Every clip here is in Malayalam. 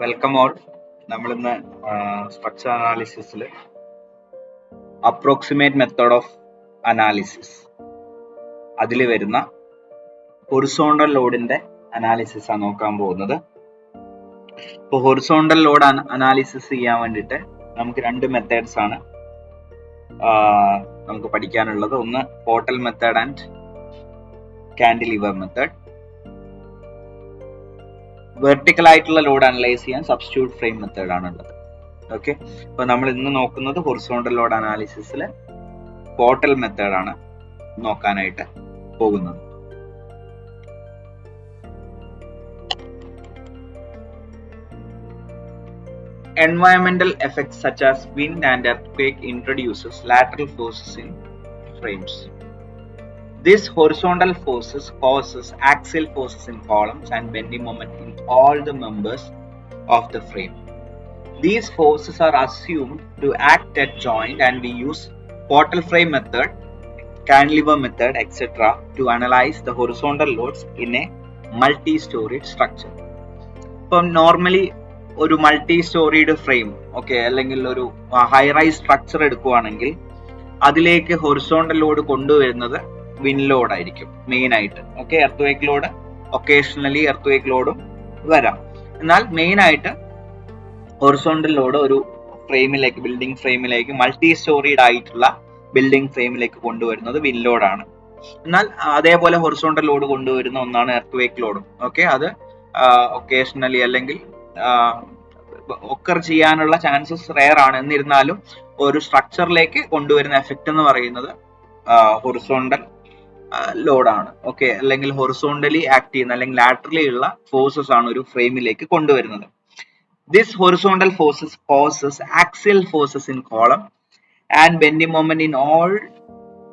Welcome all. നമ്മളിന്ന് സ്ട്രക്ചർ അനാലിസിസിൽ അപ്രോക്സിമേറ്റ് മെത്തേഡ് ഓഫ് അനാലിസിസ് അതിൽ വരുന്ന ഹൊറിസോണ്ടൽ ലോഡിന്റെ അനാലിസിസ് ആണ് നോക്കാൻ പോകുന്നത്. ഇപ്പോൾ ഹൊറിസോണ്ടൽ ലോഡ് അനാലിസിസ് ചെയ്യാൻ വേണ്ടിയിട്ട് നമുക്ക് രണ്ട് മെത്തേഡ്സ് ആണ് നമുക്ക് പഠിക്കാനുള്ളത്. ഒന്ന് portal method and cantilever method. Vertical ആയിട്ടുള്ള ലോഡ് അനലൈസ് ചെയ്യാൻ സബ്സ്റ്റിറ്റ്യൂട്ട് ഫ്രെയിം മെത്തേഡ് ആണ് ഉള്ളത്. ഓക്കെ, അപ്പൊ നമ്മൾ ഇന്ന് നോക്കുന്നത് ഹൊറിസോണ്ടൽ ലോഡ് അനാലിസിസിൽ പോർട്ടൽ മെത്തേഡ് ആണ് നോക്കാനായിട്ട് പോകുന്നത്. Environmental effects such as wind and earthquake introduces lateral forces in frames. This horizontal forces causes axial forces in columns and bending moment in all the members of the frame. These forces are assumed to act at joint, and we use portal frame method, cantilever method, etc. to analyze the horizontal loads in a multi-storied structure. So normally ഒരു മൾട്ടി സ്റ്റോറീഡ് ഫ്രെയിം അല്ലെങ്കിൽ ഒരു ഹൈ റൈസ് സ്ട്രക്ചർ എടുക്കുകയാണെങ്കിൽ അതിലേക്ക് ഹൊറിസോണ്ടൽ ലോഡ് കൊണ്ടുവരുന്നത് വിൻഡ് ലോഡ് ആയിരിക്കും മെയിൻ ആയിട്ട്. എർത്ത് ലോഡ് ഒക്കേഷണലി എർത്ത് ലോഡും വരാം. എന്നാൽ മെയിൻ ആയിട്ട് ഹൊറിസോണ്ടൽ ലോഡ് ഒരു ഫ്രെയിമിലേക്ക്, ബിൽഡിംഗ് ഫ്രെയിമിലേക്ക്, മൾട്ടി സ്റ്റോറീഡ് ആയിട്ടുള്ള ബിൽഡിംഗ് ഫ്രെയിമിലേക്ക് കൊണ്ടുവരുന്നത് വിൻഡ് ലോഡാണ്. എന്നാൽ അതേപോലെ ഹൊറിസോണ്ടൽ ലോഡ് കൊണ്ടുവരുന്ന ഒന്നാണ് എർത്ത് ലോഡും. അത് ഒക്കേഷണലി അല്ലെങ്കിൽ ഒക്കർ ചെയ്യാനുള്ള ചാൻസസ് റെയർ ആണ്. എന്നിരുന്നാലും ഒരു സ്ട്രക്ചറിലേക്ക് കൊണ്ടുവരുന്ന എഫക്റ്റ് എന്ന് പറയുന്നത് ഹൊറിസോണ്ടൽ ലോഡാണ്. അല്ലെങ്കിൽ ഹൊറിസോണ്ടലി ആക്ട് ചെയ്യുന്ന അല്ലെങ്കിൽ ലാറ്ററലി ഉള്ള ഫോഴ്സസ് ആണ് ഒരു ഫ്രെയിമിലേക്ക് കൊണ്ടുവരുന്നത്. This horizontal forces causes axial forces in column and bending moment in all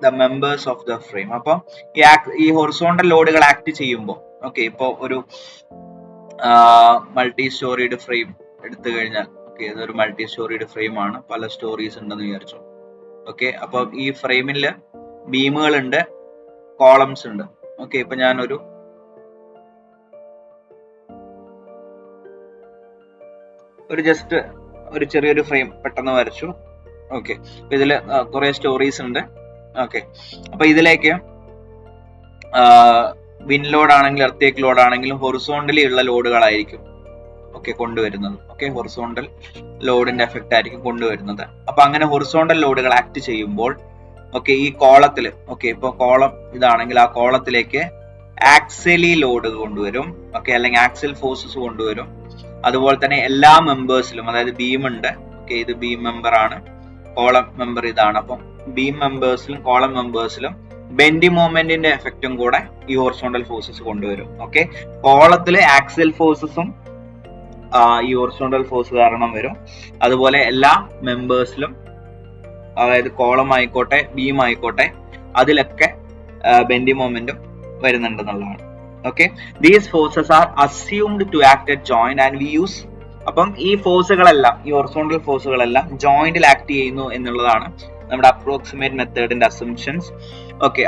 the members of the frame. അപ്പം ഈ ഹൊറിസോണ്ടൽ ലോഡുകൾ ആക്ട് ചെയ്യുമ്പോൾ ഇപ്പോ ഒരു മൾട്ടി സ്റ്റോറീഡ് ഫ്രെയിം എടുത്തു കഴിഞ്ഞാൽ ഇതൊരു മൾട്ടി സ്റ്റോറീഡ് ഫ്രെയിം ആണ്, പല സ്റ്റോറീസ് ഉണ്ടെന്ന് വിചാരിച്ചു. അപ്പൊ ഈ ഫ്രെയിമില് ബീമുകൾ ഉണ്ട്, കോളംസ് ഉണ്ട്. ഇപ്പൊ ഞാനൊരു ജസ്റ്റ് ഒരു ചെറിയൊരു ഫ്രെയിം പെട്ടെന്ന് വരച്ചു. ഇതില് കുറെ സ്റ്റോറീസ് ഉണ്ട്. അപ്പൊ ഇതിലേക്ക് വിൻഡ് ലോഡ് ആണെങ്കിലും എർത്ത് ലോഡ് ആണെങ്കിലും ഹൊറിസോണ്ടലി ഉള്ള ലോഡുകളായിരിക്കും കൊണ്ടുവരുന്നത്. ഹൊറിസോണ്ടൽ ലോഡിന്റെ എഫക്റ്റ് ആയിരിക്കും കൊണ്ടുവരുന്നത്. അപ്പൊ അങ്ങനെ ഹൊറിസോണ്ടൽ ലോഡുകൾ ആക്ട് ചെയ്യുമ്പോൾ ഈ കോളത്തില് ഇപ്പൊ കോളം ഇതാണെങ്കിൽ ആ കോളത്തിലേക്ക് ആക്സിയലി ലോഡ് കൊണ്ടുവരും. അല്ലെങ്കിൽ ആക്സിയൽ ഫോഴ്സസ് കൊണ്ടുവരും. അതുപോലെ തന്നെ എല്ലാ മെമ്പേഴ്സിലും, അതായത് ബീം ഉണ്ട്, ഇത് ബീം മെമ്പർ ആണ്, കോളം മെമ്പർ ഇതാണ്. അപ്പം ബീം മെമ്പേഴ്സിലും കോളം മെമ്പേഴ്സിലും ബെൻഡിങ് മൊമെന്റിന്റെ എഫക്റ്റും കൂടെ ഈ ഹൊറിസോണ്ടൽ ഫോഴ്സസ് കൊണ്ടുവരും. കോളത്തില് ആക്സിയൽ ഫോഴ്സസും ഈ ഹൊറിസോണ്ടൽ ഫോഴ്സ് കാരണം വരും. അതുപോലെ എല്ലാ മെമ്പേഴ്സിലും, അതായത് കോളം ആയിക്കോട്ടെ ബീം ആയിക്കോട്ടെ, അതിലൊക്കെ ബെൻഡിങ് മൊമെന്റും വരുന്നുണ്ടെന്നുള്ളതാണ്. These forces are assumed to act at joint and we use. അപ്പം ഈ ഫോഴ്സുകളെല്ലാം, ഈ ഹൊറിസോണ്ടൽ ഫോഴ്സുകളെല്ലാം ജോയിന്റിൽ ആക്ട് ചെയ്യുന്നു എന്നുള്ളതാണ് നമ്മുടെ അപ്രോക്സിമേറ്റ് മെത്തേഡിന്റെ അസംഷൻസ്.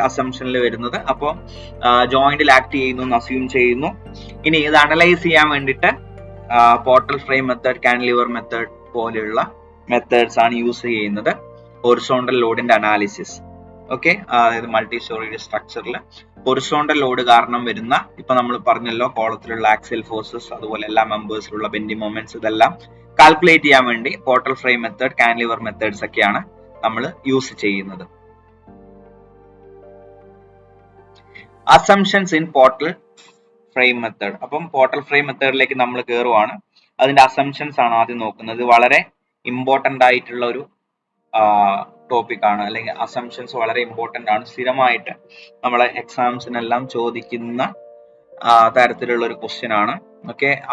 അസംഷനിൽ വരുന്നത്. അപ്പോൾ ജോയിന്റിൽ ആക്ട് ചെയ്യുന്നു എന്ന് അസ്യൂം ചെയ്യുന്നു. ഇനി ഇത് അനലൈസ് ചെയ്യാൻ വേണ്ടിയിട്ട് portal frame method, cantilever method പോലെയുള്ള മെത്തേഡ്സ് ആണ് യൂസ് ചെയ്യുന്നത് ഹൊറിസോണ്ടൽ ലോഡിന്റെ അനാലിസിസ്. അതായത് മൾട്ടി സ്റ്റോറീഡ് സ്ട്രക്ചറിൽ ഹൊറിസോണ്ടൽ ലോഡ് കാരണം വരുന്ന, ഇപ്പൊ നമ്മൾ പറഞ്ഞല്ലോ, കോളത്തിലുള്ള ആക്സിയൽ ഫോഴ്സസ്, അതുപോലെ എല്ലാ മെമ്പേഴ്സിലുള്ള ബെൻഡിങ് മൊമെന്റ്സ്, ഇതെല്ലാം കാൽക്കുലേറ്റ് ചെയ്യാൻ വേണ്ടി portal frame method, cantilever methods ഒക്കെയാണ് നമ്മൾ യൂസ് ചെയ്യുന്നത്. Assumptions in portal frame method. അപ്പം പോർട്ടൽ ഫ്രെയിം മെത്തേഡിലേക്ക് നമ്മൾ കയറുവാണ്. അതിന്റെ അസംഷൻസ് ആണ് ആദ്യം നോക്കുന്നത്. വളരെ ഇമ്പോർട്ടന്റ് ആയിട്ടുള്ള ഒരു ടോപ്പിക് ആണ്, അല്ലെങ്കിൽ അസംഷൻസ് വളരെ ഇമ്പോർട്ടന്റ് ആണ്. സ്ഥിരമായിട്ട് നമ്മളെ എക്സാംസിനെല്ലാം ചോദിക്കുന്ന തരത്തിലുള്ള ഒരു ക്വസ്റ്റ്യൻ ആണ്.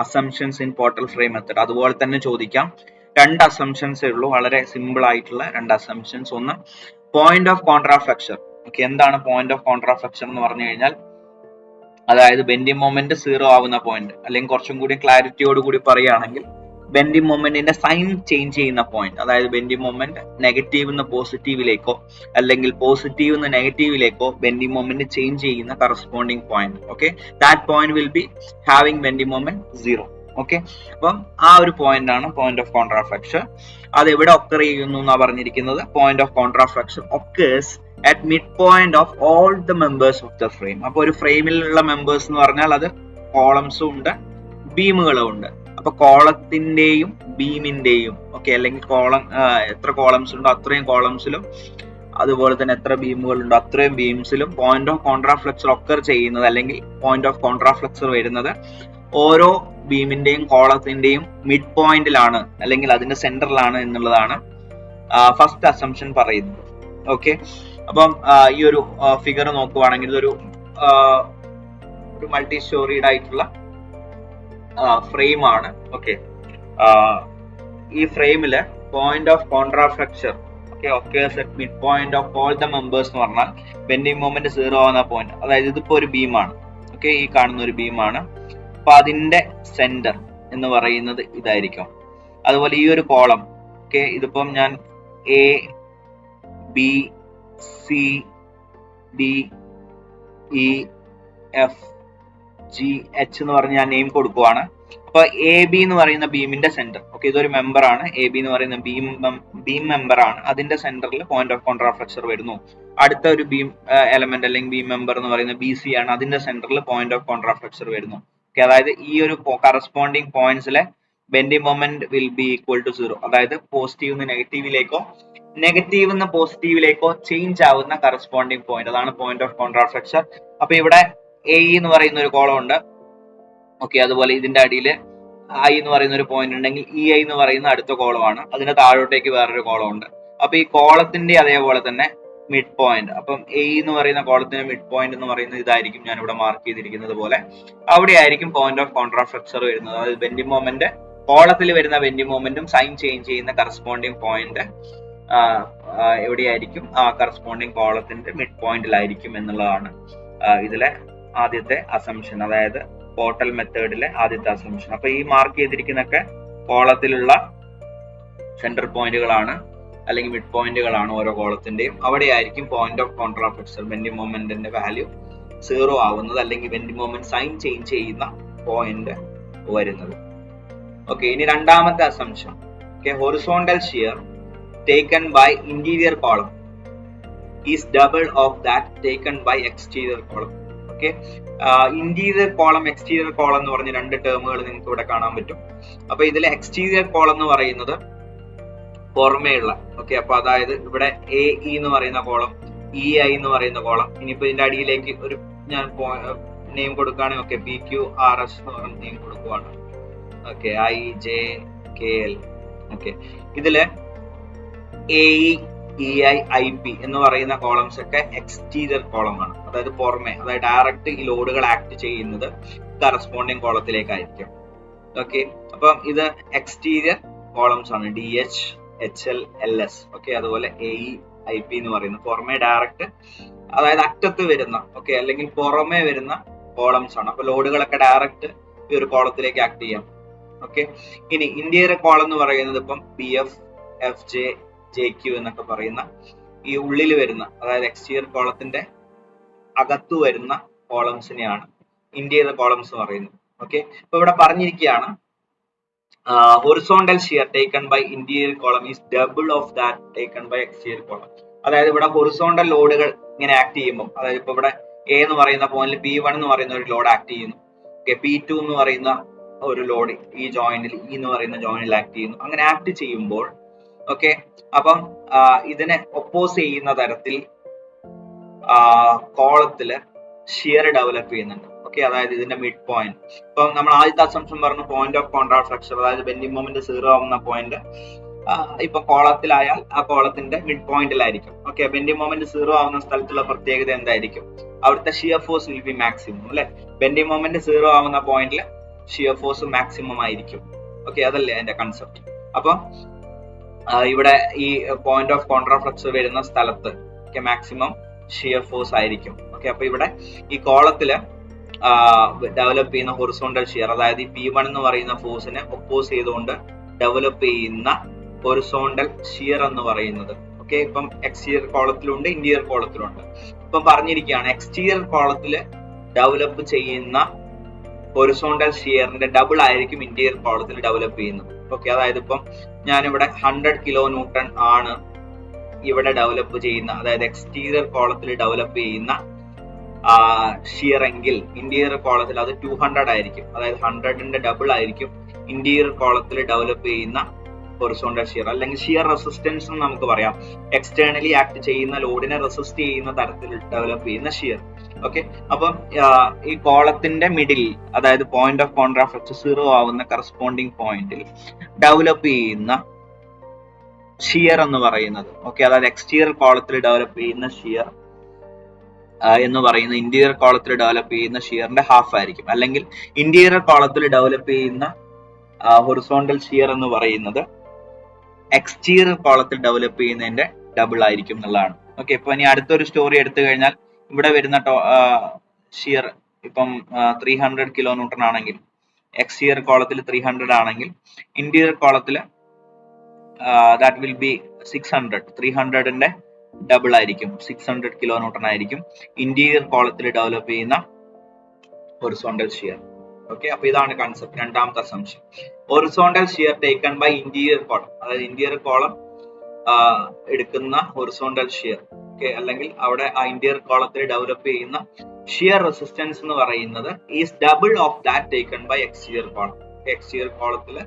Assumptions in portal frame method. അതുപോലെ തന്നെ ചോദിക്കാം. രണ്ട് അസംഷൻസേ ഉള്ളൂ, വളരെ സിമ്പിൾ ആയിട്ടുള്ള രണ്ട് അസംഷൻസ്. ഒന്ന്, പോയിന്റ് ഓഫ് കോൺട്രാഫ്ലക്ഷൻ. എന്താണ് പോയിന്റ് ഓഫ് കോൺട്രാഫ്ലക്ഷൻ എന്ന് പറഞ്ഞു കഴിഞ്ഞാൽ, അതായത് ബെൻഡിങ് മൊമെന്റ് 0 ആവുന്ന പോയിന്റ്, അല്ലെങ്കിൽ കുറച്ചും കൂടി ക്ലാരിറ്റിയോട് കൂടി പറയുകയാണെങ്കിൽ ബെൻഡിങ് മൊമെന്റിന്റെ സൈൻ ചേഞ്ച് ചെയ്യുന്ന പോയിന്റ്. അതായത് ബെൻഡിങ് മൊമെന്റ് നെഗറ്റീവ് നിന്ന് പോസിറ്റീവിലേക്കോ അല്ലെങ്കിൽ പോസിറ്റീവ് നിന്ന് നെഗറ്റീവിലേക്കോ ബെൻഡിങ് മൊമെന്റ് ചേഞ്ച് ചെയ്യുന്ന corresponding point. That point will be having bending moment 0. Okay, അപ്പം ആ ഒരു പോയിന്റ് ആണ് പോയിന്റ് ഓഫ് കോൺട്രാഫ്ലക്ഷൻ. അത് എവിടെ ഒക്കർ ചെയ്യുന്നു എന്നാ പറഞ്ഞിരിക്കുന്നത്? Point of contraflexure occurs at mid point of all the members of the frame. അപ്പൊ ഒരു ഫ്രെയിമിലുള്ള മെമ്പേഴ്സ് എന്ന് പറഞ്ഞാൽ അത് കോളംസും ഉണ്ട് ബീമുകളും ഉണ്ട്. അപ്പൊ കോളത്തിന്റെയും ബീമിന്റെയും ഓക്കെ, അല്ലെങ്കിൽ കോളം എത്ര കോളംസ് ഉണ്ടോ അത്രയും കോളംസിലും അതുപോലെ തന്നെ എത്ര ബീമുകൾ ഉണ്ടോ അത്രയും ബീംസിലും പോയിന്റ് ഓഫ് കോൺട്രാഫ്ലക്സർ ഒക്കർ ചെയ്യുന്നത് അല്ലെങ്കിൽ പോയിന്റ് ഓഫ് കോൺട്രാഫ്ലക്സർ വരുന്നത് ഓരോ ബീമിന്റെയും കോളത്തിന്റെയും മിഡ് പോയിന്റിലാണ് അല്ലെങ്കിൽ അതിന്റെ സെന്ററിലാണ് എന്നുള്ളതാണ് ഫസ്റ്റ് അസംഷൻ പറയുന്നത്. ഓക്കെ, അപ്പം ഈ ഒരു ഫിഗർ നോക്കുവാണെങ്കിൽ ഇതൊരു മൾട്ടി സ്റ്റോറീഡ് ആയിട്ടുള്ള ഫ്രെയിം ആണ്. ഓക്കെ, ഈ ഫ്രെയിമില് point of contraflexure occurs at midpoint of all the members എന്ന് പറഞ്ഞാൽ bending moment 0 ആവുന്ന പോയിന്റ്. അതായത് ഇതിപ്പോ ഒരു ബീമാണ്. ഓക്കെ, ഈ കാണുന്ന ഒരു ബീമാണ്. അപ്പൊ അതിന്റെ സെന്റർ എന്ന് പറയുന്നത് ഇതായിരിക്കും. അതുപോലെ ഈ ഒരു കോളം ഓക്കെ, ഇതിപ്പം ഞാൻ A B C D E F G H എന്ന് പറഞ്ഞ് ഞാൻ നെയിം കൊടുക്കുവാണ്. അപ്പൊ എ ബി എന്ന് പറയുന്ന ബീമിന്റെ സെന്റർ ഓക്കെ, ഇതൊരു മെമ്പർ ആണ്. എ ബി എന്ന് പറയുന്ന ബീം മെമ്പർ ആണ്. അതിന്റെ സെന്ററിൽ പോയിന്റ് ഓഫ് കോൺട്രാഫ്ലക്ചർ വരുന്നു. അടുത്ത ഒരു ബീം എലമെന്റ് അല്ലെങ്കിൽ ബീം മെമ്പർ എന്ന് പറയുന്ന ബി സി ആണ്. അതിന്റെ സെന്ററിൽ പോയിന്റ് ഓഫ് കോൺട്രാഫ്ലക്ചർ വരുന്നു. ഓക്കെ, അതായത് ഈ ഒരു കറസ്പോണ്ടിങ് പോയിന്റ്സിലെ bending moment will be equal to 0. അതായത് പോസിറ്റീവ് നിന്ന് നെഗറ്റീവിലേക്കോ നെഗറ്റീവ് നിന്ന് പോസിറ്റീവിലേക്കോ ചേഞ്ച് ആവുന്ന കറസ്പോണ്ടിങ് പോയിന്റ്, അതാണ് പോയിന്റ് ഓഫ് കോൺട്രാഫ്ലക്ചർ. അപ്പൊ ഇവിടെ എ എന്ന് പറയുന്ന ഒരു കോളം ഉണ്ട്. ഓക്കെ, അതുപോലെ ഇതിന്റെ അടിയിൽ ഐ എന്ന് പറയുന്ന ഒരു പോയിന്റ് ഉണ്ടെങ്കിൽ ഇ ഐ എന്ന് പറയുന്ന അടുത്ത കോളമാണ്. അതിന്റെ താഴോട്ടേക്ക് വേറൊരു കോളം ഉണ്ട്. അപ്പൊ ഈ കോളത്തിന്റെ അതേപോലെ തന്നെ മിഡ് പോയിന്റ്, അപ്പം എ എന്ന് പറയുന്ന കോളത്തിന്റെ മിഡ് പോയിന്റ് എന്ന് പറയുന്നത് ഇതായിരിക്കും, ഞാൻ ഇവിടെ മാർക്ക് ചെയ്തിരിക്കുന്നത് പോലെ. അവിടെ ആയിരിക്കും പോയിന്റ് ഓഫ് കോൺട്രാഫ്ലക്ചർ വരുന്നത്. അതായത് ബെൻഡിങ് മൊമെന്റ് കോളത്തിൽ വരുന്ന ബെൻഡിങ് മൊമെന്റും സൈൻ ചേഞ്ച് ചെയ്യുന്ന കറസ്പോണ്ടിങ് പോയിന്റ് എവിടെയായിരിക്കും? ആ കറസ്പോണ്ടിങ് കോളത്തിന്റെ മിഡ് പോയിന്റിലായിരിക്കും എന്നുള്ളതാണ് ഇതിലെ ആദ്യത്തെ അസംഷൻ, അതായത് പോർട്ടൽ മെത്തേഡിലെ ആദ്യത്തെ അസംഷൻ. അപ്പൊ ഈ മാർക്ക് ചെയ്തിരിക്കുന്നൊക്കെ കോളത്തിലുള്ള സെന്റർ പോയിന്റുകളാണ് അല്ലെങ്കിൽ മിഡ് പോയിന്റുകളാണ് ഓരോ കോളത്തിന്റെയും. അവിടെയായിരിക്കും പോയിന്റ് ഓഫ് കോൺട്രാഫ്ലക്ചർ ബെൻഡിങ് മൊമെന്റിന്റെ വാല്യൂ 0 ആവുന്നത് അല്ലെങ്കിൽ ബെൻഡിങ് മൊമെന്റ് സൈൻ ചേഞ്ച് ചെയ്യുന്ന പോയിന്റ് വരുന്നത്. ഓക്കെ, ഇനി രണ്ടാമത്തെ assumption okay, horizontal shear taken by interior column is double of that taken by exterior column. Okay, interior column exterior column എന്ന് പറഞ്ഞ രണ്ട് ടേമുകൾ നിങ്ങൾക്ക് ഇവിടെ കാണാൻ പറ്റും. അപ്പൊ ഇതിലെ എക്സ്റ്റീരിയർ കോളം എന്ന് പറയുന്നത് പുറമേ ഉള്ള ഓക്കെ, അപ്പൊ അതായത് ഇവിടെ എ ഇ എന്ന് പറയുന്ന കോളം, ഇ ഐ എന്ന് പറയുന്ന കോളം. ഇനിയിപ്പോ ഇതിന്റെ അടിയിലേക്ക് ഒരു ഞാൻ നെയിം കൊടുക്കുകയാണെങ്കിൽ okay, P Q R S എന്ന് പറഞ്ഞ നെയിം കൊടുക്കുവാണ്. Okay, I J K L. Okay, ഇതില് A E I I P എന്ന് പറയുന്ന കോളംസ് ഒക്കെ എക്സ്റ്റീരിയർ കോളമാണ്. അതായത് പുറമെ, അതായത് ഡയറക്റ്റ് ഈ ലോഡുകൾ ആക്ട് ചെയ്യുന്നത് കറസ്പോണ്ടിങ് കോളത്തിലേക്കായിരിക്കും. ഓക്കെ, അപ്പം ഇത് എക്സ്റ്റീരിയർ കോളംസ് ആണ്, D H H L L S. Okay, അതുപോലെ എ ഇ ഐ പി എന്ന് പറയുന്നത് പുറമെ ഡയറക്റ്റ്, അതായത് അറ്റത്ത് വരുന്ന ഓക്കെ അല്ലെങ്കിൽ പുറമെ വരുന്ന കോളംസ് ആണ്. അപ്പൊ ലോഡുകളൊക്കെ ഡയറക്റ്റ് ഈ ഒരു കോളത്തിലേക്ക് ആക്ട് ചെയ്യാം. ഓക്കെ, ഇനി ഇന്റീരിയർ കോളം എന്ന് പറയുന്നത് ഇപ്പം P F F J J Q എന്നൊക്കെ പറയുന്ന ഈ ഉള്ളിൽ വരുന്ന, അതായത് എക്സ്റ്റീരിയർ കോളത്തിന്റെ അകത്തു വരുന്ന കോളംസിനെയാണ് ഇന്റീരിയർ കോളംസ് എന്ന് പറയുന്നത്. ഓക്കെ, ഇപ്പൊ ഇവിടെ പറഞ്ഞിരിക്കുകയാണ് horizontal shear taken by interior column is double of that taken by exterior column. അതായത് ഇവിടെ ഹൊറിസോണ്ടൽ ലോഡുകൾ ഇങ്ങനെ ആക്ട് ചെയ്യുമ്പോൾ, അതായത് ഇപ്പൊ ഇവിടെ എ എന്ന് പറയുന്ന പോയിന്റിൽ P1 എന്ന് പറയുന്ന ഒരു ലോഡ് ആക്ട് ചെയ്യുന്നു. ഓക്കെ, P2 എന്ന് പറയുന്ന ഒരു ലോഡ് ഈ ജോയിന്റിൽ ഇ എന്ന് പറയുന്ന ജോയിന്റിൽ ആക്ട് ചെയ്യുന്നു. അങ്ങനെ ആക്ട് ചെയ്യുമ്പോൾ ഓക്കെ, അപ്പം ഇതിനെ ഒപ്പോസ് ചെയ്യുന്ന തരത്തിൽ കോളത്തില് ഷിയർ ഡെവലപ്പ് ചെയ്യുന്നുണ്ട്. ഓക്കെ, അതായത് ഇതിന്റെ മിഡ് പോയിന്റ്. ഇപ്പം നമ്മൾ ആദ്യത്തെ അസംഷൻ പറഞ്ഞു പോയിന്റ് ഓഫ് കോൺട്രാഫ്ലക്ചർ, അതായത് ബെൻഡിങ് മൊമെന്റ് 0 ആവുന്ന പോയിന്റ് ഇപ്പൊ കോളത്തിലായാൽ ആ കോളത്തിന്റെ മിഡ് പോയിന്റിലായിരിക്കും. ഓക്കെ, ബെൻഡിങ് മൊമെന്റ് 0 ആവുന്ന സ്ഥലത്തുള്ള പ്രത്യേകത എന്തായിരിക്കും? അവിടുത്തെ shear force will be maximum അല്ലെ. ബെൻഡിങ് മൊമെന്റ് 0 ആവുന്ന പോയിന്റിൽ ഷിയർ ഫോഴ്സ് മാക്സിമം ആയിരിക്കും. ഓക്കെ, അതല്ലേ അതിന്റെ കൺസെപ്റ്റ്. അപ്പൊ ഇവിടെ ഈ പോയിന്റ് ഓഫ് കോൺട്രാഫ്ലക്ചർ വരുന്ന സ്ഥലത്ത് മാക്സിമം ഷിയർ ഫോഴ്സ് ആയിരിക്കും. ഓക്കെ, അപ്പൊ ഇവിടെ ഈ കോളത്തില് ഡെവലപ്പ് ചെയ്യുന്ന ഹൊറിസോണ്ടൽ ഷിയർ, അതായത് ഈ P1 എന്ന് പറയുന്ന ഫോഴ്സിനെ ഒപ്പോസ് ചെയ്തുകൊണ്ട് ഡെവലപ്പ് ചെയ്യുന്ന ഹൊറിസോണ്ടൽ ഷിയർ എന്ന് പറയുന്നത് ഓക്കെ, ഇപ്പം എക്സ്റ്റീരിയർ കോളത്തിലുണ്ട് ഇന്റീരിയർ കോളത്തിലുണ്ട്. ഇപ്പം പറഞ്ഞിരിക്കുകയാണ് എക്സ്റ്റീരിയർ കോളത്തില് ഡെവലപ്പ് ചെയ്യുന്ന ഹൊറിസോണ്ടൽ ഷിയറിന്റെ ഡബിൾ ആയിരിക്കും ഇന്റീരിയർ കോളത്തിൽ ഡെവലപ്പ് ചെയ്യുന്നത്. ഓക്കെ, അതായത് ഇപ്പം ഞാനിവിടെ 100 കിലോ ന്യൂട്ടൺ ആണ് ഇവിടെ ഡെവലപ്പ് ചെയ്യുന്ന, അതായത് എക്സ്റ്റീരിയർ കോളത്തിൽ ഡെവലപ്പ് ചെയ്യുന്ന ഷിയർ എങ്കിൽ ഇന്റീരിയർ കോളത്തിൽ അത് 200 ആയിരിക്കും. അതായത് 100ന്റെ ഡബിൾ ആയിരിക്കും ഇന്റീരിയർ കോളത്തിൽ ഡെവലപ്പ് ചെയ്യുന്ന ഹൊറിസോണ്ടൽ ഷിയർ, അല്ലെങ്കിൽ ഷിയർ റെസിസ്റ്റൻസ് എന്ന് നമുക്ക് പറയാം. എക്സ്റ്റേണലി ആക്ട് ചെയ്യുന്ന ലോഡിനെ റെസിസ്റ്റ് ചെയ്യുന്ന തരത്തിൽ ഡെവലപ്പ് ചെയ്യുന്ന ഷിയർ. ഓക്കെ, അപ്പം ഈ കോളത്തിന്റെ മിഡിൽ, അതായത് പോയിന്റ് ഓഫ് കോൺട്രാഫ്ലക്സ് 0 ആവുന്ന കറസ്പോണ്ടിങ് പോയിന്റിൽ ഡെവലപ്പ് ചെയ്യുന്ന ഷിയർ എന്ന് പറയുന്നത്, ഓക്കെ, അതായത് എക്സ്റ്റീരിയർ കോളത്തിൽ ഡെവലപ്പ് ചെയ്യുന്ന ഷിയർ എന്ന് പറയുന്ന ഇന്റീരിയർ കോളത്തിൽ ഡെവലപ്പ് ചെയ്യുന്ന ഷിയറിന്റെ ഹാഫ് ആയിരിക്കും. അല്ലെങ്കിൽ ഇന്റീരിയർ കോളത്തിൽ ഡെവലപ്പ് ചെയ്യുന്ന ഹൊറിസോണ്ടൽ ഷിയർ എന്ന് പറയുന്നത് എക്സ്റ്റീരിയർ കോളത്തിൽ ഡെവലപ്പ് ചെയ്യുന്നതിന്റെ ഡബിൾ ആയിരിക്കും എന്നുള്ളതാണ്. ഓക്കെ, ഇപ്പൊ ഇനി അടുത്തൊരു സ്റ്റോറി എടുത്തു കഴിഞ്ഞാൽ ഇവിടെ വരുന്ന ഷിയർ ഇപ്പം 300 കിലോ ന്യൂട്ടൺ ആണെങ്കിൽ, എക്സ്റ്റീരിയർ കോളത്തിൽ 300 ആണെങ്കിൽ, ഇന്റീരിയർ കോളത്തിൽ that will be 600. 300ന്റെ ഡബിൾ ആയിരിക്കും, 600 കിലോ ന്യൂട്ടൺ ആയിരിക്കും ഇന്റീരിയർ കോളത്തിൽ ഡെവലപ്പ് ചെയ്യുന്ന ഹൊറിസോണ്ടൽ ഷിയർ. ഓക്കെ, അപ്പൊ ഇതാണ് കൺസെപ്റ്റ്. രണ്ടാമത്തെ assumption, horizontal shear taken by interior column, അതായത് ഇന്റീരിയർ കോളം എടുക്കുന്ന ഹൊറിസോണ്ടൽ ഷിയർ. ഓക്കെ, അല്ലെങ്കിൽ അവിടെ ആ ഇന്റീരിയർ കോളത്തിൽ ഡെവലപ്പ് ചെയ്യുന്ന ഷിയർ റെസിസ്റ്റൻസ് എന്ന് പറയുന്നത് is double of that taken by exterior column. Exterior കോളത്തിൽ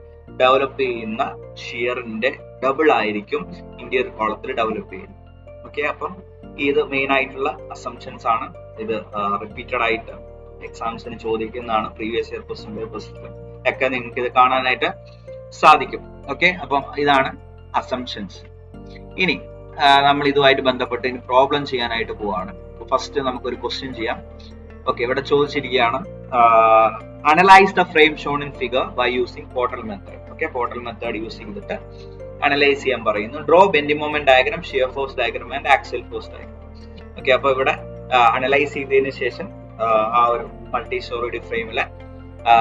ഡെവലപ്പ് ചെയ്യുന്ന ഷിയറിന്റെ ഡബിൾ ആയിരിക്കും ഇന്റീരിയർ കോളത്തിൽ ഡെവലപ്പ് ചെയ്യുന്നത്. ഓക്കെ, അപ്പം ഇത് മെയിൻ ആയിട്ടുള്ള അസംഷൻസ് ആണ്. ഇത് റിപ്പീറ്റഡ് ആയിട്ട് എക്സാംസിന് ചോദിക്കുന്നതാണ്. പ്രീവിയസ് ഇയർ ക്വസ്റ്റ്യൻ പേപ്പേഴ്സിൽ ഒക്കെ നിങ്ങൾക്ക് ഇത് കാണാനായിട്ട് സാധിക്കും. ഓക്കെ, അപ്പം ഇതാണ് അസംഷൻസ്. ഇനി നമ്മൾ ഇതുമായിട്ട് ബന്ധപ്പെട്ട് ഇനി പ്രോബ്ലം ചെയ്യാനായിട്ട് പോവാണ്. ഫസ്റ്റ് നമുക്കൊരു ക്വസ്റ്റ്യൻ ചെയ്യാം. ഓക്കെ, ഇവിടെ ചോദിച്ചിരിക്കുകയാണ്, analyse the frame shown in figure by using portal method. Okay, portal method use ചെയ്തിട്ട് അനലൈസ് ചെയ്യാൻ പറയുന്നു. Draw bending moment diagram, shear force diagram and axial force diagram. Okay, അപ്പൊ ഇവിടെ അനലൈസ് ചെയ്തതിന് ശേഷം ആ ഒരു മൾട്ടി സ്റ്റോറിഡ് ഫ്രെയിമിലെ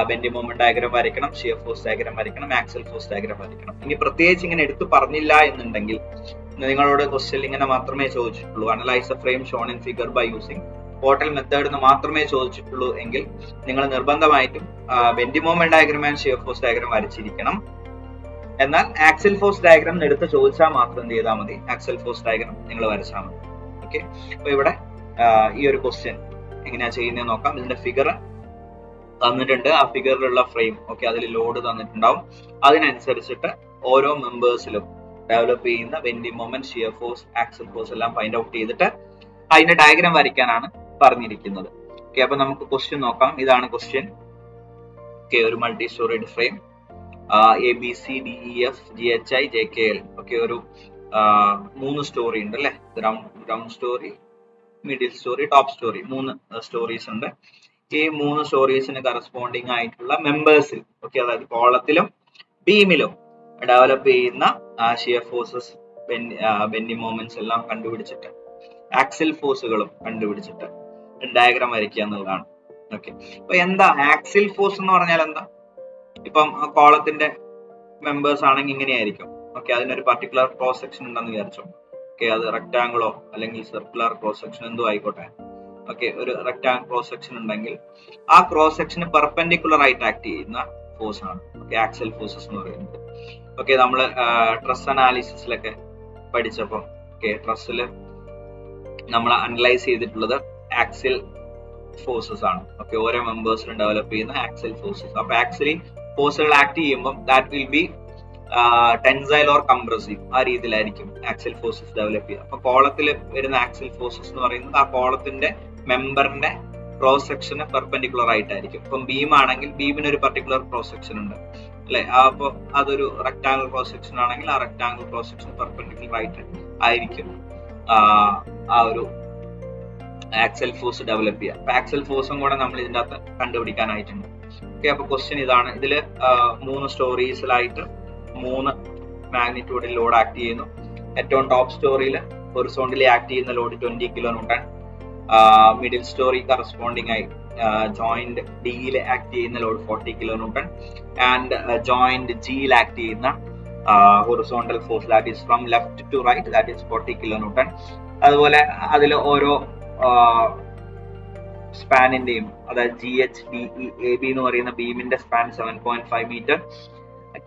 ബെൻഡിങ് മൊമെന്റ് ഡയഗ്രാം വരയ്ക്കണം, ഷിയർ ഫോഴ്സ് ഡയഗ്രാം വരയ്ക്കണം, ആക്സിയൽ ഫോഴ്സ് ഡയഗ്രാം വരയ്ക്കണം. ഇനി പ്രത്യേകിച്ച് ഇങ്ങനെ എടുത്തു പറഞ്ഞില്ല എന്നുണ്ടെങ്കിൽ നിങ്ങളോട് ക്വസ്റ്റ്യൻ ഇങ്ങനെ മാത്രമേ ചോദിച്ചിട്ടുള്ളൂ, analyse the frame shown in figure by using portal method എന്ന് മാത്രമേ ചോദിച്ചിട്ടുള്ളൂ എങ്കിൽ നിങ്ങൾ നിർബന്ധമായിട്ടും bending moment diagram and shear force diagram വരച്ചിരിക്കണം. എന്നാൽ ആക്സിയൽ ഫോഴ്സ് ഡയഗ്രാം എടുത്ത് ചോദിച്ചാൽ മാത്രം എന്ത് ചെയ്താൽ മതി, ആക്സിയൽ ഫോഴ്സ് ഡയഗ്രാം നിങ്ങൾ വരച്ചാൽ മതി. ഓക്കെ, അപ്പൊ ഇവിടെ ഈ ഒരു ക്വസ്റ്റ്യൻ എങ്ങനെയാ ചെയ്യുന്നത് നോക്കാം. ഇതിന്റെ ഫിഗർ തന്നിട്ടുണ്ട്, ആ ഫിഗറിലുള്ള ഫ്രെയിം, ഓക്കെ, അതിൽ ലോഡ് തന്നിട്ടുണ്ടാവും. അതിനനുസരിച്ചിട്ട് ഓരോ മെമ്പേഴ്സിലും ഡെവലപ്പ് ചെയ്യുന്ന bending moment, shear force, axial force എല്ലാം ഫൈൻഡ് ഔട്ട് ചെയ്തിട്ട് അതിന്റെ ഡയഗ്രാം വരയ്ക്കാനാണ് പറഞ്ഞിരിക്കുന്നത്. ഓക്കെ, അപ്പൊ നമുക്ക് ക്വസ്റ്റ്യൻ നോക്കാം. ഇതാണ് ക്വസ്റ്റ്യൻ. ഓക്കെ, ഒരു multi storied frame, ABCDEFGHI JKL. Okay, ഒരു 3 സ്റ്റോറി ഉണ്ട് അല്ലെ, ground story, middle story, top story, 3 stories ഉണ്ട്. ഈ 3 സ്റ്റോറീസിന് കറസ്പോണ്ടിങ് ആയിട്ടുള്ള മെമ്പേഴ്സിൽ, ഓക്കെ, അതായത് കോളത്തിലും ബീമിലും ഡെവലപ്പ് ചെയ്യുന്ന ഷിയർ ഫോഴ്സസ്, ബെൻഡിങ് മൊമെന്റ്സ് എല്ലാം കണ്ടുപിടിച്ചിട്ട് ആക്സിയൽ ഫോഴ്സുകളും കണ്ടുപിടിച്ചിട്ട് ഡയഗ്രാം വരയ്ക്കുക എന്നുള്ളതാണ്. ഓക്കെ, അപ്പൊ എന്താ ആക്സിയൽ ഫോഴ്സ് എന്ന് പറഞ്ഞാൽ എന്താ? ഇപ്പം കോളത്തിന്റെ മെമ്പേഴ്സ് ആണെങ്കിൽ ഇങ്ങനെയായിരിക്കും. ഓക്കെ, അതിനൊരു പർട്ടിക്കുലർ ക്രോസ് സെക്ഷൻ ഉണ്ടെന്ന് വിചാരിച്ചോ. ഓക്കെ, അത് റെക്ടാംഗിളോ അല്ലെങ്കിൽ സർക്കുലർ ക്രോസ് സെക്ഷൻ എന്തോ ആയിക്കോട്ടെ. ഓക്കെ, ഒരു റെക്ടാംഗിൾ ക്രോസ് സെക്ഷൻ ഉണ്ടെങ്കിൽ ആ ക്രോസ് സെക്ഷന് പെർപെൻഡിക്കുലർ ആയിട്ട് ആക്ട് ചെയ്യുന്ന ഫോഴ്സ് ആണ് ഓക്കെ ആക്സിയൽ ഫോഴ്സസ് എന്ന് പറയുന്നത്. ഓക്കെ, നമ്മൾ ട്രസ് അനാലിസിസിലൊക്കെ പഠിച്ചപ്പോൾ ഓക്കെ ട്രസ്സിൽ നമ്മൾ അനലൈസ് ചെയ്തിട്ടുള്ളത് ആക്സിയൽ ഫോഴ്സസ് ആണ്. ഓക്കെ, ഓരോ മെമ്പേഴ്സിലും ഡെവലപ്പ് ചെയ്യുന്ന ആക്സിയൽ ഫോഴ്സസ്. അപ്പൊ ആക്സിയലി ഫോഴ്സുകൾ ആക്ട് ചെയ്യുമ്പോൾ that will B tensile or compressive, ആ രീതിയിലായിരിക്കും ആക്സിയൽ ഫോഴ്സസ് ഡെവലപ്പ് ചെയ്യുക. അപ്പൊ കോളത്തിൽ വരുന്ന ആക്സിയൽ ഫോഴ്സസ് എന്ന് പറയുന്നത് ആ കോളത്തിന്റെ മെമ്പറിന്റെ ക്രോസ് സെക്ഷന് പെർപെൻഡിക്കുലർ ആയിട്ടായിരിക്കും. ഇപ്പം ബീം ആണെങ്കിൽ ബീമിന് ഒരു പർട്ടിക്കുലർ ക്രോസ് സെക്ഷൻ ഉണ്ട് അല്ലെ, അപ്പൊ അതൊരു റെക്ടാംഗിൾ ക്രോസ് സെക്ഷൻ ആണെങ്കിൽ ആ റെക്ടാംഗിൾ ക്രോസ് സെക്ഷൻ പെർപെൻഡിക്കുലർ ആയിട്ട് ആയിരിക്കും ആ ഒരു ആക്സിയൽ ഫോഴ്സ് ഡെവലപ്പ് ചെയ്യുക. അപ്പൊ ആക്സിയൽ ഫോഴ്സും കൂടെ നമ്മൾ ഇതിന്റെ അകത്ത് കണ്ടുപിടിക്കാനായിട്ടുണ്ട്. ഓക്കെ, അപ്പൊ ക്വസ്റ്റ്യൻ ഇതാണ്. ഇതില് 3 സ്റ്റോറീസിലായിട്ട് 3 മാഗ്നിറ്റ്യൂഡിൽ ലോഡ് ആക്ട് ചെയ്യുന്നു. ഏറ്റവും ടോപ്പ് സ്റ്റോറിയിൽ ഹൊറിസോണ്ടലി ആക്ട് ചെയ്യുന്ന load 20 kilo newton, middle storey corresponding ആയി ജോയിന്റ് ഡിയിൽ ആക്ട് ചെയ്യുന്ന load 40 kilo newton and joint ജിയിൽ ആക്ട് ചെയ്യുന്ന horizontal force that is from left to right that is 40 kilo newton. അതുപോലെ അതിൽ ഓരോ സ്പാനിന്റെയും, അതായത് GHBE-AB എന്ന് പറയുന്ന ബീമിന്റെ span 7.5 metre,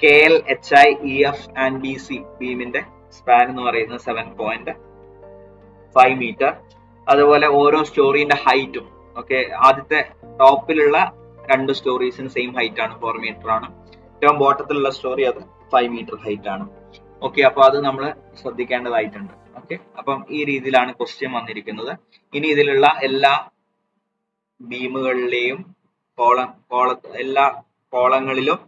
KL-HI-EF and BC ബീമിന്റെ സ്പാൻ എന്ന് പറയുന്നത് 7.5 മീറ്റർ. അതുപോലെ ഓരോ സ്റ്റോറിന്റെ ഹൈറ്റും, ഓക്കെ, ആദ്യത്തെ ടോപ്പിലുള്ള 2 സ്റ്റോറീസിന് സെയിം ഹൈറ്റ് ആണ്, 4 മീറ്റർ ആണ്. ഏറ്റവും ബോട്ടത്തിലുള്ള സ്റ്റോറി അത് 5 മീറ്റർ ഹൈറ്റ് ആണ്. ഓക്കെ, അപ്പൊ അത് നമ്മൾ ശ്രദ്ധിക്കേണ്ടതായിട്ടുണ്ട്. ഓക്കെ, അപ്പം ഈ രീതിയിലാണ് ക്വസ്റ്റ്യൻ വന്നിരിക്കുന്നത്. ഇനി ഇതിലുള്ള എല്ലാ ബീമുകളിലെയും എല്ലാ കോളങ്ങളിലും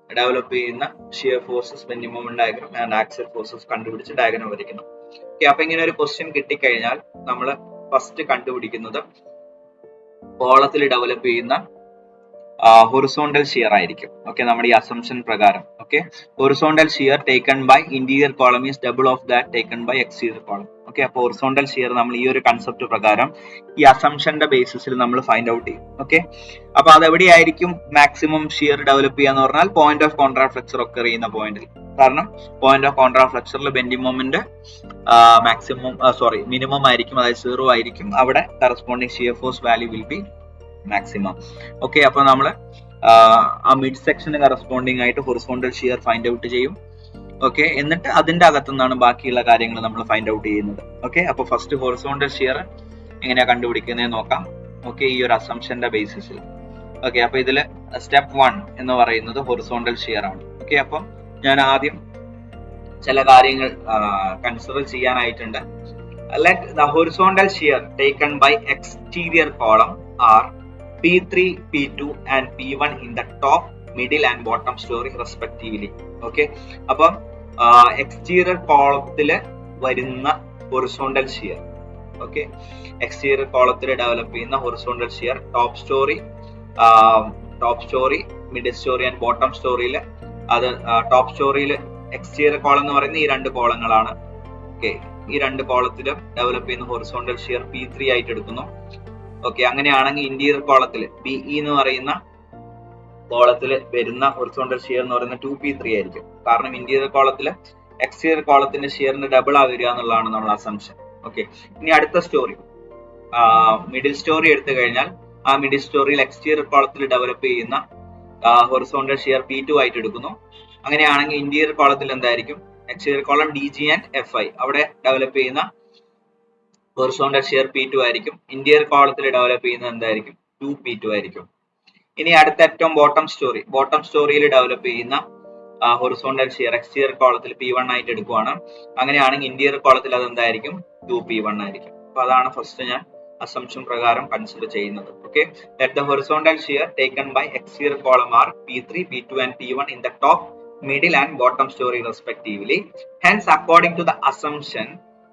ഡെവലപ്പ് ചെയ്യുന്ന shear forces, bending moment diagram and axial forces കണ്ടുപിടിച്ച് ഡയഗ്രം വരയ്ക്കണം. ഓക്കെ, അപ്പൊ ഇങ്ങനെ ഒരു ക്വസ്റ്റ്യൻ കിട്ടിക്കഴിഞ്ഞാൽ നമ്മൾ ഫസ്റ്റ് കണ്ടുപിടിക്കുന്നത് കോളത്തിൽ ഡെവലപ്പ് ചെയ്യുന്ന ഹൊറിസോണ്ടൽ ഷിയർ ആയിരിക്കും. ഓക്കെ, നമ്മുടെ ഈ അസംഷൻ പ്രകാരം. Okay, horizontal shear taken by interior column is double of that taken by exterior column. Okay, അപ്പോൾ ഹൊറിസോണ്ടൽ ഷിയർ നമ്മൾ ഈ ഒരു കൺസെപ്റ്റ് പ്രകാരം ഈ അസംഷന്റെ ബേസിസിൽ നമ്മൾ ഫൈൻഡ് ഔട്ട് ചെയ്യും. ഓക്കെ, അപ്പൊ അതെവിടെയായിരിക്കും മാക്സിമം ഷിയർ ഡെവലപ്പ് ചെയ്യാന്ന് പറഞ്ഞാൽ പോയിന്റ് ഓഫ് കോൺട്രാ ഫ്ലെക്ചർ ഒക്കെ ചെയ്യുന്ന പോയിന്റിൽ. കാരണം പോയിന്റ് ഓഫ് കോൺട്രാ ഫ്ലെക്ചറിൽ ബെൻഡിങ് മൊമെന്റ് മിനിമം ആയിരിക്കും, അതായത് 0 ആയിരിക്കും. അവിടെ corresponding shear force value will be maximum. Okay, അപ്പൊ നമ്മൾ ആ മിഡ് സെക്ഷന് കറസ്പോണ്ടിങ് ആയിട്ട് ഹൊറിസോണ്ടൽ ഷിയർ ഫൈൻഡ് ഔട്ട് ചെയ്യും. ഓക്കെ, എന്നിട്ട് അതിന്റെ അകത്തുനിന്നാണ് ബാക്കിയുള്ള കാര്യങ്ങൾ നമ്മൾ ഫൈൻഡ് ഔട്ട് ചെയ്യുന്നത്. ഓക്കെ, അപ്പൊ ഫസ്റ്റ് ഹൊറിസോണ്ടൽ ഷിയർ എങ്ങനെയാ കണ്ടുപിടിക്കുന്നത് നോക്കാം. ഓക്കെ, ഈ ഒരു അസംഷന്റെ ബേസിസിൽ. ഓക്കെ, അപ്പൊ ഇതില് സ്റ്റെപ്പ് 1 എന്ന് പറയുന്നത് ഹൊറിസോണ്ടൽ ഷിയർ ആണ്. ഓക്കെ, അപ്പം ഞാൻ ആദ്യം ചില കാര്യങ്ങൾ consider ചെയ്യാനായിട്ടുണ്ട്. Let the horizontal shear taken by exterior column are P3, P2 and P1 in the top, middle and bottom story respectively. Okay, അപ്പം എക്സ്റ്റീരിയർ കോളത്തിൽ വരുന്ന ഹൊറിസോണ്ടൽ ഷിയർ, ഓക്കെ, എക്സ്റ്റീരിയർ കോളത്തിൽ ഡെവലപ്പ് ചെയ്യുന്ന horizontal shear top storey, middle storey and bottom സ്റ്റോറിയിൽ, അത് ടോപ്പ് സ്റ്റോറിയിൽ എക്സ്റ്റീരിയർ കോളം എന്ന് പറയുന്ന ഈ 2 കോളങ്ങളാണ്. ഓക്കെ, ഈ 2 കോളത്തിലും ഡെവലപ്പ് ചെയ്യുന്ന ഹൊറിസോണ്ടൽ ഷിയർ P3 ആയിട്ട് എടുക്കുന്നു. ഓക്കെ, അങ്ങനെയാണെങ്കിൽ ഇന്റീരിയർ കോളത്തിൽ BE എന്ന് പറയുന്ന കോളത്തിൽ വരുന്ന ഹൊറിസോണ്ടൽ ഷിയർ എന്ന് പറയുന്നത് 2P3 ആയിരിക്കും. കാരണം ഇന്റീരിയർ കോളത്തിൽ എക്സ്റ്റീരിയർ കോളത്തിന്റെ ഷിയറിന് ഡബിൾ ആവുക എന്നുള്ളതാണ് നമ്മൾ അസംഷൻ. ഓക്കെ, ഇനി അടുത്ത സ്റ്റോറി മിഡിൽ സ്റ്റോറി എടുത്തു കഴിഞ്ഞാൽ ആ മിഡിൽ സ്റ്റോറിയിൽ എക്സ്റ്റീരിയർ കോളത്തിൽ ഡെവലപ്പ് ചെയ്യുന്ന ഹൊറിസോണ്ടൽ ഷിയർ P2 ആയിട്ട് എടുക്കുന്നു. അങ്ങനെയാണെങ്കിൽ ഇന്റീരിയർ കോളത്തിൽ എന്തായിരിക്കും? Exterior column DG and FI, അവിടെ ഡെവലപ്പ് ചെയ്യുന്ന ഹൊറിസോണ്ടൽ ഷിയർ P2 ആയിരിക്കും. ഇന്റീരിയർ കോളത്തിൽ ഡെവലപ്പ് ചെയ്യുന്നത് എന്തായിരിക്കും? 2P2 ആയിരിക്കും. ഇനി അടുത്ത ഏറ്റവും ബോട്ടം സ്റ്റോറിയിൽ ഡെവലപ്പ് ചെയ്യുന്ന ഹൊറിസോണ്ടൽ ഷിയർ എക്സ്റ്റീരിയർ കോളത്തിൽ P1 ആയിട്ട് എടുക്കുവാണ്. അങ്ങനെയാണെങ്കിൽ ഇന്റീരിയർ കോളത്തിൽ അത് എന്തായിരിക്കും? 2P1 ആയിരിക്കും. അപ്പൊ അതാണ് ഫസ്റ്റ് ഞാൻ assumption പ്രകാരം കൺസിഡർ ചെയ്യുന്നത്. Okay, let the horizontal shear taken by exterior column are P3, P2 and P1 in the top, middle and bottom story respectively. Hence, according to the assumption,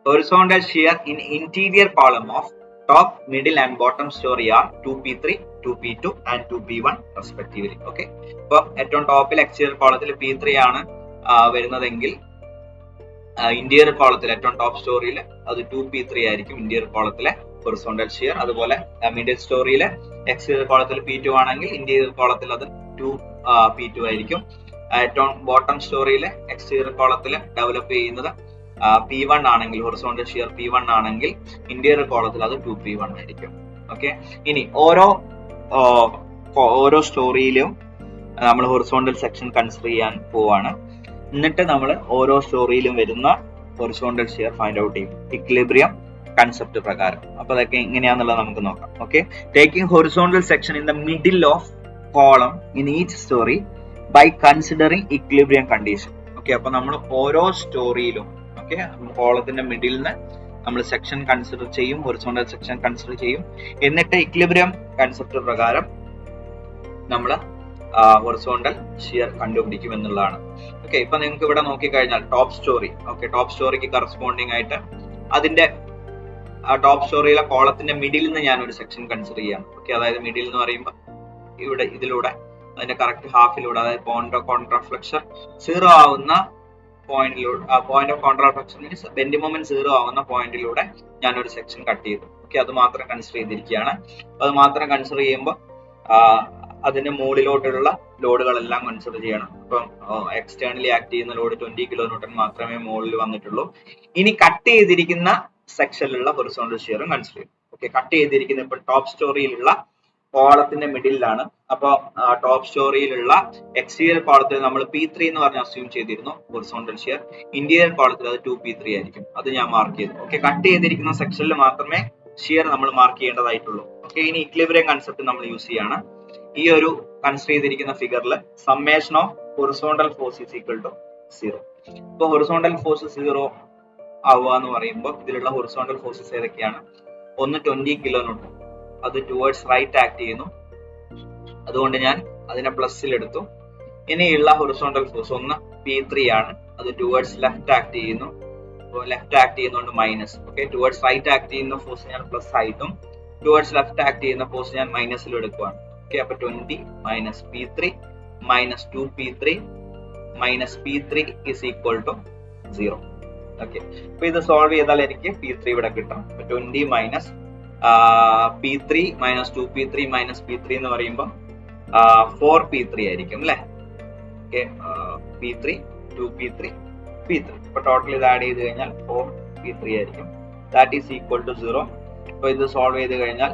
horizontal shear in interior column of top, middle and bottom story are 2P3, 2P2 and 2P1 respectively. Okay, അപ്പോൾ ഏറ്റവും ടോപ്പിൽ എക്സ്റ്റീരിയർ കോളത്തിൽ P3 ആണ് വരുന്നതെങ്കിൽ ഇന്റീരിയർ കോളത്തിൽ ഏറ്റവും ടോപ്പ് സ്റ്റോറിയിൽ അത് 2P3 ആയിരിക്കും ഇന്റീരിയർ കോളത്തിലെ ഹൊറിസോണ്ടൽ ഷിയർ. അതുപോലെ മിഡിൽ സ്റ്റോറിയിൽ എക്സ്റ്റീരിയർ കോളത്തിൽ P2 ആണെങ്കിൽ ഇന്റീരിയർ കോളത്തിൽ അത് 2P2 ആയിരിക്കും. ഏറ്റവും ബോട്ടം സ്റ്റോറിയിൽ എക്സ്റ്റീരിയർ കോളത്തിൽ ഡെവലപ്പ് ചെയ്യുന്നത് P1 ആണെങ്കിൽ, ഹൊറിസോണ്ടൽ ഷിയർ P1 ആണെങ്കിൽ ഇന്റീരിയർ കോളത്തിൽ അത് 2P1 ആയിരിക്കും. ഓക്കെ, ഇനി ഓരോ സ്റ്റോറിയിലും നമ്മൾ ഹൊറിസോണ്ടൽ സെക്ഷൻ കൺസിഡർ ചെയ്യാൻ പോവാണ്. എന്നിട്ട് നമ്മൾ ഓരോ സ്റ്റോറിയിലും വരുന്ന ഹൊറിസോണ്ടൽ ഷിയർ ഫൈൻഡ് ഔട്ട് ചെയ്യും ഇക്വിലിബ്രിയം കൺസെപ്റ്റ് പ്രകാരം. അപ്പൊ അതൊക്കെ എങ്ങനെയാന്നുള്ളത് നമുക്ക് നോക്കാം. Okay, taking horizontal section in the middle of column in each storey by considering equilibrium condition. Okay, അപ്പൊ നമ്മൾ ഓരോ സ്റ്റോറിയിലും കോളത്തിന്റെ മിഡിൽ നിന്ന് നമ്മൾ സെക്ഷൻ കൺസിഡർ ചെയ്യും, ഹൊറിസോണ്ടൽ സെക്ഷൻ കൺസിഡർ ചെയ്യും. എന്നിട്ട് ഇക്വിലിബ്രിയം കൺസെപ്റ്റ് പ്രകാരം നമ്മൾ ഹൊറിസോണ്ടൽ ഷിയർ കണ്ടുപിടിക്കും എന്നുള്ളതാണ്. ഓക്കെ, ഇപ്പൊ നിങ്ങൾക്ക് ഇവിടെ നോക്കിക്കഴിഞ്ഞാൽ ടോപ്പ് സ്റ്റോറി, ഓക്കെ, ടോപ്പ് സ്റ്റോറിക്ക് കറസ്പോണ്ടിങ് ആയിട്ട് അതിന്റെ ടോപ്പ് സ്റ്റോറിയിലെ കോളത്തിന്റെ മിഡിൽ നിന്ന് ഞാൻ ഒരു സെക്ഷൻ കൺസിഡർ ചെയ്യാം. ഓക്കെ, അതായത് മിഡിൽ എന്ന് പറയുമ്പോൾ ഇതിലൂടെ അതിന്റെ കറക്റ്റ് ഹാഫിലൂടെ, അതായത് പോയിന്റ് ഓഫ് കോൺട്രാഫ്ലെക്ഷൻ 0 ആവുന്ന പോയിന്റിലൂടെ, point of contraflexure means bending moment 0 ആവുന്ന പോയിന്റിലൂടെ ഞാൻ ഒരു സെക്ഷൻ കട്ട് ചെയ്തു. ഓക്കെ, അത് മാത്രം കൺസിഡർ ചെയ്തിരിക്കുകയാണ്. അത് മാത്രം കൺസിഡർ ചെയ്യുമ്പോൾ അതിന്റെ മുകളിലോട്ടുള്ള ലോഡുകളെല്ലാം കൺസിഡർ ചെയ്യണം. ഇപ്പം എക്സ്റ്റേണലി ആക്ട് ചെയ്യുന്ന ലോഡ് 20 kN മാത്രമേ മുകളിൽ വന്നിട്ടുള്ളൂ. ഇനി കട്ട് ചെയ്തിരിക്കുന്ന സെക്ഷനിലുള്ള ഹൊറിസോണ്ടൽ ഷിയറും കൺസിഡർ ചെയ്യും. ഓക്കെ, കട്ട് ചെയ്തിരിക്കുന്ന ഇപ്പോൾ ടോപ്പ് സ്റ്റോറിയിലുള്ള കോളത്തിന്റെ മിഡിലാണ്. അപ്പൊ ടോപ്പ് സ്റ്റോറിയിലുള്ള എക്സ്റ്റീരിയർ കോളത്തിൽ നമ്മൾ P3 എന്ന് പറഞ്ഞ് അസ്യൂം ചെയ്തിരുന്നു ഹൊറിസോണ്ടൽ ഷിയർ. ഇന്റീരിയർ കോളത്തിൽ അത് 2P3 ആയിരിക്കും. അത് ഞാൻ മാർക്ക് ചെയ്തു. ഓക്കെ, കട്ട് ചെയ്തിരിക്കുന്ന സെക്ഷനിൽ മാത്രമേ ഷിയർ നമ്മൾ മാർക്ക് ചെയ്യേണ്ടതായിട്ടുള്ളൂ. ഓക്കെ, ഇനി ഇക്വിലിബ്രിയം കൺസെപ്റ്റ് നമ്മൾ യൂസ് ചെയ്യാണ്. ഈ ഒരു കൺസിഡർ ചെയ്തിരിക്കുന്ന ഫിഗറിൽ summation of horizontal force is equal to 0. ഇപ്പൊ ഹൊറിസോണ്ടൽ ഫോഴ്സ് 0 ആവുക എന്ന് പറയുമ്പോൾ ഇതിലുള്ള ഹൊറിസോണ്ടൽ ഫോഴ്സസ് ഏതൊക്കെയാണ്? ഒന്ന് 20 കിലോ ന്യൂട്ടൺ, അത് ടുവേർഡ്സ് റൈറ്റ് ആക്ട് ചെയ്യുന്നു, അതുകൊണ്ട് ഞാൻ അതിനെ പ്ലസ്സിൽ എടുത്തു. ഇനിയുള്ള ഹൊറിസോണ്ടൽ ഫോഴ്സ് ഒന്ന് P3 ആണ്, അത് ടുവേർഡ്സ് ലെഫ്റ്റ് ആക്ട് ചെയ്യുന്നു, അപ്പോൾ ലെഫ്റ്റ് ആക്ട് ചെയ്യുന്നതുകൊണ്ട് minus. Okay, towards right act ചെയ്യുന്ന ഫോഴ്സ് ഞാൻ പ്ലസ് ആയിട്ടും ടുവേർഡ്സ് ലെഫ്റ്റ് ആക്ട് ചെയ്യുന്ന ഫോഴ്സ് ഞാൻ മൈനസിലും എടുക്കുകയാണ്. ഓക്കെ, അപ്പൊ 20 minus P3 minus 2P3 minus P3 is equal to 0. Okay, അപ്പൊ ഇത് സോൾവ് ചെയ്താൽ എനിക്ക് P3 ഇവിടെ കിട്ടും. 20 minus P3 minus 2P3 minus P3 എന്ന് പറയുമ്പോൾ 4P3 ആയിരിക്കും അല്ലെ. ഓക്കെ, P3 2P3 P3, അപ്പൊ ടോട്ടൽ ഇത് ആഡ് ചെയ്ത് കഴിഞ്ഞാൽ 4P3 ആയിരിക്കും. That is equal to 0. അപ്പൊ ഇത് സോൾവ് ചെയ്ത് കഴിഞ്ഞാൽ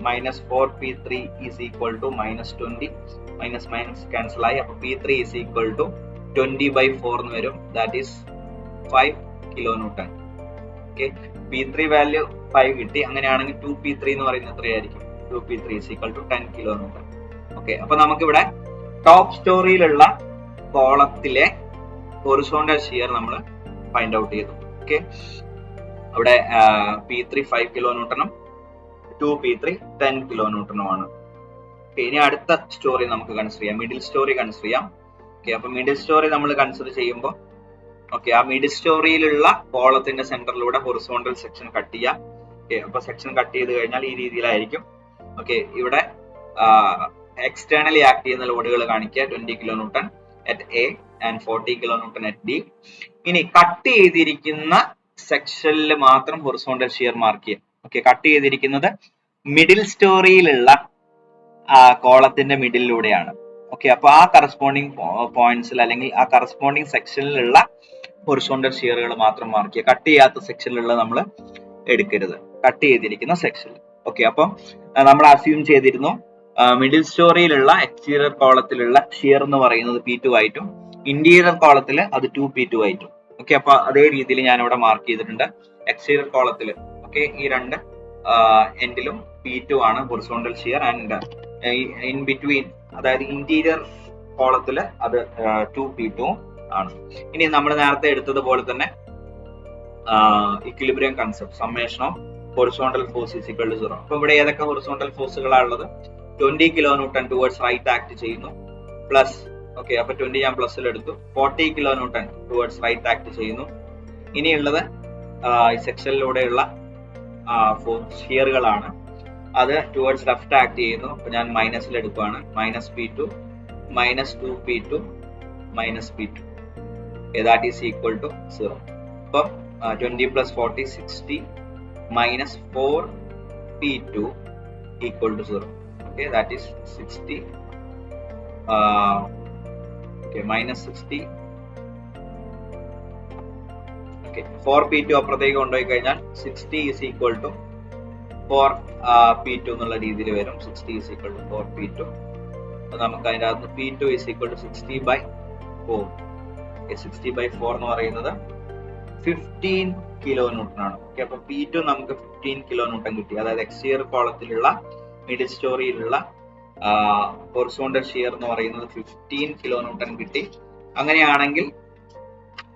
minus 4P3 is equal to minus 20, minus minus cancel ആയി. അപ്പൊ P3 ഈസ് ഈക്വൽ ടു 20/4 എന്ന് വരും. That is 5 kilo newton. Okay, P3 value 5 കിട്ടി. അങ്ങനെയാണെങ്കിൽ 2P3 എന്ന് പറയുന്നത് എത്രയായിരിക്കും? 2P3 is equal to 10 kilo newton. Okay, അപ്പൊ നമുക്കിവിടെ ടോപ്പ് സ്റ്റോറിയിലുള്ള കോളത്തിലെ ഹൊറിസോണ്ടൽ ഷിയർ നമ്മൾ ഫൈൻഡ് ഔട്ട് ചെയ്തു. ഓക്കെ, അവിടെ P3 5 കിലോ ന്യൂട്ടണും 2P3 10 കിലോ ന്യൂട്ടണുമാണ്. ഇനി അടുത്ത സ്റ്റോറി നമുക്ക് കൺസിഡർ ചെയ്യാം, മിഡിൽ സ്റ്റോറി കൺസിഡർ ചെയ്യാം. ഓക്കെ, അപ്പൊ മിഡിൽ സ്റ്റോറി നമ്മൾ കൺസിഡർ ചെയ്യുമ്പോൾ ഓക്കെ, ആ മിഡിൽ സ്റ്റോറിയിലുള്ള കോളത്തിന്റെ സെന്ററിലൂടെ ഹൊറിസോണ്ടൽ സെക്ഷൻ കട്ട് ചെയ്യാം. ഓക്കെ, അപ്പൊ സെക്ഷൻ കട്ട് ചെയ്ത് കഴിഞ്ഞാൽ ഈ രീതിയിലായിരിക്കും. ഓക്കെ, ഇവിടെ എക്സ്റ്റേണലി ആക്ട് ചെയ്യുന്ന ലോഡുകൾ കാണിക്കുക, 20 kilo newton at A and 40 kilo newton at B. ഇനി കട്ട് ചെയ്തിരിക്കുന്ന സെക്ഷനിൽ മാത്രം ഹൊറിസോണ്ടൽ ഷിയർ മാർക്ക് ചെയ്യാം. ഓക്കെ, കട്ട് ചെയ്തിരിക്കുന്നത് മിഡിൽ സ്റ്റോറിയിലുള്ള കോളത്തിന്റെ മിഡിലൂടെയാണ്. ഓക്കെ, അപ്പൊ ആ കറസ്പോണ്ടിങ് പോയിന്റ്സിൽ അല്ലെങ്കിൽ ആ കറസ്പോണ്ടിങ് സെക്ഷനിലുള്ള ഹൊറിസോണ്ടൽ ഷിയറുകൾ മാത്രം മാർക്ക് ചെയ്യുക. കട്ട് ചെയ്യാത്ത സെക്ഷനിലുള്ള നമ്മൾ എടുക്കരുത്, കട്ട് ചെയ്തിരിക്കുന്ന സെക്ഷനിൽ. ഓക്കെ, അപ്പം നമ്മൾ അസ്യൂം ചെയ്തിരുന്നു മിഡിൽ സ്റ്റോറിയിലുള്ള എക്സ്റ്റീരിയർ കോളത്തിലുള്ള ഷിയർ എന്ന് പറയുന്നത് P2 ആയിട്ടും ഇന്റീരിയർ കോളത്തിൽ അത് 2P2 ആയിട്ടും. ഓക്കെ, അപ്പൊ അതേ രീതിയിൽ ഞാൻ ഇവിടെ മാർക്ക് ചെയ്തിട്ടുണ്ട്. എക്സ്റ്റീരിയർ കോളത്തിൽ ഓക്കെ, ഈ രണ്ട് എൻഡിലും P2 ആണ് horizontal shear, and in between അതായത് ഇന്റീരിയർ കോളത്തില് അത് 2P2 ആണ്. ഇനി നമ്മൾ നേരത്തെ എടുത്തതുപോലെ തന്നെ equilibrium concept, summation of horizontal force is equal to 0. അപ്പൊ ഇവിടെ ഏതൊക്കെ ഹൊറിസോണ്ടൽ ഫോഴ്സുകളാണ് ഉള്ളത്? 20 kilo newton towards right act ചെയ്യുന്നു, പ്ലസ് ഓക്കെ, അപ്പൊ 20 ഞാൻ പ്ലസ്സിൽ എടുത്തു. 40 kilo newton towards right act ചെയ്യുന്നു. ഇനിയുള്ളത് ഈ സെക്ഷനിലൂടെയുള്ള ഷിയറുകളാണ്, അത് ടുവേർഡ്സ് ലെഫ്റ്റ് ആക്ട് ചെയ്യുന്നു. അപ്പൊ ഞാൻ മൈനസിൽ എടുക്കുകയാണ്, minus P2 minus 2P2 minus P2, that is equal to 0. അപ്പം 20 plus 40 60 minus 4P2 equal to 0. Okay, that is 60 minus 60. Okay, 4P2 അപ്പുറത്തേക്ക് കൊണ്ടുപോയി കഴിഞ്ഞാൽ 60 ഈസ് ഈക്വൽ ടു 4P2 എന്നുള്ള രീതിയിൽ വരും. 60 ഈസ് ഈക്വൽ ടു 4P2. അപ്പൊ നമുക്ക് അതിന്റെ അകത്ത് P2 ഈസ് ഈക്വൽ ടു 60/4. 60/4 എന്ന് പറയുന്നത് 15 കിലോ ന്യൂട്ടൺ ആണ്. ഓക്കെ, അപ്പൊ P2 നമുക്ക് 15 കിലോ ന്യൂട്ടൺ കിട്ടി. അതായത് എക്സ്റ്റീരിയർ കോളത്തിലുള്ള മിഡിൽ സ്റ്റോറിയിലുള്ള ഹൊറിസോണ്ടൽ ഷിയർ എന്ന് പറയുന്നത് 15 കിലോ ന്യൂട്ടൺ കിട്ടി. അങ്ങനെയാണെങ്കിൽ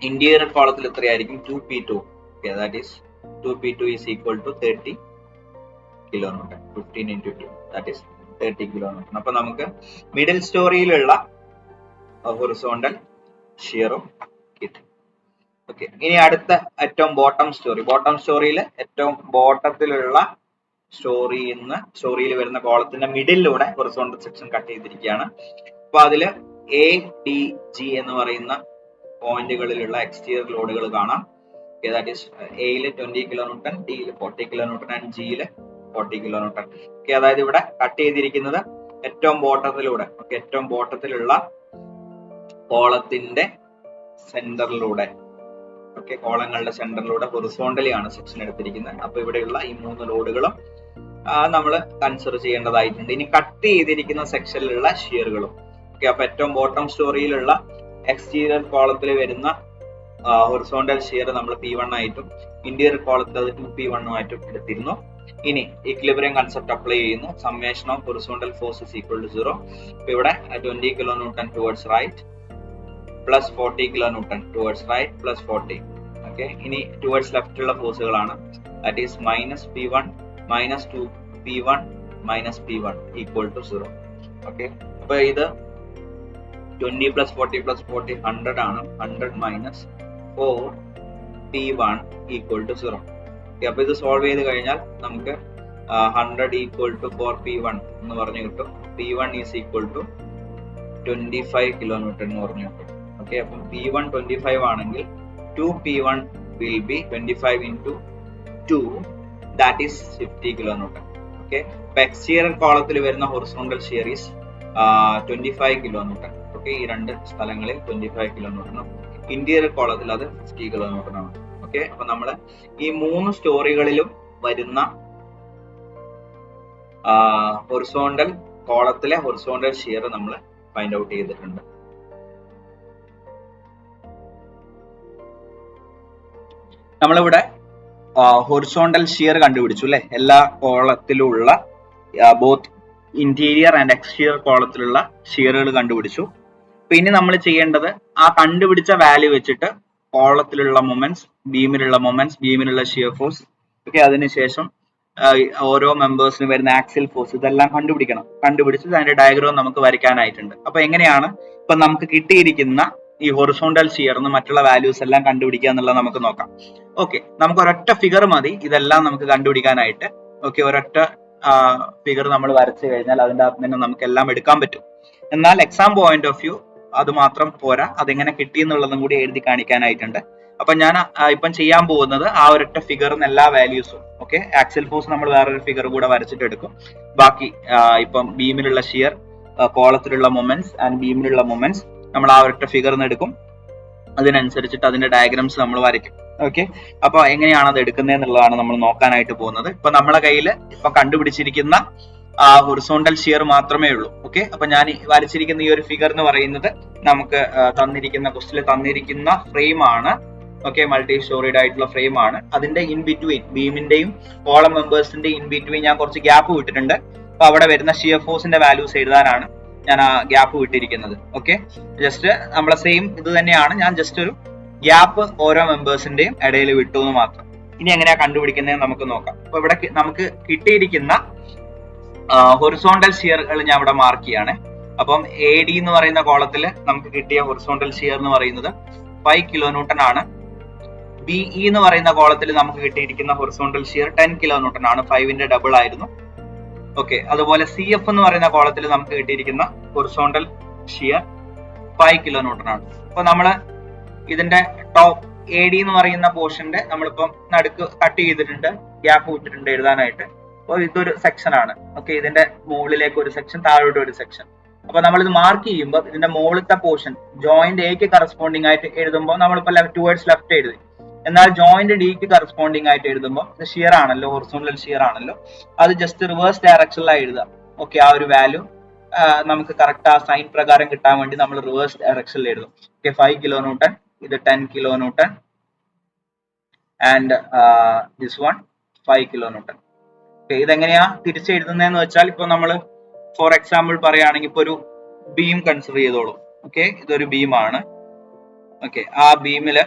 ഇന്റീരിയർ കോളത്തിൽ എത്രയായിരിക്കും? 2P2. Okay, that is 2P2 is equal to 30 kilo newton. 15 into 2 that is 30 kilo newton. അപ്പൊ നമുക്ക് മിഡിൽ സ്റ്റോറിയിലുള്ള ഹൊറിസോണ്ടൽ ഷിയറും കിട്ടി. ഓക്കെ, ഇനി അടുത്ത ഏറ്റവും ബോട്ടം സ്റ്റോറി. ബോട്ടം സ്റ്റോറിയിൽ ഏറ്റവും ബോട്ടത്തിലുള്ള സ്റ്റോറിയിൽ വരുന്ന കോളത്തിന്റെ മിഡിലൂടെ ഹൊറിസോണ്ടൽ സെക്ഷൻ കട്ട് ചെയ്തിരിക്കുകയാണ്. അപ്പൊ അതില് ADG എന്ന് പറയുന്ന പോയിന്റുകളിലുള്ള എക്സ്റ്റീരിയർ ലോഡുകൾ കാണാം. ദാറ്റ് ഈസ് എയില് 20 കിലോ ന്യൂട്ടൺ, ഡിയിൽ 40 കിലോ ന്യൂട്ടൺ ആൻഡ് ജിയില് 40 കിലോ ന്യൂട്ടൺ. ഓക്കെ, അതായത് ഇവിടെ കട്ട് ചെയ്തിരിക്കുന്നത് ഏറ്റവും ബോട്ടത്തിലൂടെ, ഓക്കെ, ഏറ്റവും ബോട്ടത്തിലുള്ള കോളത്തിന്റെ സെന്ററിലൂടെ ഓക്കെ, കോളങ്ങളുടെ സെന്ററിലൂടെ ഹൊറിസോണ്ടലി ആണ് സെക്ഷൻ എടുത്തിരിക്കുന്നത്. അപ്പൊ ഇവിടെയുള്ള ഈ 3 ലോഡുകളും നമ്മൾ കൺസിഡർ ചെയ്യേണ്ടതായിട്ടുണ്ട്. ഇനി കട്ട് ചെയ്തിരിക്കുന്ന സെക്ഷനിലുള്ള ഷിയറുകളും. ഓക്കെ, അപ്പൊ ഏറ്റവും ബോട്ടം സ്റ്റോറിയിലുള്ള എക്സ്റ്റീരിയർ കോളത്തിൽ വരുന്ന ഹൊറിസോണ്ടൽ ഷിയർ നമ്മൾ P1 ആയിട്ടും ഇന്റീരിയർ കോളത്തിൽ അത് 2P1 ആയിട്ടും എടുത്തിരുന്നു. ഇനി ഇക്വിലിബ്രിയം കൺസെപ്റ്റ് അപ്ലൈ ചെയ്യുന്നു. Summation of horizontal force is equal to 0. അപ്പൊ ഇവിടെ 20 kN towards right plus 40 kN towards right plus 40. Okay, ഇനി ടുവേർഡ്സ് ലെഫ്റ്റ് ഉള്ള ഫോഴ്സുകളാണ്. That is minus P1 minus 2P1 minus P1 equal to 0. Okay, അപ്പൊ ഇത് 20 പ്ലസ് 40 പ്ലസ് 40 100 ആണ്. 100 minus 4P1 equal to 0. Okay, അപ്പൊ ഇത് സോൾവ് ചെയ്ത് കഴിഞ്ഞാൽ നമുക്ക് 100 ഈക്വൽ ടു 4P1 എന്ന് പറഞ്ഞു കിട്ടും. P1 is equal to 25 kN എന്ന് പറഞ്ഞു കിട്ടും. ഓക്കെ, അപ്പം P1 25 ആണെങ്കിൽ 2P1 will be 25 into 2, that is 50 kN. Okay, അപ്പൊ എക്സ്റ്റീരിയർ കോളത്തിൽ വരുന്ന horizontal shear is 25 kN. Okay, ഈ രണ്ട് സ്ഥലങ്ങളിൽ 25 kN. ഇന്റീരിയർ കോളത്തിൽ അത് 50 kN ആണ്. ഓക്കെ, അപ്പൊ നമ്മള് ഈ 3 സ്റ്റോറികളിലും വരുന്ന ഹൊറിസോണ്ടൽ കോളത്തിലെ ഹൊറിസോണ്ടൽ ഷിയർ നമ്മൾ ഫൈൻഡ് ഔട്ട് ചെയ്തിട്ടുണ്ട്. നമ്മളിവിടെ ഹൊറിസോണ്ടൽ ഷിയർ കണ്ടുപിടിച്ചു അല്ലെ, എല്ലാ കോളത്തിലുള്ള ബോത്ത് ഇന്റീരിയർ ആൻഡ് എക്സ്റ്റീരിയർ കോളത്തിലുള്ള ഷിയറുകൾ കണ്ടുപിടിച്ചു. അപ്പൊ ഇനി നമ്മൾ ചെയ്യേണ്ടത് ആ കണ്ടുപിടിച്ച വാല്യൂ വെച്ചിട്ട് കോളത്തിലുള്ള മൊമെന്റ്സ്, ബീമിലുള്ള മൊമെന്റ്സ്, ബീമിലുള്ള ഷിയർ ഫോഴ്സ്, ഓക്കെ, അതിനുശേഷം ഓരോ മെമ്പേഴ്സിന് വരുന്ന ആക്സിൽ ഫോഴ്സ്, ഇതെല്ലാം കണ്ടുപിടിക്കണം. കണ്ടുപിടിച്ച് അതിന്റെ ഡയഗ്രാം നമുക്ക് വരയ്ക്കാനായിട്ടുണ്ട്. അപ്പൊ എങ്ങനെയാണ് ഇപ്പൊ നമുക്ക് കിട്ടിയിരിക്കുന്ന ഈ ഹൊറിസോണ്ടൽ ഷിയറിന് മറ്റുള്ള വാല്യൂസ് എല്ലാം കണ്ടുപിടിക്കുക എന്നുള്ളത് നമുക്ക് നോക്കാം. ഓക്കെ, നമുക്ക് ഒരൊറ്റ ഫിഗർ മതി ഇതെല്ലാം നമുക്ക് കണ്ടുപിടിക്കാനായിട്ട്. ഓക്കെ, ഒരൊറ്റ ഫിഗർ നമ്മൾ വരച്ചു കഴിഞ്ഞാൽ അതിന്റെ അകത്ത് നിന്ന് നമുക്ക് എല്ലാം എടുക്കാൻ പറ്റും. എന്നാൽ എക്സാം പോയിന്റ് ഓഫ് വ്യൂ അത് മാത്രം പോരാ, അതെങ്ങനെ കിട്ടി എന്നുള്ളതും കൂടി എഴുതി കാണിക്കാനായിട്ടുണ്ട്. അപ്പൊ ഞാൻ ഇപ്പം ചെയ്യാൻ പോകുന്നത് ആ ഒരൊറ്റ ഫിഗറിന് എല്ലാ വാല്യൂസും, ഓക്കെ, ആക്സിൽ ഫോഴ്സ് നമ്മൾ വേറൊരു ഫിഗർ കൂടെ വരച്ചിട്ട് എടുക്കും. ബാക്കി ഇപ്പം ബീമിലുള്ള ഷിയർ, കോളത്തിലുള്ള മൊമെന്റ്സ് ആൻഡ് ബീമിലുള്ള മൊമെന്റ്സ് നമ്മൾ ആ ഒരൊറ്റ ഫിഗറിന് എടുക്കും. അതിനനുസരിച്ചിട്ട് അതിന്റെ ഡയഗ്രാംസ് നമ്മൾ വരയ്ക്കും. ഓക്കെ, അപ്പൊ എങ്ങനെയാണ് അത് എടുക്കുന്നത് എന്നുള്ളതാണ് നമ്മൾ നോക്കാനായിട്ട് പോകുന്നത്. ഇപ്പൊ നമ്മളെ കയ്യിൽ ഇപ്പൊ കണ്ടുപിടിച്ചിരിക്കുന്ന ഹൊറിസോണ്ടൽ ഷിയർ മാത്രമേ ഉള്ളൂ. ഓക്കെ, അപ്പൊ ഞാൻ വരച്ചിരിക്കുന്ന ഈ ഒരു ഫിഗർ എന്ന് പറയുന്നത് നമുക്ക് തന്നിരിക്കുന്ന ക്വസ്റ്റിൽ തന്നിരിക്കുന്ന ഫ്രെയിം ആണ്. ഓക്കെ, മൾട്ടി സ്റ്റോറിഡ് ആയിട്ടുള്ള ഫ്രെയിം ആണ്. അതിന്റെ ഇൻ ബിറ്റ്വീൻ ബീമിന്റെയും കോളം മെമ്പേഴ്സിന്റെ ഇൻ ബിറ്റ്വീൻ ഞാൻ കുറച്ച് ഗ്യാപ്പ് വിട്ടിട്ടുണ്ട്. അപ്പൊ അവിടെ വരുന്ന ഷിയർ ഫോഴ്സിന്റെ വാല്യൂസ് എഴുതാനാണ് ഞാൻ ആ ഗ്യാപ്പ് വിട്ടിരിക്കുന്നത്. ഓക്കെ, ജസ്റ്റ് നമ്മളെ സെയിം ഇത് തന്നെയാണ്, ഞാൻ ജസ്റ്റ് ഒരു ഗ്യാപ്പ് ഓരോ മെമ്പേഴ്സിന്റെയും ഇടയിൽ വിട്ടു എന്ന് മാത്രം. ഇനി എങ്ങനെയാ കണ്ടുപിടിക്കുന്നത് നമുക്ക് നോക്കാം. അപ്പൊ ഇവിടെ നമുക്ക് കിട്ടിയിരിക്കുന്ന ഹൊറിസോണ്ടൽ ഷിയറുകൾ ഞാൻ ഇവിടെ മാർക്ക് ചെയ്യാണ്. അപ്പം AD എന്ന് പറയുന്ന കോളത്തിൽ നമുക്ക് കിട്ടിയ ഹൊറിസോണ്ടൽ ഷിയർ എന്ന് പറയുന്നത് 5 kN ആണ്. BE എന്ന് പറയുന്ന കോളത്തിൽ നമുക്ക് കിട്ടിയിരിക്കുന്ന ഹൊറിസോണ്ടൽ ഷിയർ 10 kN ആണ്. 5ന്റെ ഡബിൾ ആയിരുന്നു. ഓക്കെ, അതുപോലെ CF എന്ന് പറയുന്ന കോളത്തിൽ നമുക്ക് കിട്ടിയിരിക്കുന്ന ഹൊറിസോണ്ടൽ ഷിയർ 5 kN ആണ്. അപ്പൊ നമ്മള് ഇതിന്റെ ടോപ്പ് AD എന്ന് പറയുന്ന പോർഷന്റെ നമ്മളിപ്പം നടുക്ക് കട്ട് ചെയ്തിട്ടുണ്ട്, ഗ്യാപ്പ് വിട്ടിട്ടുണ്ട് എഴുതാനായിട്ട്. അപ്പോൾ ഇതൊരു സെക്ഷൻ ആണ്. ഓക്കെ, ഇതിന്റെ മുകളിലേക്ക് ഒരു സെക്ഷൻ, താഴോട്ട് ഒരു സെക്ഷൻ. അപ്പൊ നമ്മൾ ഇത് മാർക്ക് ചെയ്യുമ്പോൾ ഇതിന്റെ മുകളിലത്തെ പോർഷൻ ജോയിന്റ് എക്ക് കറസ്പോണ്ടിങ് ആയിട്ട് എഴുതുമ്പോൾ നമ്മളിപ്പോ ടുവേർഡ്സ് ലെഫ്റ്റ് എഴുതി. എന്നാൽ ജോയിന്റ് ഡിക്ക് കറസ്പോണ്ടിങ് ആയിട്ട് എഴുതുമ്പോൾ ഇത് ഷിയർ ആണല്ലോ, ഹൊറിസോണ്ടൽ ഷിയർ ആണല്ലോ, അത് ജസ്റ്റ് റിവേഴ്സ് ഡയറക്ഷനിലാണ് എഴുതുക. ഓക്കെ, ആ ഒരു വാല്യൂ നമുക്ക് കറക്റ്റ് ആ സൈൻ പ്രകാരം കിട്ടാൻ വേണ്ടി നമ്മൾ റിവേഴ്സ് ഡയറക്ഷനിൽ എഴുതും. ഓക്കെ, 5 kN, ഇത് 10 kN and this one 5 kN. Okay, ഇതെങ്ങനെയാ തിരിച്ചെഴുതുന്നതെന്ന് വെച്ചാൽ ഇപ്പൊ നമ്മൾ ഫോർ എക്സാമ്പിൾ പറയുകയാണെങ്കിൽ ഇപ്പൊ ഒരു ബീം കൺസിഡർ ചെയ്തോളൂ. ഓക്കെ, ഇതൊരു ബീമാണ്. ഓക്കെ, ആ ബീമില്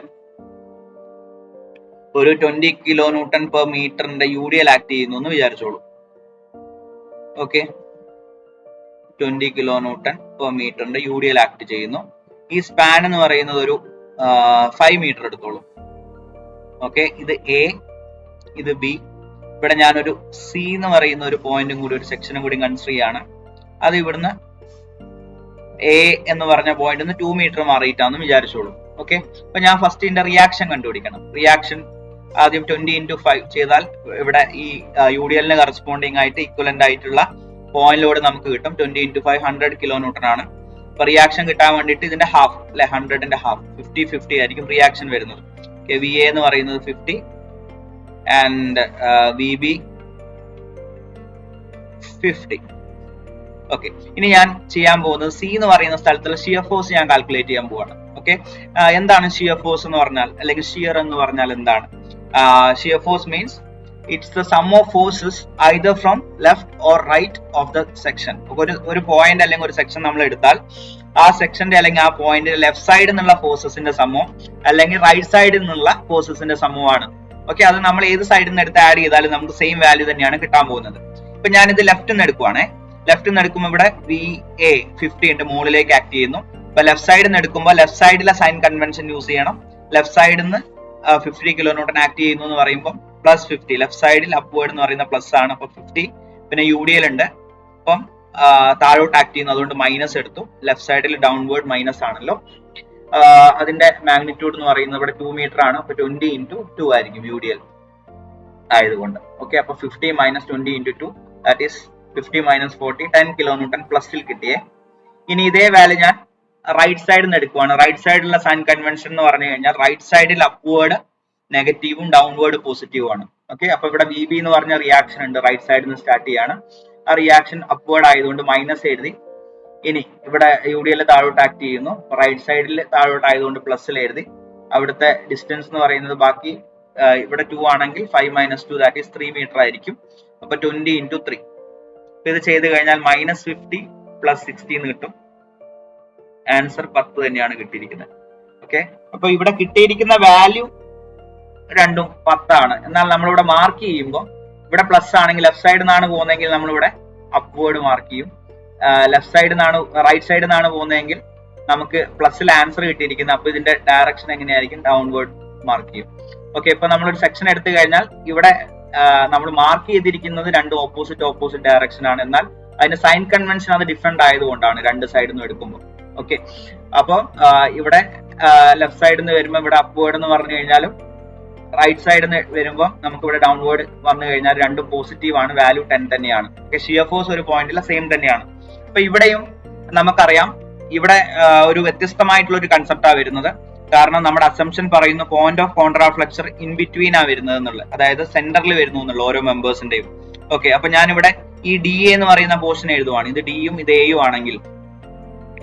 ഒരു 20 kN per മീറ്ററിന്റെ UDL ആക്ട് ചെയ്യുന്നു എന്ന് വിചാരിച്ചോളൂ. ഓക്കെ, 20 kN per മീറ്ററിന്റെ UDL ആക്ട് ചെയ്യുന്നു. ഈ സ്പാൻ എന്ന് പറയുന്നത് ഒരു 5 മീറ്റർ എടുത്തോളൂ. ഓക്കെ, ഇത് A, ഇത് B. ഇവിടെ ഞാനൊരു C എന്ന് പറയുന്ന ഒരു പോയിന്റും കൂടി, ഒരു സെക്ഷനും കൂടി കൺസിഡർ ചെയ്യാണ്. അത് ഇവിടുന്ന് A എന്ന് പറഞ്ഞ പോയിന്റ് 2 മീറ്റർ മാറിയിട്ടാന്ന് വിചാരിച്ചോളൂ. ഓക്കെ, അപ്പൊ ഞാൻ ഫസ്റ്റ് ഇതിന്റെ റിയാക്ഷൻ കണ്ടുപിടിക്കണം. റിയാക്ഷൻ ആദ്യം 20 into 5 ചെയ്താൽ ഇവിടെ ഈ UDL കറസ്പോണ്ടിങ് ആയിട്ട് ഇക്വലന്റ് ആയിട്ടുള്ള പോയിന്റ് ലോഡ് നമുക്ക് കിട്ടും. 20 into 5 100 kN ആണ്. അപ്പൊ റിയാക്ഷൻ കിട്ടാൻ വേണ്ടിയിട്ട് ഇതിന്റെ ഹാഫ് അല്ലെ, 100ന്റെ ഹാഫ് 50-50 ആയിരിക്കും റിയാക്ഷൻ വരുന്നത്. വി എ എന്ന് പറയുന്നത് 50 ആൻഡ് വി ബി 50. ഓക്കെ, ഇനി ഞാൻ ചെയ്യാൻ പോകുന്നത് സി എന്ന് പറയുന്ന സ്ഥലത്തുള്ള ഷിയർ ഫോഴ്സ് ഞാൻ കാൽക്കുലേറ്റ് ചെയ്യാൻ പോവാണ്. ഓക്കെ, എന്താണ് ഷിയർ ഫോഴ്സ് എന്ന് പറഞ്ഞാൽ, അല്ലെങ്കിൽ ഷിയർ എന്ന് പറഞ്ഞാൽ എന്താണ്? Shear force means it's the sum of forces either from left or right of the section. ഒരു പോയിന്റ് അല്ലെങ്കിൽ ഒരു സെക്ഷൻ നമ്മൾ എടുത്താൽ ആ സെക്ഷന്റെ അല്ലെങ്കിൽ ആ പോയിന്റിന്റെ ലെഫ്റ്റ് സൈഡിൽ നിന്നുള്ള ഫോഴ്സസിന്റെ സമം അല്ലെങ്കിൽ റൈറ്റ് സൈഡിൽ നിന്നുള്ള ഫോഴ്സസിന്റെ സമമാണ്. ഓക്കെ, അത് നമ്മൾ ഏത് സൈഡിൽ നിന്ന് എടുത്ത് ആഡ് ചെയ്താലും നമുക്ക് സെയിം വാല്യൂ തന്നെയാണ് കിട്ടാൻ പോകുന്നത്. ഇപ്പൊ ഞാനിത് ലെഫ്റ്റ് നിന്ന് എടുക്കുവാണേ. ലെഫ്റ്റ് നിന്ന് എടുക്കുമ്പോൾ ഇവിടെ വി എ 50 ഉണ്ട്, മുകളിലേക്ക് ആക്ട് ചെയ്യുന്നു. ഇപ്പൊ ലെഫ്റ്റ് സൈഡിൽ നിന്ന് എടുക്കുമ്പോൾ ലെഫ്റ്റ് സൈഡിലെ സൈൻ കൺവെൻഷൻ യൂസ് ചെയ്യണം. ലെഫ്റ്റ് സൈഡിൽ നിന്ന് 50 കിലോ ന്യൂട്ടൺ ആക്ട് ചെയ്യുന്നു എന്ന് പറയുമ്പോൾ പ്ലസ് 50, ലെഫ്റ്റ് സൈഡിൽ അപ്വേർഡ് എന്ന് പറയുന്ന പ്ലസ് ആണ്, അപ്പൊ 50. പിന്നെ യു ഡി എൽ ഉണ്ട്, അപ്പം താഴോട്ട് ആക്ട് ചെയ്യുന്നു, അതുകൊണ്ട് മൈനസ് എടുത്തു. ലെഫ്റ്റ് സൈഡിൽ ഡൗൺവേർഡ് മൈനസ് ആണല്ലോ. അതിന്റെ മാഗ്നിറ്റ്യൂഡ് എന്ന് പറയുന്നത് ഇവിടെ 2 മീറ്റർ ആണ്, അപ്പൊ 20 × 2 ആയിരിക്കും യു ഡി എൽ ആയതുകൊണ്ട്. ഓക്കെ, അപ്പൊ 50 - 20 × 2 ദാറ്റ് ഈസ് 50 - 40 10 കിലോ ന്യൂട്ടൺ പ്ലസിൽ കിട്ടിയേ. ഇനി ഇതേ വാല്യൂ ഞാൻ റൈറ്റ് സൈഡിൽ നിന്ന് എടുക്കുവാണ്. റൈറ്റ് സൈഡിലുള്ള സൈൻ കൺവെൻഷൻ എന്ന് പറഞ്ഞു കഴിഞ്ഞാൽ റൈറ്റ് സൈഡിൽ അപ്വേർഡ് നെഗറ്റീവും ഡൗൺവേർഡ് പോസിറ്റീവും ആണ്. ഓക്കെ, അപ്പൊ ഇവിടെ വി ബി എന്ന് പറഞ്ഞ റിയാക്ഷൻ ഉണ്ട്, റൈറ്റ് സൈഡിൽ നിന്ന് സ്റ്റാർട്ട് ചെയ്യാണ്. ആ റിയാക്ഷൻ അപ്വേർഡ് ആയതുകൊണ്ട് മൈനസ് എഴുതി. ഇനി ഇവിടെ യു ഡി എൽ താഴോട്ട് ആക്ട് ചെയ്യുന്നു, റൈറ്റ് സൈഡിൽ താഴോട്ട് ആയതുകൊണ്ട് പ്ലസിൽ എഴുതി. അവിടുത്തെ ഡിസ്റ്റൻസ് എന്ന് പറയുന്നത് ബാക്കി ഇവിടെ 2 ആണെങ്കിൽ 5 - 2 ദാറ്റ് ഈസ് 3 മീറ്റർ ആയിരിക്കും. അപ്പൊ 20 × 3. ഇത് ചെയ്ത് കഴിഞ്ഞാൽ -50 + 60 എന്ന് കിട്ടും. ആൻസർ 10 തന്നെയാണ് കിട്ടിയിരിക്കുന്നത്. ഓക്കെ, അപ്പൊ ഇവിടെ കിട്ടിയിരിക്കുന്ന വാല്യൂ രണ്ടും 10 ആണ്. എന്നാൽ നമ്മളിവിടെ മാർക്ക് ചെയ്യുമ്പോൾ ഇവിടെ പ്ലസ് ആണെങ്കിൽ ലെഫ്റ്റ് സൈഡിൽ നിന്നാണ് പോകുന്നതെങ്കിൽ നമ്മളിവിടെ അപ്വേർഡ് മാർക്ക് ചെയ്യും. ലെഫ്റ്റ് സൈഡിൽ നിന്നാണ് റൈറ്റ് സൈഡിൽ നിന്നാണ് പോകുന്നതെങ്കിൽ നമുക്ക് പ്ലസിൽ ആൻസർ കിട്ടിയിരിക്കുന്നത്. അപ്പൊ ഇതിന്റെ ഡയറക്ഷൻ എങ്ങനെയായിരിക്കും? ഡൗൺവേർഡ് മാർക്ക് ചെയ്യും. ഓക്കെ, ഇപ്പൊ നമ്മളൊരു സെക്ഷൻ എടുത്തു കഴിഞ്ഞാൽ ഇവിടെ നമ്മൾ മാർക്ക് ചെയ്തിരിക്കുന്നത് രണ്ട് ഓപ്പോസിറ്റ് ഡയറക്ഷൻ ആണ്. എന്നാൽ അതിന്റെ സൈൻ കൺവെൻഷൻ അത് ഡിഫറെന്റ് ആയതുകൊണ്ടാണ് രണ്ട് സൈഡിൽ നിന്ന് എടുക്കുമ്പോൾ. ഓക്കെ, അപ്പൊ ഇവിടെ ലെഫ്റ്റ് സൈഡിൽ നിന്ന് വരുമ്പോൾ ഇവിടെ അപ്വേർഡ് എന്ന് പറഞ്ഞു കഴിഞ്ഞാലും റൈറ്റ് സൈഡിൽ നിന്ന് വരുമ്പോൾ നമുക്ക് ഇവിടെ ഡൗൺവേർഡ് വന്നു കഴിഞ്ഞാൽ രണ്ടും പോസിറ്റീവ് ആണ്, വാല്യൂ 10 തന്നെയാണ്. ഓക്കെ, ഷിയർ ഫോഴ്സ് ഒരു പോയിന്റിൽ സെയിം തന്നെയാണ്. അപ്പൊ ഇവിടെയും നമുക്കറിയാം ഇവിടെ ഒരു വ്യത്യസ്തമായിട്ടുള്ള ഒരു കൺസെപ്റ്റാണ് വരുന്നത്. കാരണം നമ്മുടെ അസംഷൻ പറയുന്നു പോയിന്റ് ഓഫ് കോൺട്രാഫ്ലെക്ചർ ഇൻ ബിറ്റ്വീൻ ആ വരുന്നത് എന്നുള്ളത്, അതായത് സെന്ററിൽ വരുന്നു എന്നുള്ള ഓരോ മെമ്പേഴ്സിന്റെയും. ഓക്കെ, അപ്പൊ ഞാനിവിടെ ഈ ഡി എ എന്ന് പറയുന്ന പോർഷൻ എഴുതുവാണ്. ഇത് ഡിയും ഇത് എയും ആണെങ്കിൽ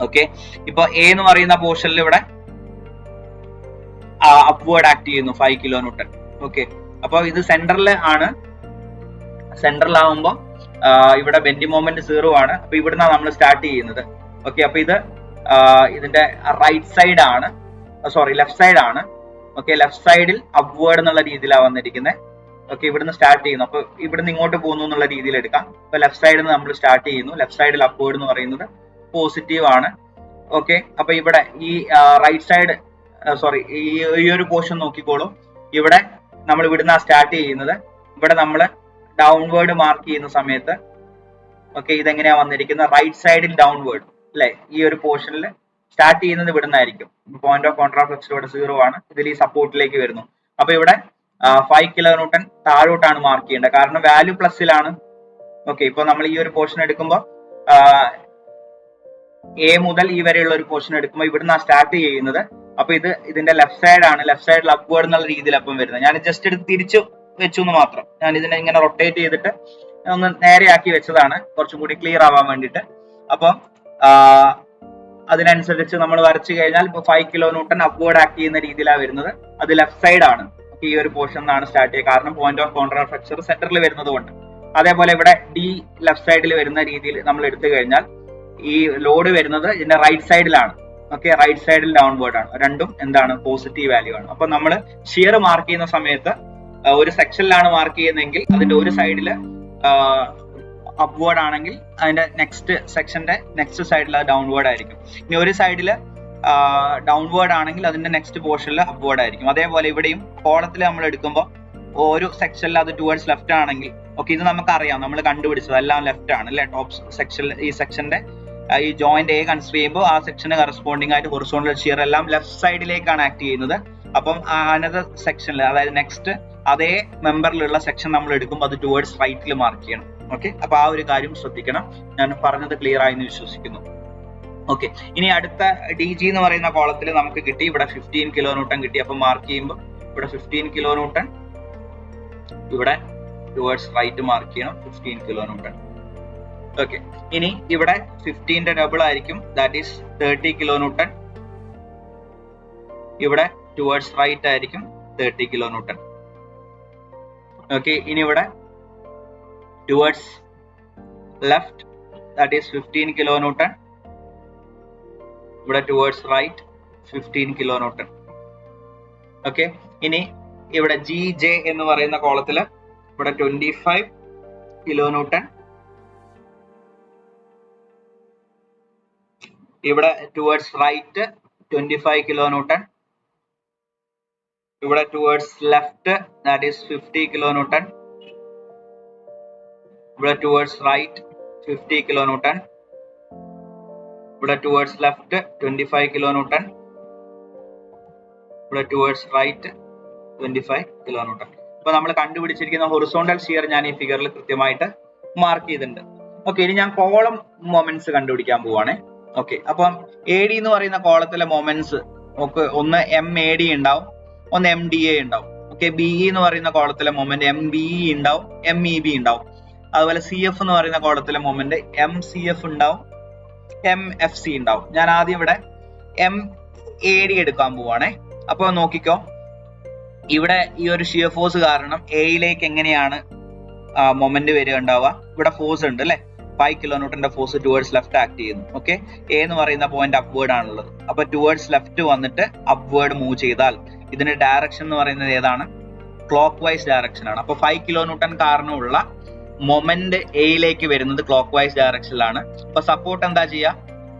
ഓക്കെ, ഇപ്പൊ എ എന്ന് പറയുന്ന പോർഷനിൽ ഇവിടെ അപ്വേർഡ് ആക്ട് ചെയ്യുന്നു 5 കിലോ ന്യൂട്ടൺ. ഓക്കെ, അപ്പൊ ഇത് സെന്ററിൽ ആണ്. സെന്ററിലാവുമ്പോൾ ഇവിടെ ബെൻഡിങ് മൊമെന്റ് 0 ആണ്. അപ്പൊ ഇവിടുന്നാണ് നമ്മൾ സ്റ്റാർട്ട് ചെയ്യുന്നത്. ഓക്കെ, അപ്പൊ ഇത് ഇതിന്റെ റൈറ്റ് സൈഡ് ആണ്, സോറി ലെഫ്റ്റ് സൈഡ് ആണ്. ഓക്കെ, ലെഫ്റ്റ് സൈഡിൽ അപ്വേർഡ് എന്നുള്ള രീതിയിലാണ് വന്നിരിക്കുന്നത്. ഓക്കെ, ഇവിടുന്ന് സ്റ്റാർട്ട് ചെയ്യുന്നു. അപ്പൊ ഇവിടുന്ന് ഇങ്ങോട്ട് പോകുന്നു എന്നുള്ള രീതിയിൽ എടുക്കാം. അപ്പൊ ലെഫ്റ്റ് സൈഡിൽ നിന്ന് നമ്മൾ സ്റ്റാർട്ട് ചെയ്യുന്നു. ലെഫ്റ്റ് സൈഡിൽ അപ്വേർഡ് എന്ന് പറയുന്നത് പോസിറ്റീവ് ആണ്. ഓക്കെ, അപ്പൊ ഇവിടെ ഈ റൈറ്റ് സൈഡ് സോറി ഈ ഒരു പോർഷൻ നോക്കിക്കോളൂ. ഇവിടെ നമ്മൾ ഇവിടുന്ന് സ്റ്റാർട്ട് ചെയ്യുന്നത്. ഇവിടെ നമ്മൾ ഡൗൺവേർഡ് മാർക്ക് ചെയ്യുന്ന സമയത്ത് ഓക്കെ, ഇതെങ്ങനെയാ വന്നിരിക്കുന്നത്? റൈറ്റ് സൈഡിൽ ഡൗൺവേർഡ് അല്ലെ? ഈ ഒരു പോർഷനിൽ സ്റ്റാർട്ട് ചെയ്യുന്നത് ഇവിടുന്നായിരിക്കും. പോയിന്റ് ഓഫ് കോൺട്രാഫ്ലെക്ചർ ഇവിടെ 0 ആണ്. ഇതിൽ ഈ സപ്പോർട്ടിലേക്ക് വരുന്നു. അപ്പൊ ഇവിടെ 5 കിലോ ന്യൂട്ടൺ താഴോട്ടാണ് മാർക്ക് ചെയ്യേണ്ടത്, കാരണം വാല്യൂ പ്ലസിലാണ്. ഓക്കെ, ഇപ്പൊ നമ്മൾ ഈ ഒരു പോർഷൻ എടുക്കുമ്പോൾ എ മുതൽ ഈ വരെയുള്ള ഒരു പോർഷൻ എടുക്കുമ്പോൾ ഇവിടുന്ന് സ്റ്റാർട്ട് ചെയ്യുന്നത്. അപ്പൊ ഇതിന്റെ ലെഫ്റ്റ് സൈഡ് ആണ്. ലെഫ്റ്റ് സൈഡിൽ അപ്വേർഡ് എന്നുള്ള രീതിയിൽ അപ്പം വരുന്നത്. ഞാൻ ജസ്റ്റ് എടുത്ത് തിരിച്ചു വെച്ചു എന്ന് മാത്രം. ഞാൻ ഇതിനെ ഇങ്ങനെ റൊട്ടേറ്റ് ചെയ്തിട്ട് ഒന്ന് നേരെയാക്കി വെച്ചതാണ്, കുറച്ചും കൂടി ക്ലിയർ ആവാൻ വേണ്ടിയിട്ട്. അപ്പം അതിനനുസരിച്ച് നമ്മൾ വരച്ചു കഴിഞ്ഞാൽ ഇപ്പൊ 5 കിലോ ന്യൂട്ടൺ അപ്വേർഡ് ആക്ട് ചെയ്യുന്ന രീതിയിലാണ് വരുന്നത്. അത് ലെഫ്റ്റ് സൈഡ് ആണ്. ഈ ഒരു പോർഷൻ നിന്നാണ് സ്റ്റാർട്ട് ചെയ്യുക, കാരണം പോയിന്റ് ഓഫ് കോൺട്രാഫ്ലെക്ചർ സെന്ററിൽ വരുന്നത് കൊണ്ട്. അതേപോലെ ഇവിടെ ഡി ലെഫ്റ്റ് സൈഡിൽ വരുന്ന രീതിയിൽ നമ്മൾ എടുത്തു കഴിഞ്ഞാൽ ഈ ലോഡ് വരുന്നത് ഇതിന്റെ റൈറ്റ് സൈഡിലാണ്. ഓക്കെ, റൈറ്റ് സൈഡിൽ ഡൗൺവേർഡ് ആണ്. രണ്ടും എന്താണ്? പോസിറ്റീവ് വാല്യൂ ആണ്. അപ്പൊ നമ്മൾ ഷിയർ മാർക്ക് ചെയ്യുന്ന സമയത്ത് ഒരു സെക്ഷനിലാണ് മാർക്ക് ചെയ്യുന്നതെങ്കിൽ അതിന്റെ ഒരു സൈഡിൽ അപ്വേർഡ് ആണെങ്കിൽ അതിന്റെ നെക്സ്റ്റ് സെക്ഷന്റെ നെക്സ്റ്റ് സൈഡിൽ അത് ഡൗൺവേർഡ് ആയിരിക്കും. ഇനി ഒരു സൈഡിൽ ഡൗൺവേർഡ് ആണെങ്കിൽ അതിന്റെ നെക്സ്റ്റ് പോർഷനിൽ അപ്വേർഡ് ആയിരിക്കും. അതേപോലെ ഇവിടെയും കോളത്തിൽ നമ്മൾ എടുക്കുമ്പോൾ ഒരു സെക്ഷനിൽ അത് ടുവേർഡ്സ് ലെഫ്റ്റ് ആണെങ്കിൽ ഓക്കെ, ഇത് നമുക്കറിയാം, നമ്മൾ കണ്ടുപിടിച്ചത് എല്ലാം ലെഫ്റ്റ് ആണ് അല്ലെ? ടോപ്പ് സെക്ഷനിൽ ഈ സെക്ഷന്റെ ഈ ജോയിന്റ് എ കൺസിഡർ ചെയ്യുമ്പോൾ ആ സെക്ഷന് കറസ്പോണ്ടിങ് ആയിട്ട് ഹൊറിസോണ്ടൽ ഷിയർ എല്ലാം ലെഫ്റ്റ് സൈഡിലേക്കാണ് ആക്ട് ചെയ്യുന്നത്. അപ്പം അനദർ സെക്ഷനിൽ, അതായത് നെക്സ്റ്റ് അതേ മെമ്പറിലുള്ള സെക്ഷൻ നമ്മൾ എടുക്കുമ്പോൾ അത് ടുവേർഡ്സ് റൈറ്റിൽ മാർക്ക് ചെയ്യണം. ഓക്കെ, അപ്പൊ ആ ഒരു കാര്യം ശ്രദ്ധിക്കണം. ഞാൻ പറഞ്ഞത് ക്ലിയർ ആയി എന്ന് വിശ്വസിക്കുന്നു. ഓക്കെ, ഇനി അടുത്ത ഡി ജി എന്ന് പറയുന്ന കോളത്തിൽ നമുക്ക് കിട്ടി ഇവിടെ 15 കിലോ ന്യൂട്ടൺ കിട്ടി. അപ്പൊ മാർക്ക് ചെയ്യുമ്പോൾ ഇവിടെ 15 കിലോ ന്യൂട്ടൺ, ഇവിടെ ടുവേർഡ്സ് റൈറ്റ് മാർക്ക് ചെയ്യണം 15 കിലോ ന്യൂട്ടൺ. ഓക്കെ, ഇനി ഇവിടെ 15ന്റെ ഡബിൾ ആയിരിക്കും, ദാറ്റ് ഈസ് 30 കിലോ ന്യൂട്ടൺ. ഇവിടെ ടുവേർഡ്സ് റൈറ്റ് ആയിരിക്കും 30 കിലോ ന്യൂട്ടൺ. ഓക്കെ, ഇനി ഇവിടെ towards left that is 15 kilo newton. ഇവിടെ towards right 15 kilo newton. Okay, ഇനി ഇവിടെ ജി ജെ എന്ന് പറയുന്ന കോളത്തില് ഇവിടെ 25 കിലോ ന്യൂട്ടൺ. ഇവിടെ ടുവേർഡ്സ് റൈറ്റ് 25 കിലോ ന്യൂട്ടൺ. ഇവിടെ towards left that is 50 kilo newton. ഇവിടെ ടുവേർഡ്സ് റൈറ്റ് 50 കിലോ ന്യൂട്ടൺ. ഇവിടെ ടുവേർഡ്സ് ലെഫ്റ്റ് 25 കിലോ ന്യൂട്ടൺ. ഇവിടെ ടുവേർഡ്സ് റൈറ്റ് 25 കിലോ ന്യൂട്ടൺ. അപ്പൊ നമ്മൾ കണ്ടുപിടിച്ചിരിക്കുന്ന ഹൊറിസോണ്ടൽ ഷിയർ ഞാൻ ഈ ഫിഗറിൽ കൃത്യമായിട്ട് മാർക്ക് ചെയ്തിട്ടുണ്ട്. ഓക്കെ, ഇനി ഞാൻ കോളം മൊമെന്റ്സ് കണ്ടുപിടിക്കാൻ പോവാണ്. ഓക്കെ, അപ്പം എ ഡി എന്ന് പറയുന്ന കോളത്തിലെ മൊമെന്റ്സ് ഒക്കെ ഒന്ന് എം എ ഡി ഉണ്ടാവും, ഒന്ന് എം ഡി എ ഉണ്ടാവും. ഓക്കെ, ബി ഇ എന്ന് പറയുന്ന കോളത്തിലെ മൊമെന്റ് എം ബി ഇ ഉണ്ടാവും, എം ഇ ബി ഉണ്ടാവും. അതുപോലെ സി എഫ് എന്ന് പറയുന്ന കോളത്തിലെ മൊമെന്റ് എം സി എഫ് ഉണ്ടാവും, എം എഫ് സി ഉണ്ടാവും. ഞാൻ ആദ്യം ഇവിടെ എം എ ഡി എടുക്കാൻ പോവാണേ. അപ്പൊ നോക്കിക്കോ, ഇവിടെ ഈ ഒരു ഷിയർ ഫോഴ്സ് കാരണം എയിലേക്ക് എങ്ങനെയാണ് മൊമെന്റ് വരിക ഉണ്ടാവുക. ഇവിടെ ഫോഴ്സ് ഉണ്ട് അല്ലെ, 5 കിലോ ന്യൂട്ടന്റെ ഫോഴ്സ് ടുവേർഡ്സ് ലെഫ്റ്റ് ആക്ട് ചെയ്യുന്നു. ഓക്കെ, എ എന്ന് പറയുന്ന പോയിന്റ് അപ്വേർഡ് ആണുള്ളത്. അപ്പൊ ടുവേർഡ്സ് ലെഫ്റ്റ് വന്നിട്ട് അപ്വേർഡ് മൂവ് ചെയ്താൽ ഇതിന്റെ ഡയറക്ഷൻ എന്ന് പറയുന്നത് ഏതാണ്? ക്ലോക്ക് വൈസ് ഡയറക്ഷൻ ആണ്. അപ്പൊ 5 കിലോ ന്യൂട്ടൺ കാരണമുള്ള മൊമെന്റ് എയിലേക്ക് വരുന്നത് ക്ലോക്ക് വൈസ് ഡയറക്ഷനിലാണ്. അപ്പൊ സപ്പോർട്ട് എന്താ ചെയ്യുക?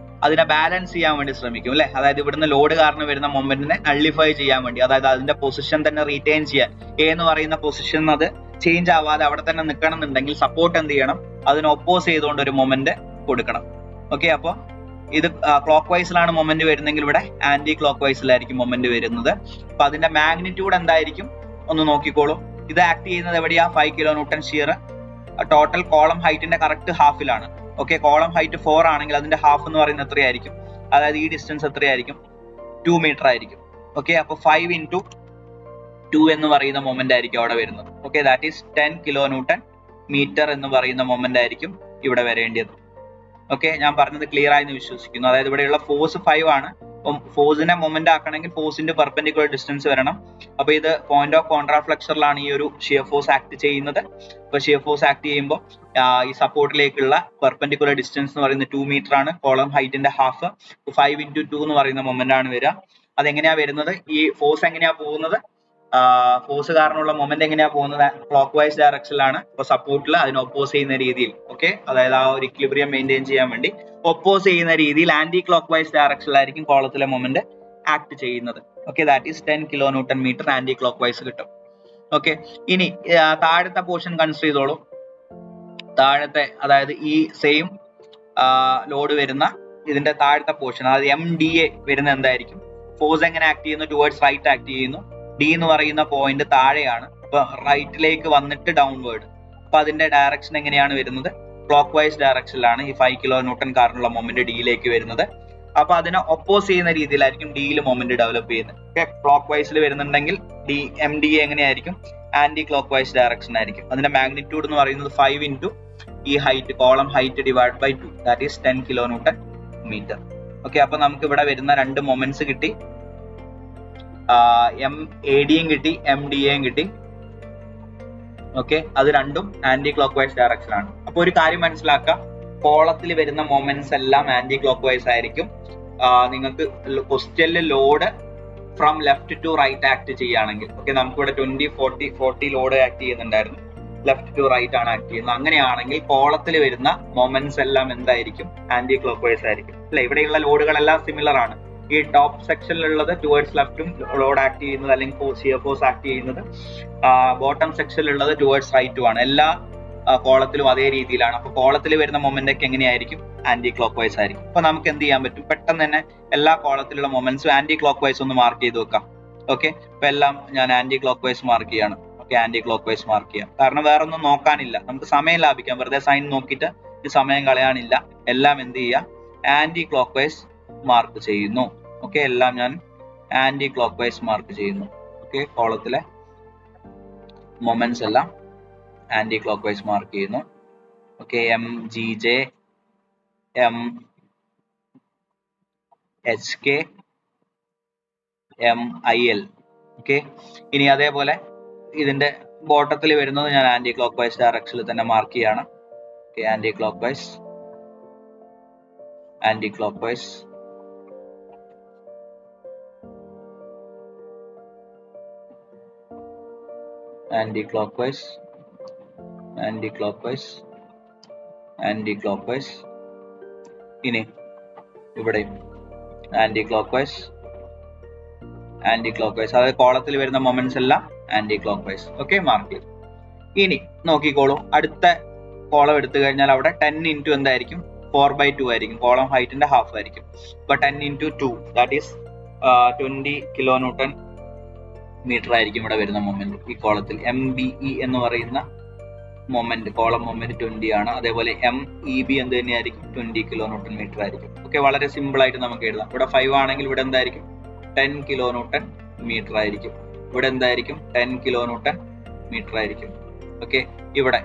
അതിനെ ബാലൻസ് ചെയ്യാൻ വേണ്ടി ശ്രമിക്കും അല്ലെ. അതായത് ഇവിടുന്ന് ലോഡ് കാരണം വരുന്ന മൊമെന്റിനെ നള്ളിഫൈ ചെയ്യാൻ വേണ്ടി, അതായത് അതിന്റെ പൊസിഷൻ തന്നെ റീറ്റെയിൻ ചെയ്യാൻ, എ എന്ന് പറയുന്ന പൊസിഷൻ അത് ചേഞ്ച് ആവാതെ അവിടെ തന്നെ നിൽക്കണം എന്നുണ്ടെങ്കിൽ സപ്പോർട്ട് എന്ത് ചെയ്യണം? അതിനെ ഒപ്പോസ് ചെയ്തുകൊണ്ട് ഒരു മൊമെന്റ് കൊടുക്കണം. ഓക്കെ, അപ്പൊ ഇത് ക്ലോക്ക് വൈസിലാണ് മൊമെന്റ് വരുന്നെങ്കിൽ ഇവിടെ ആന്റി ക്ലോക്ക് വൈസിലായിരിക്കും മൊമെന്റ് വരുന്നത്. അപ്പൊ അതിന്റെ മാഗ്നിറ്റ്യൂഡ് എന്തായിരിക്കും ഒന്ന് നോക്കിക്കോളൂ. ഇത് ആക്ട് ചെയ്യുന്നത് എവിടെയാ? 5 kilo newton shear total column ഹൈറ്റിന്റെ കറക്റ്റ് ഹാഫിലാണ്. ഓക്കെ, കോളം ഹൈറ്റ് 4 ആണെങ്കിൽ അതിന്റെ ഹാഫ് എന്ന് പറയുന്നത് എത്രയായിരിക്കും? അതായത് ഈ ഡിസ്റ്റൻസ് എത്രയായിരിക്കും? 2 മീറ്റർ ആയിരിക്കും. ഓക്കെ, അപ്പൊ 5 into 2 എന്ന് പറയുന്ന മൊമെന്റ് ആയിരിക്കും അവിടെ വരുന്നത്. Okay, that is 10 kilo newton metre എന്ന് പറയുന്ന മൊമെന്റ് ആയിരിക്കും ഇവിടെ വരേണ്ടത്. ഓക്കെ, ഞാൻ പറഞ്ഞത് ക്ലിയർ ആയി എന്ന് വിശ്വസിക്കുന്നു. അതായത് ഇവിടെയുള്ള ഫോഴ്സ് 5 ആണ്. അപ്പം ഫോഴ്സിനെ മൊമെന്റ് ആക്കണമെങ്കിൽ ഫോഴ്സിന്റെ പെർപെൻഡിക്കുലർ ഡിസ്റ്റൻസ് വരണം. അപ്പൊ ഇത് പോയിന്റ് ഓഫ് കോൺട്രാഫ്ലെക്സറിലാണ് ഈ ഒരു ഷിയർ ഫോഴ്സ് ആക്ട് ചെയ്യുന്നത്. അപ്പൊ ഷിയർ ഫോഴ്സ് ആക്ട് ചെയ്യുമ്പോൾ ഈ സപ്പോർട്ടിലേക്കുള്ള പെർപെൻഡിക്കുലർ ഡിസ്റ്റൻസ് എന്ന് പറയുന്നത് 2 മീറ്റർ ആണ്. കോളം ഹൈറ്റിന്റെ ഹാഫ് 5 into 2 എന്ന് പറയുന്ന മൊമെന്റ് ആണ് വരിക. അതെങ്ങനെയാ വരുന്നത്? ഈ ഫോഴ്സ് എങ്ങനെയാ പോകുന്നത്? ഫോഴ്സ് കാരണമുള്ള മൊമെന്റ് എങ്ങനെയാ പോകുന്നത്? ക്ലോക്ക് വൈസ് ഡയറക്ഷനിലാണ്. അപ്പൊ സപ്പോർട്ടിൽ അതിനെ ഒപ്പോസ് ചെയ്യുന്ന രീതിയിൽ, ഓക്കെ, അതായത് ആ ഒരു ഇക്വിലിബ്രിയം മെയിൻറ്റെയിൻ ചെയ്യാൻ വേണ്ടി ഒപ്പോസ് ചെയ്യുന്ന രീതിയിൽ ആന്റി ക്ലോക്ക് വൈസ് ഡയറക്ഷനിലായിരിക്കും കോളത്തിലെ മൊമെന്റ് ആക്ട് ചെയ്യുന്നത്. Okay, that is 10 kilo newton metre anti clock vice കിട്ടും. ഓക്കെ, ഇനി താഴത്തെ പോർഷൻ കൺസിഡർ ചെയ്തോളൂ. താഴത്തെ, അതായത് ഈ സെയിം ലോഡ് വരുന്ന ഇതിന്റെ താഴത്തെ പോർഷൻ, അതായത് എം ഡി എ വരുന്ന എന്തായിരിക്കും? ഫോഴ്സ് എങ്ങനെ ആക്ട് ചെയ്യുന്നു? ടുവേർഡ്സ് റൈറ്റ് ആക്ട് ചെയ്യുന്നു. ഡി എന്ന് പറയുന്ന പോയിന്റ് താഴെയാണ്. അപ്പൊ റൈറ്റിലേക്ക് വന്നിട്ട് ഡൗൺവേർഡ്. അപ്പൊ അതിന്റെ ഡയറക്ഷൻ എങ്ങനെയാണ് വരുന്നത്? ക്ലോക്ക് വൈസ് ഡയറക്ഷനിലാണ് ഈ 5 കിലോ ന്യൂട്ടൺ കാരണമുള്ള മൊമെന്റ് ഡിയിലേക്ക് വരുന്നത്. അപ്പൊ അതിനെ ഒപ്പോസ് ചെയ്യുന്ന രീതിയിലായിരിക്കും ഡിയിൽ മൊമെന്റ് ഡെവലപ്പ് ചെയ്യുന്നത്. ഓക്കെ, ക്ലോക്ക് വൈസിൽ വരുന്നുണ്ടെങ്കിൽ എം ഡി എ എങ്ങനെയായിരിക്കും? ആന്റി ക്ലോക്ക് വൈസ് ഡയറക്ഷൻ ആയിരിക്കും. അതിന്റെ മാഗ്നിറ്റ്യൂഡ് എന്ന് പറയുന്നത് 5 into ഈ height, column height divide by 2, that is 10 kilo newton metre. Okay, അപ്പൊ നമുക്ക് ഇവിടെ വരുന്ന രണ്ട് മൊമെന്റ്സ് കിട്ടി. എം എ ഡിയും കിട്ടി, എം ഡി എയും കിട്ടി. ഓക്കെ, അത് രണ്ടും ആന്റി ക്ലോക്ക് വൈസ് ഡയറക്ഷൻ ആണ്. അപ്പൊ ഒരു കാര്യം മനസ്സിലാക്കുക, കോളത്തിൽ വരുന്ന മൊമെന്റ്സ് എല്ലാം ആന്റി ക്ലോക്ക് വൈസ് ആയിരിക്കും. നിങ്ങൾക്ക് ക്വസ്റ്റ്യനിൽ load from left to right act ചെയ്യുകയാണെങ്കിൽ, ഓക്കെ, നമുക്കിവിടെ 20, 40 ലോഡ് ആക്ട് ചെയ്യുന്നുണ്ടായിരുന്നു. ലെഫ്റ്റ് ടു റൈറ്റ് ആണ് ആക്ട് ചെയ്യുന്നത്. അങ്ങനെയാണെങ്കിൽ കോളത്തിൽ വരുന്ന മൊമെന്റ്സ് എല്ലാം എന്തായിരിക്കും? ആന്റി ക്ലോക്ക് വൈസ് ആയിരിക്കും അല്ലെ. ഇവിടെയുള്ള ലോഡുകളെല്ലാം സിമിലർ ആണ്. ഈ ടോപ്പ് സെക്ഷനിലുള്ളത് ടുവേർഡ്സ് ലെഫ്റ്റും ലോഡ് ആക്ട് ചെയ്യുന്നത്, അല്ലെങ്കിൽ ഷിയർ ഫോഴ്സ് ആക്ട് ചെയ്യുന്നത്. ബോട്ടം സെക്ഷനിലുള്ളത് ടുവേർഡ്സ് റൈറ്റും ആണ്. എല്ലാ കോളത്തിലും അതേ രീതിയിലാണ്. അപ്പൊ കോളത്തിൽ വരുന്ന മൊമെന്റ് ഒക്കെ എങ്ങനെയായിരിക്കും? ആന്റി ക്ലോക്ക് വൈസ് ആയിരിക്കും. അപ്പൊ നമുക്ക് എന്ത് ചെയ്യാൻ പറ്റും? പെട്ടെന്ന് തന്നെ എല്ലാ കോളത്തിലുള്ള മൊമെന്റ്സും ആന്റി ക്ലോക്ക് വൈസ് ഒന്ന് മാർക്ക് ചെയ്ത് വെക്കാം. ഓക്കെ, അപ്പൊ എല്ലാം ഞാൻ ആന്റി ക്ലോക്ക് വൈസ് മാർക്ക് ചെയ്യാണ്. Okay, anti clock vice mark ചെയ്യാം. കാരണം വേറെ ഒന്നും നോക്കാനില്ല, നമുക്ക് സമയം ലാഭിക്കാം. വെറുതെ സൈൻ നോക്കിയിട്ട് ഇത് സമയം കളയാനില്ല. എല്ലാം എന്ത് ചെയ്യുക? ആന്റി ക്ലോക്ക് വൈസ് മാർക്ക് ചെയ്യുന്നു. ഓക്കെ, എല്ലാം ഞാൻ ആന്റി ക്ലോക്ക് വൈസ് മാർക്ക് ചെയ്യുന്നു. ഓക്കെ, കോളത്തിലെ മൊമെന്റ്സ് എല്ലാം ആന്റി ക്ലോക്ക് വൈസ് മാർക്ക് ചെയ്യുന്നു. Okay, M G J, M H K, M I L. Okay, ഇനി അതേപോലെ ഇതിന്റെ ബോട്ടത്തിൽ വരുന്നത് ഞാൻ ആന്റി ക്ലോക്ക് വൈസ് ഡയറക്ഷനിൽ തന്നെ മാർക്ക് ചെയ്യാണ്. Okay, anti clock vice, anti clock vice, anti clock vice, anti clock vice, anti clock vice. ഇനി ഇവിടെയും anti clock vice, anti clock vice. അതായത് കോളത്തിൽ വരുന്ന മൊമെന്റ്സ് എല്ലാം anti clock vice. Okay, mark ചെയ്തു. ഇനി നോക്കിക്കോളൂ, അടുത്ത കോളം എടുത്തു കഴിഞ്ഞാൽ അവിടെ 10 ഇൻറ്റു എന്തായിരിക്കും, 4/2 ആയിരിക്കും. കോളം ഹൈറ്റിന്റെ ഹാഫ് ആയിരിക്കും. അപ്പൊ 10 into 2 that is 20 kilo newton metre ആയിരിക്കും ഇവിടെ വരുന്ന മൊമെന്റ്. ഈ കോളത്തിൽ MBE എന്ന് പറയുന്ന മൊമെന്റ്, കോളം മൊമെന്റ് 20 ആണ്. അതേപോലെ MEB എന്ത് തന്നെയായിരിക്കും, 20 കിലോ ന്യൂട്ടൺ മീറ്റർ ആയിരിക്കും. ഓക്കെ, വളരെ സിമ്പിൾ ആയിട്ട് നമുക്ക് എഴുതാം. ഇവിടെ 5 ആണെങ്കിൽ ഇവിടെ എന്തായിരിക്കും, 10 കിലോ ന്യൂട്ടൺ മീറ്റർ ആയിരിക്കും. ഇവിടെ എന്തായിരിക്കും, 10 കിലോ ന്യൂട്ടൺ മീറ്റർ ആയിരിക്കും. ഓക്കെ, ഇവിടെ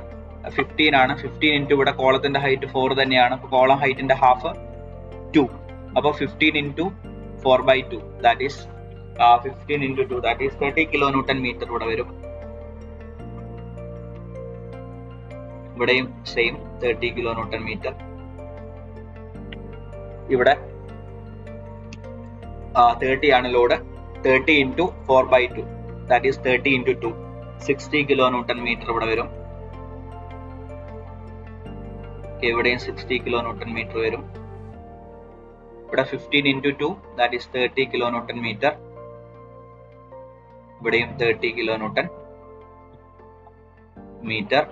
15 ആണ്. 15 ഇൻറ്റു ഇവിടെ കോളത്തിന്റെ ഹൈറ്റ് 4 തന്നെയാണ്. അപ്പൊ കോളം ഹൈറ്റിന്റെ ഹാഫ് 2. അപ്പൊ 15 into 4/2 that is 15 into 2 that is 30 kilo newton metre ഇവിടെ വരും. ഇവിടെയും സെയിം 30 കിലോ ന്യൂട്ടൺ മീറ്റർ. ഇവിടെ 30 ആണ് load. 30 into 4/2 that is 30 into 2 60 kilo newton metre ഇവിടെ വരും. ഇവിടെയും 60 കിലോ ന്യൂട്ടൺ മീറ്റർ വരും. ഇവിടെ 15 into 2 that is 30 kilo newton metre. ഇവിടെയും 30 കിലോ ന്യൂട്ടൺ മീറ്റർ.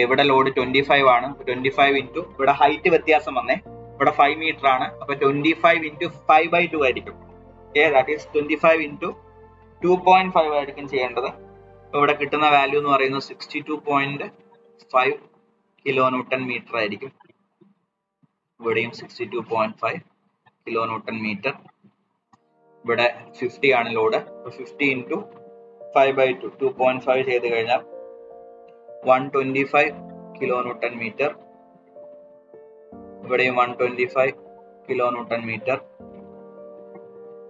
ഇവിടെ ലോഡ് 25 ആണ്. 25 ഇൻറ്റു ഇവിടെ ഹൈറ്റ് വ്യത്യാസം വന്നേ, ഇവിടെ 5 മീറ്റർ ആണ്. അപ്പൊ 25 ഇൻറ്റു 5/2 ആയിരിക്കും. ദാറ്റ് ഈസ് 25 ഇൻറ്റു 2.5 ആയിരിക്കും ചെയ്യേണ്ടത്. ഇവിടെ കിട്ടുന്ന വാല്യൂ എന്ന് പറയുന്നത് 62.5 കിലോ ന്യൂട്ടൺ മീറ്റർ ആയിരിക്കും. ഇവിടെയും 62.5 കിലോ ന്യൂട്ടൺ മീറ്റർ. ഇവിടെ 50 ആണ് ലോഡ്. 50 ഇൻറ്റു 5/2 2.5 ചെയ്ത് കഴിഞ്ഞാൽ 125 കിലോ ന്യൂട്ടൺ മീറ്റർ. ഇവിടെയും 125 കിലോ ന്യൂട്ടൺ മീറ്റർ.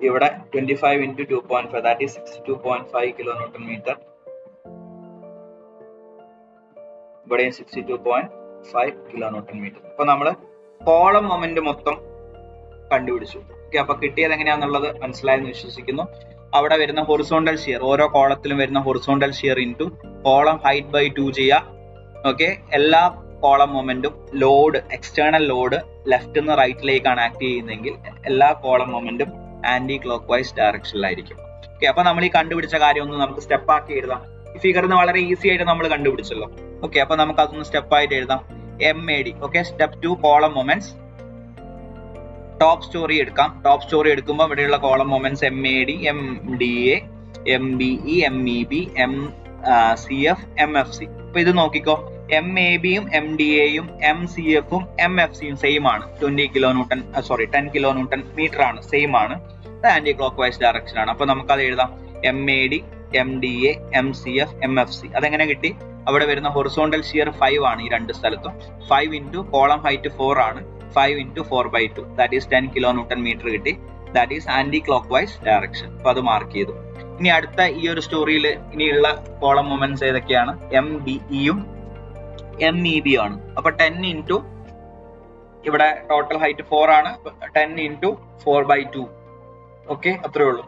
ഇവിടെ 25 into 2.5 that is 62.5 kilo newton metre. ഇവിടെയും 62.5 കിലോ ന്യൂട്ടൺ മീറ്റർ. അപ്പൊ നമ്മള് കോളം മൊമെന്റ് മൊത്തം കണ്ടുപിടിച്ചു. ഓക്കെ, അപ്പൊ കിട്ടിയത് എങ്ങനെയാണെന്നുള്ളത് മനസ്സിലായെന്ന് വിശ്വസിക്കുന്നു. അവിടെ വരുന്ന ഹൊറിസോണ്ടൽ ഷിയർ, ഓരോ കോളത്തിലും വരുന്ന horizontal shear into column height by 2 ചെയ്യാം. ഓക്കെ, എല്ലാ കോളം മൊമെന്റും ലോഡ്, എക്സ്റ്റേണൽ ലോഡ് ലെഫ്റ്റ് നിന്ന് റൈറ്റിലേക്കാണ് ആക്ട് ചെയ്യുന്നതെങ്കിൽ എല്ലാ കോളം മൊമെന്റും ആന്റി ക്ലോക്ക് വൈസ് ഡയറക്ഷനിലായിരിക്കും. ഓക്കെ, അപ്പൊ നമ്മൾ ഈ കണ്ടുപിടിച്ച കാര്യം ഒന്ന് നമുക്ക് സ്റ്റെപ്പ് ആക്കി എഴുതാം. ഈ ഫിഗറിന് വളരെ ഈസി ആയിട്ട് നമ്മൾ കണ്ടുപിടിച്ചല്ലോ. ഓക്കെ, അപ്പൊ നമുക്ക് അതൊന്ന് സ്റ്റെപ്പ് ആയിട്ട് എഴുതാം. MAD. Okay, step 2 column moments. Top story എടുക്കാം. ടോപ്പ് സ്റ്റോറി എടുക്കുമ്പോൾ ഇവിടെയുള്ള column moments MAD, MDA, MBE, MEB, MCF, MFC. അപ്പൊ ഇത് നോക്കിക്കോ, MABയും MDAയും MCFും MFCയും സെയിം ആണ്. 10 കിലോ ന്യൂട്ടൺ മീറ്റർ ആണ്, സെയിം ആണ്. ആന്റി ക്ലോക്ക് വൈസ് ഡയറക്ഷൻ ആണ്. അപ്പൊ നമുക്ക് അത് എഴുതാം. MAD, MDA, MCF, MFC. അതെങ്ങനെ കിട്ടി? അവിടെ വരുന്ന ഹൊറിസോണ്ടൽ ഷിയർ 5 ആണ് ഈ രണ്ട് സ്ഥലത്തും. 5 ഇൻറ്റു കോളം ഹൈറ്റ് 4 ആണ്. 5 into 4/2 that is 10 kilo newton metre കിട്ടി. That is anti clock vice direction. അപ്പൊ അത് മാർക്ക് ചെയ്തു. ഇനി അടുത്ത ഈ ഒരു സ്റ്റോറിയിൽ ഇനിയുള്ള കോളം മൊമെന്റ്സ് ഏതൊക്കെയാണ്? MBEയും MEBയും ആണ്. അപ്പൊ 10 ഇൻറ്റു ഇവിടെ ടോട്ടൽ ഹൈറ്റ് 4 ആണ്. 10 ഇൻറ്റു 4/2. ഓക്കെ, അത്രേ ഉള്ളൂ.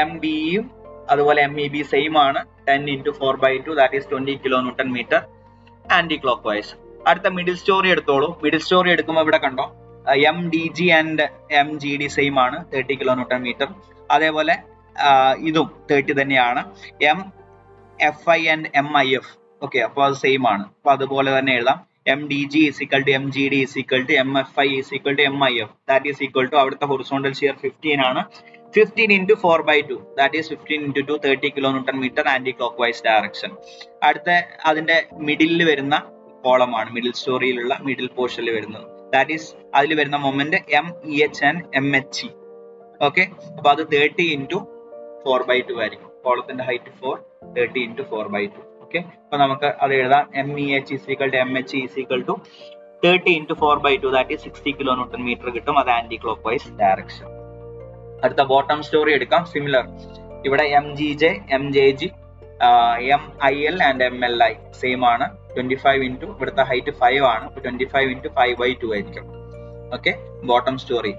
MBEയും അതുപോലെ MEB സെയിം ആണ്. 10 into 4/2 that is 20 kilo newton metre anti clock vice. അടുത്ത മിഡിൽ സ്റ്റോറി എടുത്തോളൂ. മിഡിൽ സ്റ്റോറി എടുക്കുമ്പോൾ ഇവിടെ കണ്ടോ, MDG ആൻഡ് MGD സെയിം ആണ്, 30 കിലോ ന്യൂട്ടൺ മീറ്റർ. അതേപോലെ ഇതും 30 തന്നെയാണ്. MFI and MIF. ഓക്കെ, അപ്പോൾ അത് സെയിം ആണ്. അപ്പൊ അതുപോലെ തന്നെ എഴുതാം. MDG is equal to MGD is equal to MFI is equal to MIF. That is equal to അവിടുത്തെ ഹൊറിസോണ്ടൽ ഷിയർ 15 ആണ്. 15 into 4/2 that is 15 into 2 30 kilonewton meter anti clockwise direction. അടുത്ത അതിന്റെ മിഡിലിൽ വരുന്ന കോളം ആണ്, മിഡിൽ സ്റ്റോറിയിലുള്ള മിഡിൽ പോർഷനിൽ വരുന്നത്. ദാറ്റ് ഈസ് അതിൽ വരുന്ന moment MEH and MHE. Okay, അപ്പൊ അത് 30 into 4/2 ആയിരിക്കും. കോളത്തിന്റെ ഹൈറ്റ് 4, 30 into 4/2. ഓക്കെ, അപ്പൊ നമുക്ക് അത് എഴുതാം. MEH is equal to MHE is equal to 30 into 4/2, that is 60 kN കിട്ടും. അത് ആന്റി ക്ലോക്ക് വൈസ് ഡയറക്ഷൻ. അടുത്ത ബോട്ടം സ്റ്റോറി എടുക്കാം. സിമിലർ, ഇവിടെ MGJ, MJG, MIL and MLI same ആണ്. 25 into ഇവിടുത്തെ ഹൈറ്റ് 5 ആണ്. 25 into 5/2 ആയിരിക്കും. Okay, bottom story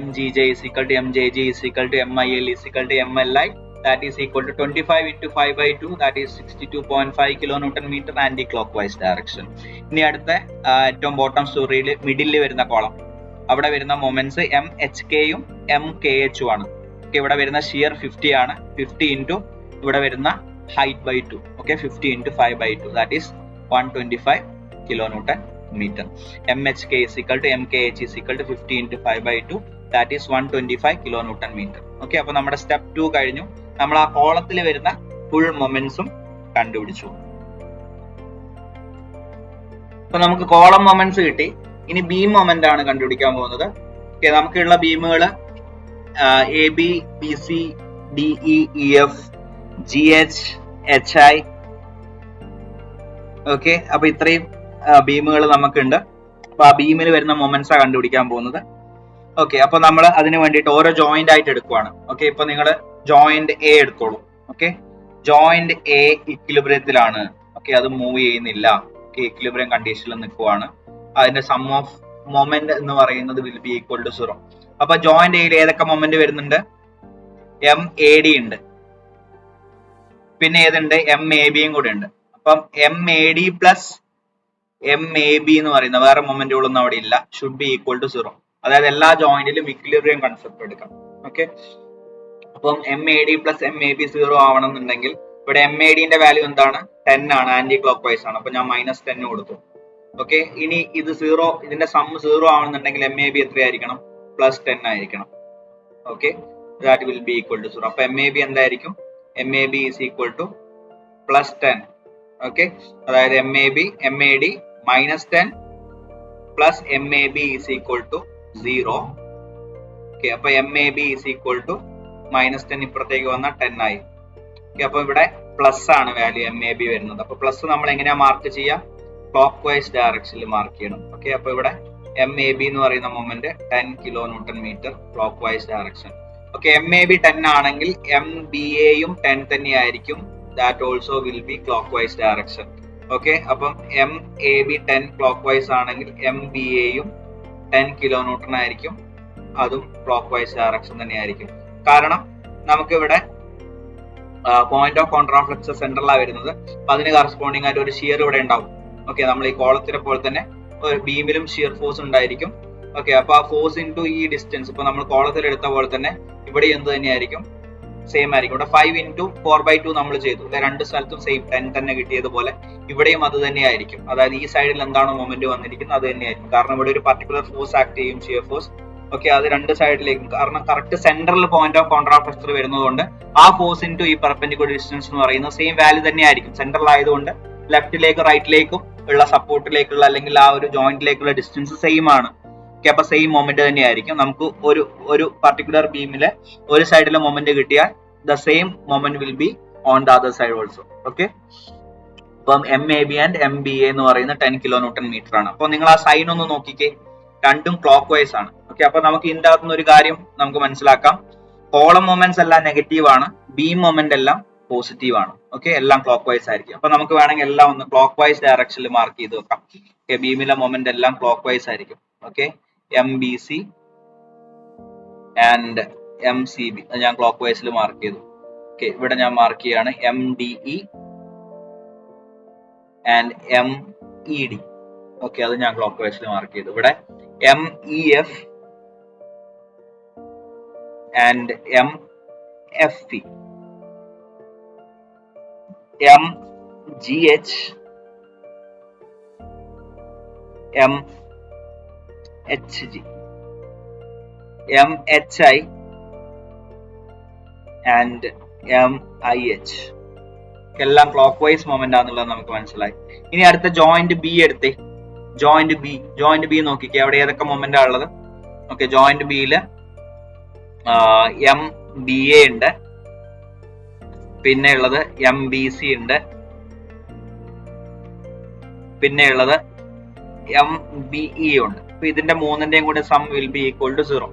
MGJ is equal to MJG is equal to MIL is equal to MLI, that is equal to 25 into 5/2, that is 62.5 kN anti clock vice direction. ഇനി അടുത്ത ഏറ്റവും ബോട്ടം സ്റ്റോറിയിൽ മിഡിൽ വരുന്ന കോളം, അവിടെ വരുന്ന മൊമെന്റ്സ് MHKയും MKHും ആണ്. ഇവിടെ വരുന്ന ഷിയർ 50 ആണ്. 50 into ഇവിടെ വരുന്ന height by 2. Okay, 50 into 5/2, that is 125 kN. MHK is equal to MKH is equal to 50 into 5/2, that is 125 kN. Okay, അപ്പൊ നമ്മുടെ സ്റ്റെപ്പ് 2 കഴിഞ്ഞു. നമ്മൾ ആ കോളത്തിൽ വരുന്ന ഫുൾ മൊമെന്റ്സും കണ്ടുപിടിച്ചു. അപ്പൊ നമുക്ക് കോളം മൊമെന്റ്സ് കിട്ടി. ഇനി ബീം മൊമെന്റ് ആണ് കണ്ടുപിടിക്കാൻ പോകുന്നത്. ഓക്കെ, നമുക്കുള്ള ബീമുകൾ AB, BC, DE, EF, GH, HI. Okay, അപ്പൊ ഇത്രയും ബീമുകൾ നമുക്കുണ്ട്. അപ്പൊ ആ ബീമിൽ വരുന്ന മൊമെന്റ്സാ കണ്ടുപിടിക്കാൻ പോകുന്നത്. ഓക്കെ, അപ്പൊ നമ്മൾ അതിന് വേണ്ടിയിട്ട് ഓരോ ജോയിന്റ് ആയിട്ട് എടുക്കുവാണ്. ഓക്കെ, ഇപ്പൊ നിങ്ങൾ ജോയിന്റ് A എടുത്തോളൂ. Okay, joint A ഇക്വിലിബ്രിയത്തിലാണ്. ഓക്കെ, അത് മൂവ് ചെയ്യുന്നില്ല. ഓക്കെ, ഇക്വിലിബ്രിയം കണ്ടീഷനിൽ നിൽക്കുവാണ്. അതിന്റെ സം ഓഫ് മൊമെന്റ് എന്ന് പറയുന്നത് വിൽ ബി ഈക്വൽ ടു 0. അപ്പൊ ജോയിന്റ് എയിൽ ഏതൊക്കെ മൊമെന്റ് വരുന്നുണ്ട്? MAD ഉണ്ട്, പിന്നെ ഏതുണ്ട്? MABയും കൂടെ ഉണ്ട്. അപ്പം MAD പ്ലസ് MAB എന്ന് പറയുന്ന വേറെ മൊമെന്റുകളൊന്നും അവിടെ ഇല്ല. Should be equal to 0. അതായത് എല്ലാ ജോയിന്റിലും ഇക്വിലിബ്രിയം കൺസെപ്റ്റ് എടുക്കാം. ഓക്കെ, അപ്പം MAD പ്ലസ് MAB 0 ആവണം എന്നുണ്ടെങ്കിൽ ഇവിടെ MADന്റെ വാല്യൂ എന്താണ്? 10 ആണ്, ആന്റി ക്ലോക്ക് വൈസ് ആണ്. അപ്പൊ ഞാൻ -10 കൊടുത്തു. ഓക്കെ, ഇനി ഇത് 0, ഇതിന്റെ സം 0 ആവണമെന്നുണ്ടെങ്കിൽ MAB എത്രയായിരിക്കണം? +10 ആയിരിക്കണം. Okay, that will be equal to 0. അപ്പൊ MAB എന്തായിരിക്കും? MAB is equal to +10. Okay, അതായത് MAD -10 plus MAB is equal to 0. Okay, അപ്പൊ MAB ഈസ് ഈക്വൽ ടു -10 ഇപ്പുറത്തേക്ക് വന്നാൽ 10 ആയി. ഓക്കെ, അപ്പൊ ഇവിടെ പ്ലസ് ആണ് വാല്യൂ MAB വരുന്നത്. അപ്പൊ പ്ലസ് നമ്മൾ എങ്ങനെയാ മാർക്ക് ചെയ്യാം? ക്ലോക്ക് വൈസ് ഡയറക്ഷനിൽ മാർക്ക് ചെയ്യണം. ഓക്കെ, അപ്പൊ ഇവിടെ MAB എന്ന് പറയുന്ന moment 10 kN clock vice direction. Okay, MAB 10 ആണെങ്കിൽ MBAയും 10 തന്നെയായിരിക്കും. That also will B clock vice direction. Okay, അപ്പം MAB 10 ക്ലോക്ക് വൈസ് ആണെങ്കിൽ MBAയും 10 kN ആയിരിക്കും. അതും ക്ലോക്ക് വൈസ് ഡയറക്ഷൻ തന്നെയായിരിക്കും. കാരണം നമുക്ക് ഇവിടെ പോയിന്റ് ഓഫ് കോൺട്രാഫ്ലക്സ് സെന്ററിലാണ് വരുന്നത്. അപ്പൊ അതിന് കറസ്പോണ്ടിങ് ആയിട്ട് ഒരു ഷിയർ ഇവിടെ ഉണ്ടാവും. ഓക്കെ, നമ്മൾ ഈ കോളത്തിനെ പോലെ തന്നെ ഒരു ബീമിലും ഷിയർ ഫോഴ്സ് ഉണ്ടായിരിക്കും. ഓക്കെ, അപ്പൊ ആ ഫോഴ്സ് ഇൻടു ഈ ഡിസ്റ്റൻസ്, ഇപ്പൊ നമ്മൾ കോളത്തിൽ എടുത്ത പോലെ തന്നെ ഇവിടെ എന്ത് തന്നെയായിരിക്കും? സെയിം ആയിരിക്കും. ഇവിടെ 5 into 4/2 നമ്മൾ ചെയ്തു. രണ്ട് സ്ഥലത്തും സെയിം 10 തന്നെ കിട്ടിയതുപോലെ ഇവിടെയും അത് തന്നെയായിരിക്കും. അതായത് ഈ സൈഡിൽ എന്താണോ മൊമെന്റ് വന്നിരിക്കുന്നത് അത് തന്നെയായിരിക്കും. കാരണം ഇവിടെ ഒരു പർട്ടിക്കുലർ ഫോഴ്സ് ആക്ട് ചെയ്യും, ഷിയർ ഫോഴ്സ്. ഓക്കെ, അത് രണ്ട് സൈഡിലേക്കും, കാരണം കറക്റ്റ് സെന്ററിൽ പോയിന്റ് ഓഫ് കോൺട്രാഫ്ലക്സ് വരുന്നതുകൊണ്ട് ആ ഫോഴ്സ് ഇൻടു ഈ പെർപെൻഡിക്കുലർ ഡിസ്റ്റൻസ് എന്ന് പറയുന്നത് സെയിം വാല്യൂ തന്നെയായിരിക്കും. സെന്ററിൽ ആയതുകൊണ്ട് ലെഫ്റ്റിലേക്കും റൈറ്റിലേക്കും ഉള്ള സപ്പോർട്ടിലേക്കുള്ള അല്ലെങ്കിൽ ആ ഒരു ജോയിന്റിലേക്കുള്ള ഡിസ്റ്റൻസ് സെയിം ആണ്. ഓക്കെ, അപ്പൊ സെയിം മൊമെന്റ് തന്നെയായിരിക്കും. നമുക്ക് ഒരു പർട്ടിക്കുലർ ബീമിലെ ഒരു സൈഡിലെ മൊമെന്റ് കിട്ടിയാൽ the same moment will B on the other side also. Okay, അപ്പം MAB ആൻഡ് MBA എന്ന് പറയുന്ന 10 kN ആണ്. അപ്പൊ നിങ്ങൾ ആ സൈൻ ഒന്ന് നോക്കിക്കേ, രണ്ടും ക്ലോക്ക് വൈസ് ആണ്. ഓക്കെ, അപ്പൊ നമുക്ക് ഇതിന്റെ അകത്തുനിന്ന് ഒരു കാര്യം നമുക്ക് മനസ്സിലാക്കാം. കോളം മൊമെന്റ്സ് എല്ലാം നെഗറ്റീവ് ആണ്, ബീം മൊമെന്റ് എല്ലാം പോസിറ്റീവ് ആണ്. ഓക്കെ, എല്ലാം ക്ലോക്ക് വൈസ് ആയിരിക്കും. അപ്പൊ നമുക്ക് വേണമെങ്കിൽ എല്ലാം ഒന്ന് ക്ലോക്ക് വൈസ് ഡയറക്ഷനിൽ മാർക്ക് ചെയ്ത് വെക്കാം. ഓക്കെ, ബീമിലെ മൊമെന്റ് എല്ലാം ക്ലോക്ക് വൈസ് ആയിരിക്കും. ഓക്കെ, MBC ആൻഡ് MCB ഞാൻ ക്ലോക്ക് വൈസിൽ മാർക്ക് ചെയ്തു. ഓക്കെ, ഇവിടെ ഞാൻ മാർക്ക് ചെയ്യാണ് MDE ആൻഡ് MED. ഓക്കെ, അത് ഞാൻ ക്ലോക്ക് വൈസിൽ മാർക്ക് ചെയ്തു. ഇവിടെ MEF and MFP, MGH, MHG, MHI and MIH. എല്ലാം ക്ലോക്ക് വൈസ് മൊമെന്റ് ആണെന്നുള്ളത് നമുക്ക് മനസ്സിലായി. ഇനി അടുത്ത ജോയിന്റ് B എടുത്തേ. ജോയിന്റ് B നോക്കിക്കേ, അവിടെ ഏതൊക്കെ മൊമെന്റ് ആണ് ഉള്ളത്? ഓക്കെ, ജോയിന്റ് ബിയില് MBA ഉണ്ട്, പിന്നെ ഉള്ളത് എം ബി സി ഉണ്ട്, പിന്നെ ഉള്ളത് എം ബി ഇ ഉണ്ട്. അപ്പൊ ഇതിന്റെ മൂന്നിന്റെയും കൂടെ sum will be equal to 0.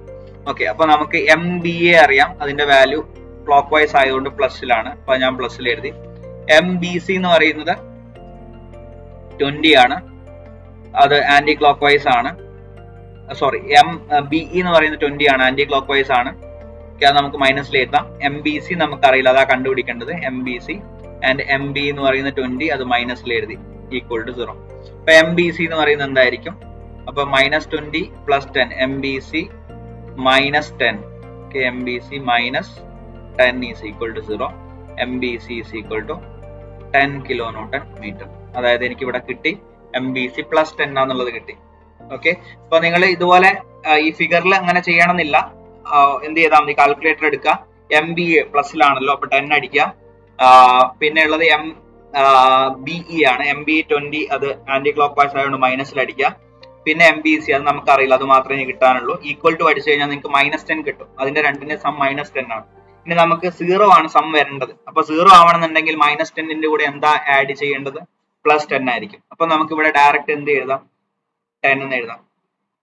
Okay, അപ്പൊ നമുക്ക് എം ബി എ അറിയാം, അതിന്റെ വാല്യൂ ക്ലോക്ക് വൈസ് ആയതുകൊണ്ട് പ്ലസിലാണ്, അപ്പൊ ഞാൻ പ്ലസിൽ എഴുതി. എം ബി സി എന്ന് പറയുന്നത് 20 ആണ്, അത് ആന്റി ക്ലോക്ക് വൈസ് ആണ്. സോറി, എം ബി ഇ എന്ന് പറയുന്നത് 20 ആണ്, ആന്റി ക്ലോക്ക് വൈസ് ആണ്. അത് നമുക്ക് മൈനസിൽ എഴുതാം. എം ബി സി നമുക്ക് അറിയില്ല, അതാ കണ്ടുപിടിക്കേണ്ടത്. M B C and M B എന്ന് പറയുന്നത് 20, അത് മൈനസിൽ എഴുതി ഈക്വൽ ടു 0. അപ്പൊ എം ബി സി എന്ന് പറയുന്നത് എന്തായിരിക്കും? അപ്പൊ -20 + 10, M B C -10. Okay, M B C -10 is equal to 0. M B C is equal to 10 kN/m. അതായത് എനിക്ക് ഇവിടെ കിട്ടി എം ബി സി +10 ആണെന്നുള്ളത് കിട്ടി. ഓക്കെ, അപ്പൊ നിങ്ങൾ ഇതുപോലെ ഈ ഫിഗറിൽ അങ്ങനെ ചെയ്യണമെന്നില്ല. എന്ത് ചെയ്താൽ മതി? കാൽക്കുലേറ്റർ എടുക്കുക. എം ബി എ പ്ലസിലാണല്ലോ, അപ്പൊ 10 അടിക്കുക. പിന്നെ ഉള്ളത് എം ബി ഇ ആണ്, എം ബി 20, അത് ആന്റി ക്ലോക്ക് വൈസ് ആയതുകൊണ്ട് മൈനസിൽ അടിക്കുക. പിന്നെ എം ബി സി, അത് നമുക്കറിയില്ല, അത് മാത്രമേ കിട്ടാനുള്ളൂ. ഈക്വൽ ടു അടിച്ചു കഴിഞ്ഞാൽ നിങ്ങൾക്ക് -10 കിട്ടും. അതിന്റെ രണ്ടിന്റെ സം -10 ആണ്. ഇനി നമുക്ക് 0 ആണ് സം വരേണ്ടത്. അപ്പൊ 0 ആവണമെന്നുണ്ടെങ്കിൽ -10ന്റെ കൂടെ എന്താ ആഡ് ചെയ്യേണ്ടത്? +10 ആയിരിക്കും. അപ്പൊ നമുക്ക് ഇവിടെ ഡയറക്റ്റ് എന്ത് എഴുതാം? 10 എന്ന് എഴുതാം.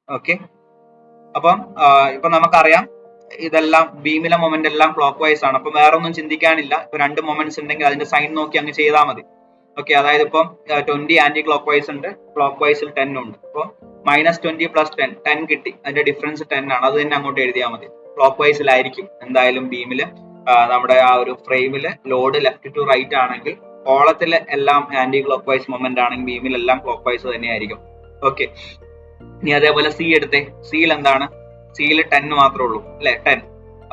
ഓക്കെ, അപ്പം ഇപ്പൊ നമുക്കറിയാം ഇതെല്ലാം ബീമിലെ മൊമെന്റ് എല്ലാം ക്ലോക്ക് വൈസ് ആണ്. അപ്പൊ വേറെ ഒന്നും ചിന്തിക്കാനില്ല. ഇപ്പൊ രണ്ട് മൊമെന്റ്സ് ഉണ്ടെങ്കിൽ അതിന്റെ സൈൻ നോക്കി അങ്ങ് ചെയ്താൽ മതി. ഓക്കെ, അതായത് ഇപ്പം 20 ആന്റി ക്ലോക്ക് വൈസ് ഉണ്ട്, ക്ലോക്ക് വൈസിൽ 10 ഉണ്ട്. അപ്പൊ -20 + 10 കിട്ടി, അതിന്റെ ഡിഫറൻസ് 10 ആണ്. അത് തന്നെ അങ്ങോട്ട് എഴുതിയാൽ മതി. ക്ലോക്ക് വൈസിലായിരിക്കും എന്തായാലും ബീമില്, നമ്മുടെ ആ ഒരു ഫ്രെയിമില് ലോഡ് ലെഫ്റ്റ് ടു റൈറ്റ് ആണെങ്കിൽ, കോളത്തില് എല്ലാം ആന്റി ക്ലോക്ക് വൈസ് മൊമെന്റ് ആണെങ്കിൽ ബീമിലെല്ലാം ക്ലോക്ക് വൈസ് തന്നെയായിരിക്കും. ഓക്കെ, ഇനി അതേപോലെ സി എടുത്തേ. സിയിൽ എന്താണ്? സിയിൽ 10 മാത്രമേ ഉള്ളൂ അല്ലെ, 10.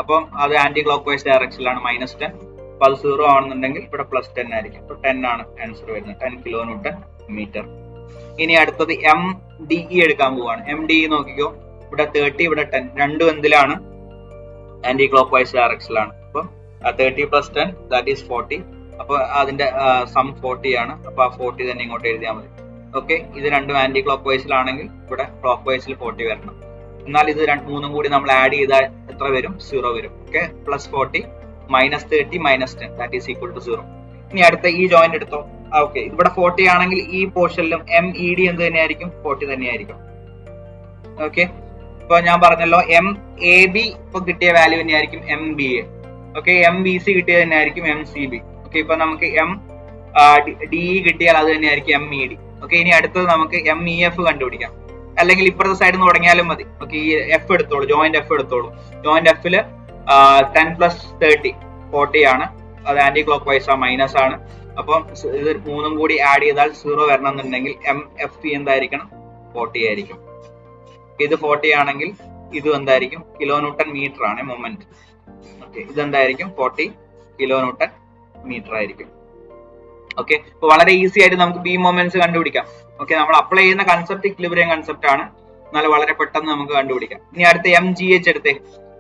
അപ്പം അത് ആന്റി ക്ലോക്ക് വൈസ് ഡയറക്ഷനിലാണ്, -10. അപ്പൊ അത് 0 ആണെന്നുണ്ടെങ്കിൽ ഇവിടെ +10 ആയിരിക്കും. അപ്പൊ 10 ആണ് ആൻസർ വരുന്നത്, 10 kN/m. ഇനി അടുത്തത് എം ഡി ഇ എടുക്കാൻ പോവാണ്. എം ഡി ഇ നോക്കിക്കോ, ഇവിടെ 30, ഇവിടെ 10, രണ്ടും എന്തിലാണ്? ആന്റി ക്ലോക്ക് വൈസ് ഡയറക്ഷനിലാണ്. അപ്പൊ 30 + 10 ദാറ്റ് ഈസ് 40. അപ്പൊ അതിന്റെ സം 40 ആണ്. അപ്പൊ ആ 40 തന്നെ ഇങ്ങോട്ട് എഴുതിയാൽ മതി. ഓക്കെ, ഇത് രണ്ടും ആന്റി ക്ലോക്ക് വൈസിലാണെങ്കിൽ ഇവിടെ ക്ലോക്ക് വൈസിൽ 40 വരണം. എന്നാൽ ഇത് മൂന്നും കൂടി നമ്മൾ ആഡ് ചെയ്താൽ എത്ര വരും? 0 വരും. Okay, +40 -30 -10 that is equal to 0. ഇനി അടുത്ത ഈ ജോയിന്റ് എടുത്തോ. ഓക്കെ, ഇവിടെ 40 ആണെങ്കിൽ ഈ പോർഷനിലും എം ഇ ഡി എന്ത് തന്നെയായിരിക്കും? 40 തന്നെയായിരിക്കും. ഓക്കെ, ഇപ്പൊ ഞാൻ പറഞ്ഞല്ലോ എം എ ബി ഇപ്പൊ കിട്ടിയ വാല്യൂ തന്നെയായിരിക്കും M B A. Okay, M B C കിട്ടിയത് തന്നെയായിരിക്കും എം സി ബി. ഓക്കെ, ഇപ്പൊ നമുക്ക് എം ഡി ഇ കിട്ടിയാൽ അത് തന്നെയായിരിക്കും എം ഇ ഡി. ഓക്കെ, ഇനി അടുത്തത് നമുക്ക് എം ഇ എഫ് കണ്ടുപിടിക്കാം. അല്ലെങ്കിൽ ഇപ്പുറത്തെ സൈഡിൽ നിന്ന് തുടങ്ങിയാലും മതി. ഓക്കെ, ഈ എഫ് എടുത്തോളൂ, ജോയിന്റ് എഫ് എടുത്തോളൂ. ജോയിന്റ് എഫില് 10 + 30 40 ആണ്. അത് ആന്റി ക്ലോക്ക് വൈസ് ആ, മൈനസ് ആണ്. അപ്പം ഇത് മൂന്നും കൂടി ആഡ് ചെയ്താൽ 0 വരണം എന്നുണ്ടെങ്കിൽ എം എഫ് പി എന്തായിരിക്കണം? 40 ആയിരിക്കും. ഇത് 40 ആണെങ്കിൽ ഇത് എന്തായിരിക്കും? kN/m ആണ് മൊമെന്റ്. ഓക്കെ, ഇതെന്തായിരിക്കും? 40 kN/m ആയിരിക്കും. ഓക്കെ, അപ്പൊ വളരെ ഈസി ആയിട്ട് നമുക്ക് ബീം മൊമെന്റ്സ് കണ്ടുപിടിക്കാം. ഓക്കെ, നമ്മൾ അപ്ലൈ ചെയ്യുന്ന കൺസെപ്റ്റ് ഇക്വിലിബ്രിയം കൺസെപ്റ്റ് ആണ്, എന്നാൽ വളരെ പെട്ടെന്ന് നമുക്ക് കണ്ടുപിടിക്കാം. ഇനി അടുത്ത എം ജി എച്ച് എടുത്തേ.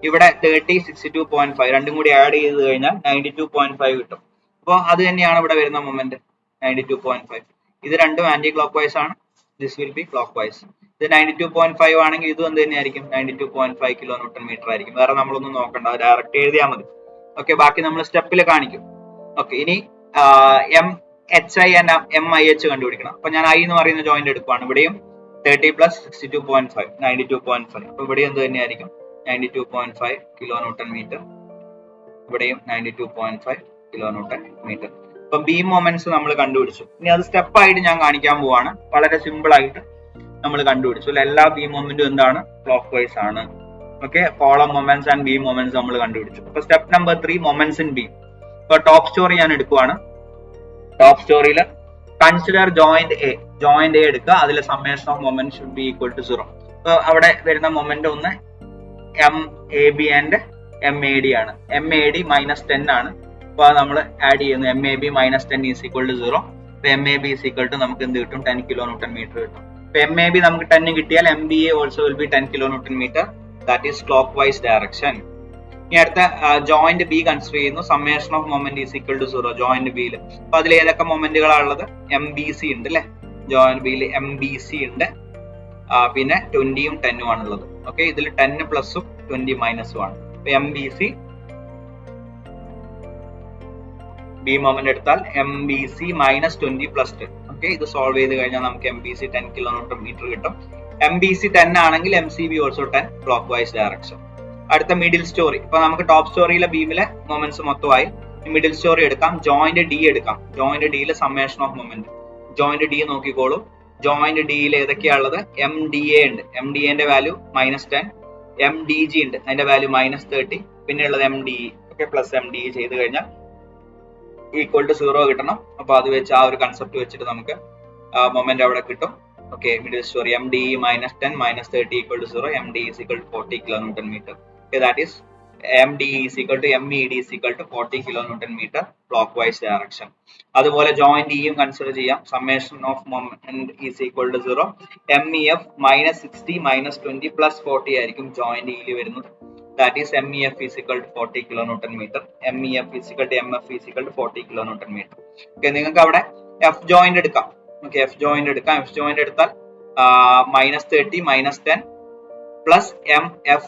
ഇവിടെ 30 62.5 രണ്ടും കൂടി ആഡ് ചെയ്ത് കഴിഞ്ഞാൽ 92.5 കിട്ടും. അപ്പോൾ അത് തന്നെയാണ് ഇവിടെ വരുന്ന മൊമെന്റ്, 92.5. ഇത് രണ്ടും ആന്റി ക്ലോക്ക് വൈസ് ആണ്, this will be clock vice. ഇത് 92.5 ആണെങ്കിൽ ഇതും എന്ത് തന്നെയായിരിക്കും? 92.5 kN/m ആയിരിക്കും. വേറെ നമ്മളൊന്നും നോക്കണ്ട, ഡയറക്റ്റ് എഴുതിയാൽ മതി. ഓക്കെ, ബാക്കി നമ്മൾ സ്റ്റെപ്പിൽ കാണിക്കും. ഓക്കെ, ഇനി M H I and M I H കണ്ടുപിടിക്കണം. അപ്പൊ ഞാൻ ഐ എന്ന് പറയുന്ന ജോയിന്റ് എടുക്കുവാണ്. ഇവിടെയും 30 + 62.5 92.5. അപ്പൊ ഇവിടെ എന്ത് തന്നെയായിരിക്കും? 92.5 kN/m. ഇവിടെയും 92.5 kN/m. അപ്പൊ ബീം മൊമെന്റ്സ് നമ്മൾ കണ്ടുപിടിച്ചു. ഇനി അത് സ്റ്റെപ്പ് ആയിട്ട് ഞാൻ കാണിക്കാൻ പോവാണ്. വളരെ സിമ്പിൾ ആയിട്ട് നമ്മൾ കണ്ടുപിടിച്ചു. എല്ലാ ബീം മൊമെന്റും എന്താണ്? ക്ലോക്ക് വൈസ് ആണ്. Okay, column moments and beam moments നമ്മൾ കണ്ടുപിടിച്ചു. അപ്പൊ step number 3, moments in beam. ഇപ്പൊ ടോപ്പ് സ്റ്റോറി ഞാൻ എടുക്കുവാണ്. ടോപ്പ് സ്റ്റോറിയിൽ consider joint A. Joint A എടുക്കുക, അതിലെ സമ്മേഷൻ of moment should be equal to 0. അപ്പൊ അവിടെ വരുന്ന മൊമെന്റ് ഒന്ന് M A B and M A D ആണ്. എം എ ഡി -10 ആണ്. അപ്പൊ നമ്മൾ ആഡ് ചെയ്യുന്നു. M A B -10 is equal to 0. അപ്പൊ M A B is equal to നമുക്ക് എന്ത് കിട്ടും? 10 kN/m കിട്ടും. അപ്പൊ എം എ ബി നമുക്ക് 10 കിട്ടിയാൽ M B A also will be 10 kN/m. That is clock vice direction. ഇനി അടുത്ത ജോയിന്റ് ബി കൺസിഡർ ചെയ്യുന്നു. Summation of moment is equal to 0 joint ബിയിൽ. അപ്പൊ അതിൽ ഏതൊക്കെ മൊമെന്റുകളാണ് ഉള്ളത്? എം ബി സി ഉണ്ട് അല്ലെ, ജോയിന്റ് ബിയിൽ എം ബി സി ഉണ്ട്. പിന്നെ 20ഉം 10ഉം ആണുള്ളത്. ഓക്കെ, ഇതിൽ 10 +ഉം 20 - ആണ്. അപ്പൊ M B C B moment എടുത്താൽ M B C minus 20 plus 10. Okay, ഇത് സോൾവ് ചെയ്ത് കഴിഞ്ഞാൽ നമുക്ക് എം ബി സി 10 കിലോമീറ്റർ കിട്ടും. എം ബി സി 10 ആണെങ്കിൽ M C B also 10 clock vice direction. അടുത്ത മിഡിൽ സ്റ്റോറി. ഇപ്പൊ നമുക്ക് ടോപ്പ് സ്റ്റോറിയിലെ ബീമിലെ മൊമെന്റ്സ് മൊത്തമായി. മിഡിൽ സ്റ്റോറി എടുക്കാം, ജോയിന്റ് ഡി എടുക്കാം. ജോയിന്റ് ഡിയിലെ summation of moment. Joint D നോക്കിക്കോളൂ. ജോയിന്റ് ഡിയിൽ ഏതൊക്കെയാണുള്ളത്? എം ഡി എ ഉണ്ട്, എം ഡി എന്റെ വാല്യൂ -10. എം ഡി ജി ഉണ്ട്, അതിന്റെ വാല്യൂ -30. പിന്നെ ഉള്ളത് എം ഡി ഒക്കെ പ്ലസ് എം ഡി ചെയ്ത് കഴിഞ്ഞാൽ ഈക്വൽ ടു 0 കിട്ടണം. അപ്പൊ അത് വെച്ച് ആ ഒരു കൺസെപ്റ്റ് വെച്ചിട്ട് നമുക്ക് മൊമെന്റ് അവിടെ കിട്ടും. Okay, middle storey M D -10 -30 equal to 0. M D is equal to 40 kilonewton metre. That is MD is equal to MED is equal to 40 kilonewton meter clockwise direction. അതുപോലെ joint E യും കൺസിഡർ ചെയ്യാം. summation of moment is equal to 0. MEF -60 -20 plus 40 ആയിരിക്കും joint E യിൽ വരുന്നത്. That is MEF is equal to 40 kilonewton meter. MEF is equal to MF is equal to 40 kilonewton meter. Okay, നിങ്ങൾക്ക് അവിടെ F joint എടുക്കാം. Okay, F joint എടുക്കാം. F joint എടുത്താൽ -30 -10 plus MF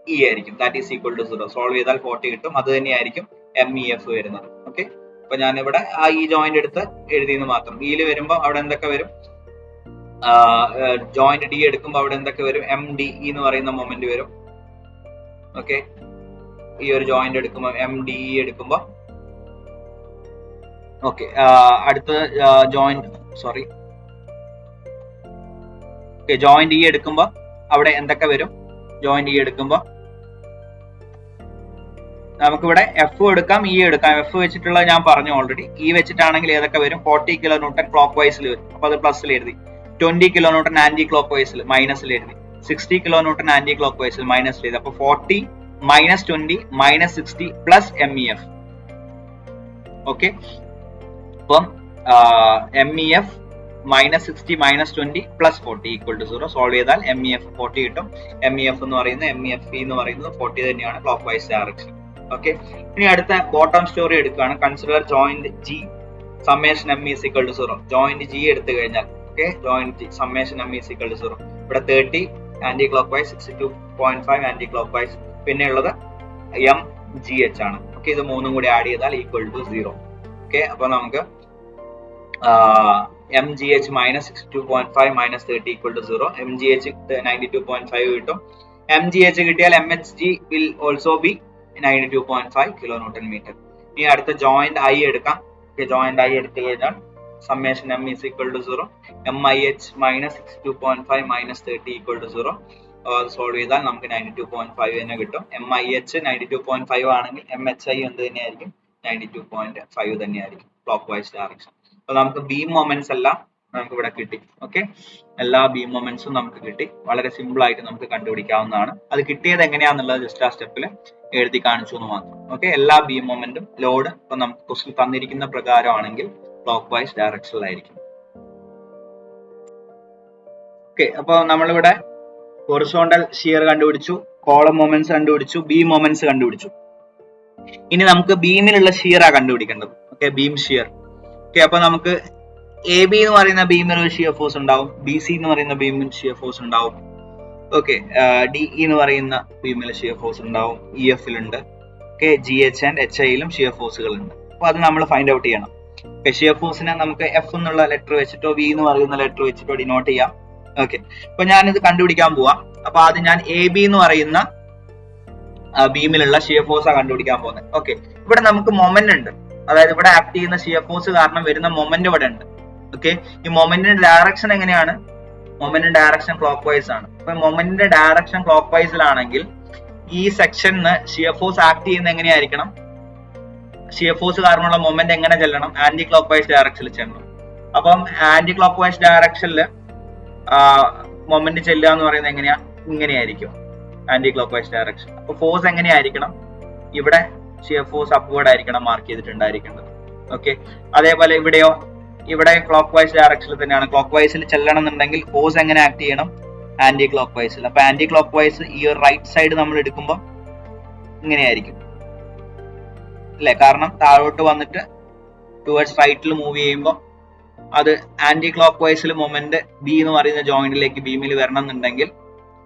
E ആയിരിക്കും. That is equal to 0. Solve ചെയ്താൽ 40 കിട്ടും. അത് തന്നെയായിരിക്കും MEF വരുന്നത്. ഓക്കെ, അപ്പൊ ഞാനിവിടെ ആ ഈ ജോയിന്റ് എടുത്ത് എഴുതിയെന്ന് മാത്രം. ഇയിൽ വരുമ്പോൾ അവിടെ എന്തൊക്കെ വരും? ജോയിന്റ് ഡി എടുക്കുമ്പോൾ അവിടെ എന്തൊക്കെ വരും? MDE എന്ന് പറയുന്ന മൊമെന്റ് വരും. ഓക്കെ, ഈ ഒരു ജോയിന്റ് എടുക്കുമ്പോൾ MDE എടുക്കുമ്പോൾ ഓക്കെ, അടുത്ത ജോയിന്റ് ജോയിന്റ് E എടുക്കുമ്പോൾ അവിടെ എന്തൊക്കെ വരും? ജോയിന്റ് E എടുക്കുമ്പോൾ നമുക്കിവിടെ എഫ് എടുക്കാം, ഇ എടുക്കാം. എഫ് വെച്ചിട്ടുള്ളത് ഞാൻ പറഞ്ഞു ഓൾറെഡി. ഇ വെച്ചിട്ടാണെങ്കിൽ ഏതൊക്കെ വരും? 40 കിലോന്യൂട്ടൺ ക്ലോക്ക് വൈസിൽ വരും. അപ്പൊ അത് പ്ലസിൽ എഴുതി. 20 കിലോന്യൂട്ടൺ ആന്റി ക്ലോക്ക് വൈസിൽ മൈനസിൽ എഴുതി. 60 കിലോന്യൂട്ടൺ ആന്റി ക്ലോക്ക് വൈസിൽ മൈനസിൽ എഴുതി. അപ്പൊ 40 -20 -60 പ്ലസ് MEF. ഓക്കെ, അപ്പം MEF -60 -20 plus 40 equal to 0. Solve ചെയ്താൽ MEF 40 കിട്ടും. MEF എന്ന് പറയുന്നത് MEFE എന്ന് പറയുന്നത് 40 തന്നെയാണ് ക്ലോക്ക് വൈസ് ഡയറക്ഷൻ. ഓക്കെ, ഇനി അടുത്ത ബോട്ടം സ്റ്റോറി എടുക്കുകയാണ്. കൺസിഡർ ജോയിന്റ് G സമ്മേഷൻ M is equal to 0. Joint G എടുത്തു കഴിഞ്ഞാൽ ഓക്കെ, ജോയിന്റ് G സമ്മേഷൻ M is equal to 0. ഇവിടെ 30 anti clock vice, 62.5 anti clock vice, പിന്നെ ഉള്ളത് MGH ആണ്. ഓക്കെ, ഇത് മൂന്നും കൂടി ആഡ് ചെയ്താൽ ഈക്വൽ ടു 0. ഓക്കെ, അപ്പൊ നമുക്ക് MGH -62.5 -30 equal to 0. MGH 92.5 കിട്ടും. MGH കിട്ടിയാൽ MHG will also be 92.5 kilonewton meter. ഇനി അടുത്ത ജോയിന്റ് I എടുക്കാം. ജോയിന്റ് I എടുത്തു കഴിഞ്ഞാൽ summation M is equal to 0. MIH -62.5 -30 equal to 0. അത് സോൾവ് ചെയ്താൽ നമുക്ക് 92.5 തന്നെ കിട്ടും. MIH 92.5 ആണെങ്കിൽ MHI എന്ത് തന്നെയായിരിക്കും? 92.5 തന്നെയായിരിക്കും ക്ലോക്ക് വൈസ് ഡയറക്ഷൻ. അപ്പൊ നമുക്ക് ബീം മൊമെന്റ്സ് എല്ലാം നമുക്ക് ഇവിടെ കിട്ടി. ഓക്കെ, എല്ലാ ബീം മൊമെന്റ്സും നമുക്ക് കിട്ടി. വളരെ സിമ്പിൾ ആയിട്ട് നമുക്ക് കണ്ടുപിടിക്കാവുന്നതാണ്. അത് കിട്ടിയത് എങ്ങനെയാന്നുള്ളത് ജസ്റ്റ് ആ സ്റ്റെപ്പിൽ എഴുതി കാണിച്ചു എന്ന് മാത്രം. ഓക്കെ, എല്ലാ ബീം മൊമെന്റും ലോഡ് ഇപ്പൊ നമുക്ക് ക്വസ്റ്റ്യൻ തന്നിരിക്കുന്ന പ്രകാരമാണെങ്കിൽ ക്ലോക്ക് വൈസ് ഡയറക്ഷനിലായിരിക്കും. ഓക്കെ, അപ്പൊ നമ്മളിവിടെ ഹൊറിസോണ്ടൽ ഷിയർ കണ്ടുപിടിച്ചു, കോളം മൊമെന്റ്സ് കണ്ടുപിടിച്ചു, ബീം മൊമെന്റ്സ് കണ്ടുപിടിച്ചു. ഇനി നമുക്ക് ബീമിലുള്ള ഷിയറാ കണ്ടുപിടിക്കേണ്ടത്. Okay, beam shear. ഓക്കെ, അപ്പൊ നമുക്ക് AB എന്ന് പറയുന്ന ബീമിൽ ഒരു ഷിയർ ഫോഴ്സ് ഉണ്ടാവും, BC എന്ന് പറയുന്ന ബീമിൽ ഷിയർ ഫോഴ്സ് ഉണ്ടാവും. ഓക്കെ, DE എന്ന് പറയുന്ന ബീമിൽ ഷിയർ ഫോഴ്സ് ഉണ്ടാവും, EF ലുണ്ട്. ഓക്കെ, GH ആൻഡ് HI-ലും ഷിയർ ഫോഴ്സുകൾ ഉണ്ട്. അപ്പൊ അത് നമ്മൾ ഫൈൻഡ് ഔട്ട് ചെയ്യണം. ഷിയർ ഫോഴ്സിനെ നമുക്ക് F എന്നുള്ള ലെറ്റർ വെച്ചിട്ടോ V എന്ന് പറയുന്ന ലെറ്റർ വെച്ചിട്ടോ ഡിനോട്ട് ചെയ്യാം. ഓക്കെ, അപ്പൊ ഞാനിത് കണ്ടുപിടിക്കാൻ പോവാം. അപ്പൊ ആദ്യം ഞാൻ AB എന്ന് പറയുന്ന ബീമിലുള്ള ഷിയർ ഫോഴ്സാ കണ്ടുപിടിക്കാൻ പോകുന്നത്. ഓക്കെ, ഇവിടെ നമുക്ക് മൊമെന്റ് ഉണ്ട്. അതായത് ഇവിടെ ആക്ട് ചെയ്യുന്ന ഷിയർ ഫോഴ്സ് കാരണം വരുന്ന മൊമെന്റ് ഇവിടെ ഉണ്ട്. ഓക്കെ, ഈ മൊമെന്റിന്റെ ഡയറക്ഷൻ എങ്ങനെയാണ്? മൊമെന്റിന്റെ ഡയറക്ഷൻ ക്ലോക്ക് വൈസ് ആണ്. അപ്പൊ മൊമെന്റിന്റെ ഡയറക്ഷൻ ക്ലോക്ക് വൈസിലാണെങ്കിൽ ഈ സെക്ഷനിന് ഷിയർ ഫോഴ്സ് ആക്ട് ചെയ്യുന്ന എങ്ങനെയായിരിക്കണം? ഷിയർ ഫോഴ്സ് കാരണമുള്ള മൊമെന്റ് എങ്ങനെ ചെല്ലണം? ആന്റി ക്ലോക്ക് വൈസ് ഡയറക്ഷനിൽ ചെല്ലണം. അപ്പം ആന്റി ക്ലോക്ക് വൈസ് ഡയറക്ഷനിൽ മൊമെന്റ് ചെല്ലുക എന്ന് പറയുന്നത് എങ്ങനെയാ? ഇങ്ങനെയായിരിക്കും ആന്റി ക്ലോക്ക് വൈസ് ഡയറക്ഷൻ. അപ്പൊ ഫോഴ്സ് എങ്ങനെയായിരിക്കണം? ഇവിടെ ഷിയർ ഫോഴ്സ് അപ്വേർഡ് ആയിരിക്കണം മാർക്ക് ചെയ്തിട്ടുണ്ടായിരിക്കേണ്ടത്. ഓക്കെ, അതേപോലെ ഇവിടെയോ? ഇവിടെ ക്ലോക്ക് വൈസ് ഡയറക്ഷനിൽ തന്നെയാണ്. ക്ലോക്ക് വൈസിൽ ചെല്ലണം എന്നുണ്ടെങ്കിൽ ഫോഴ്സ് എങ്ങനെ ആക്ട് ചെയ്യണം? ആന്റി ക്ലോക്ക് വൈസിൽ. അപ്പൊ ആന്റി ക്ലോക്ക് വൈസ് ഈ ഒരു റൈറ്റ് സൈഡ് നമ്മൾ എടുക്കുമ്പോൾ ഇങ്ങനെയായിരിക്കും അല്ലെ? കാരണം താഴോട്ട് വന്നിട്ട് ടുവേർഡ്സ് റൈറ്റിൽ മൂവ് ചെയ്യുമ്പോൾ അത് ആന്റി ക്ലോക്ക് വൈസിൽ മൊമെന്റ് ബി എന്ന് പറയുന്ന ജോയിന്റിലേക്ക് ബീമിൽ വരണം എന്നുണ്ടെങ്കിൽ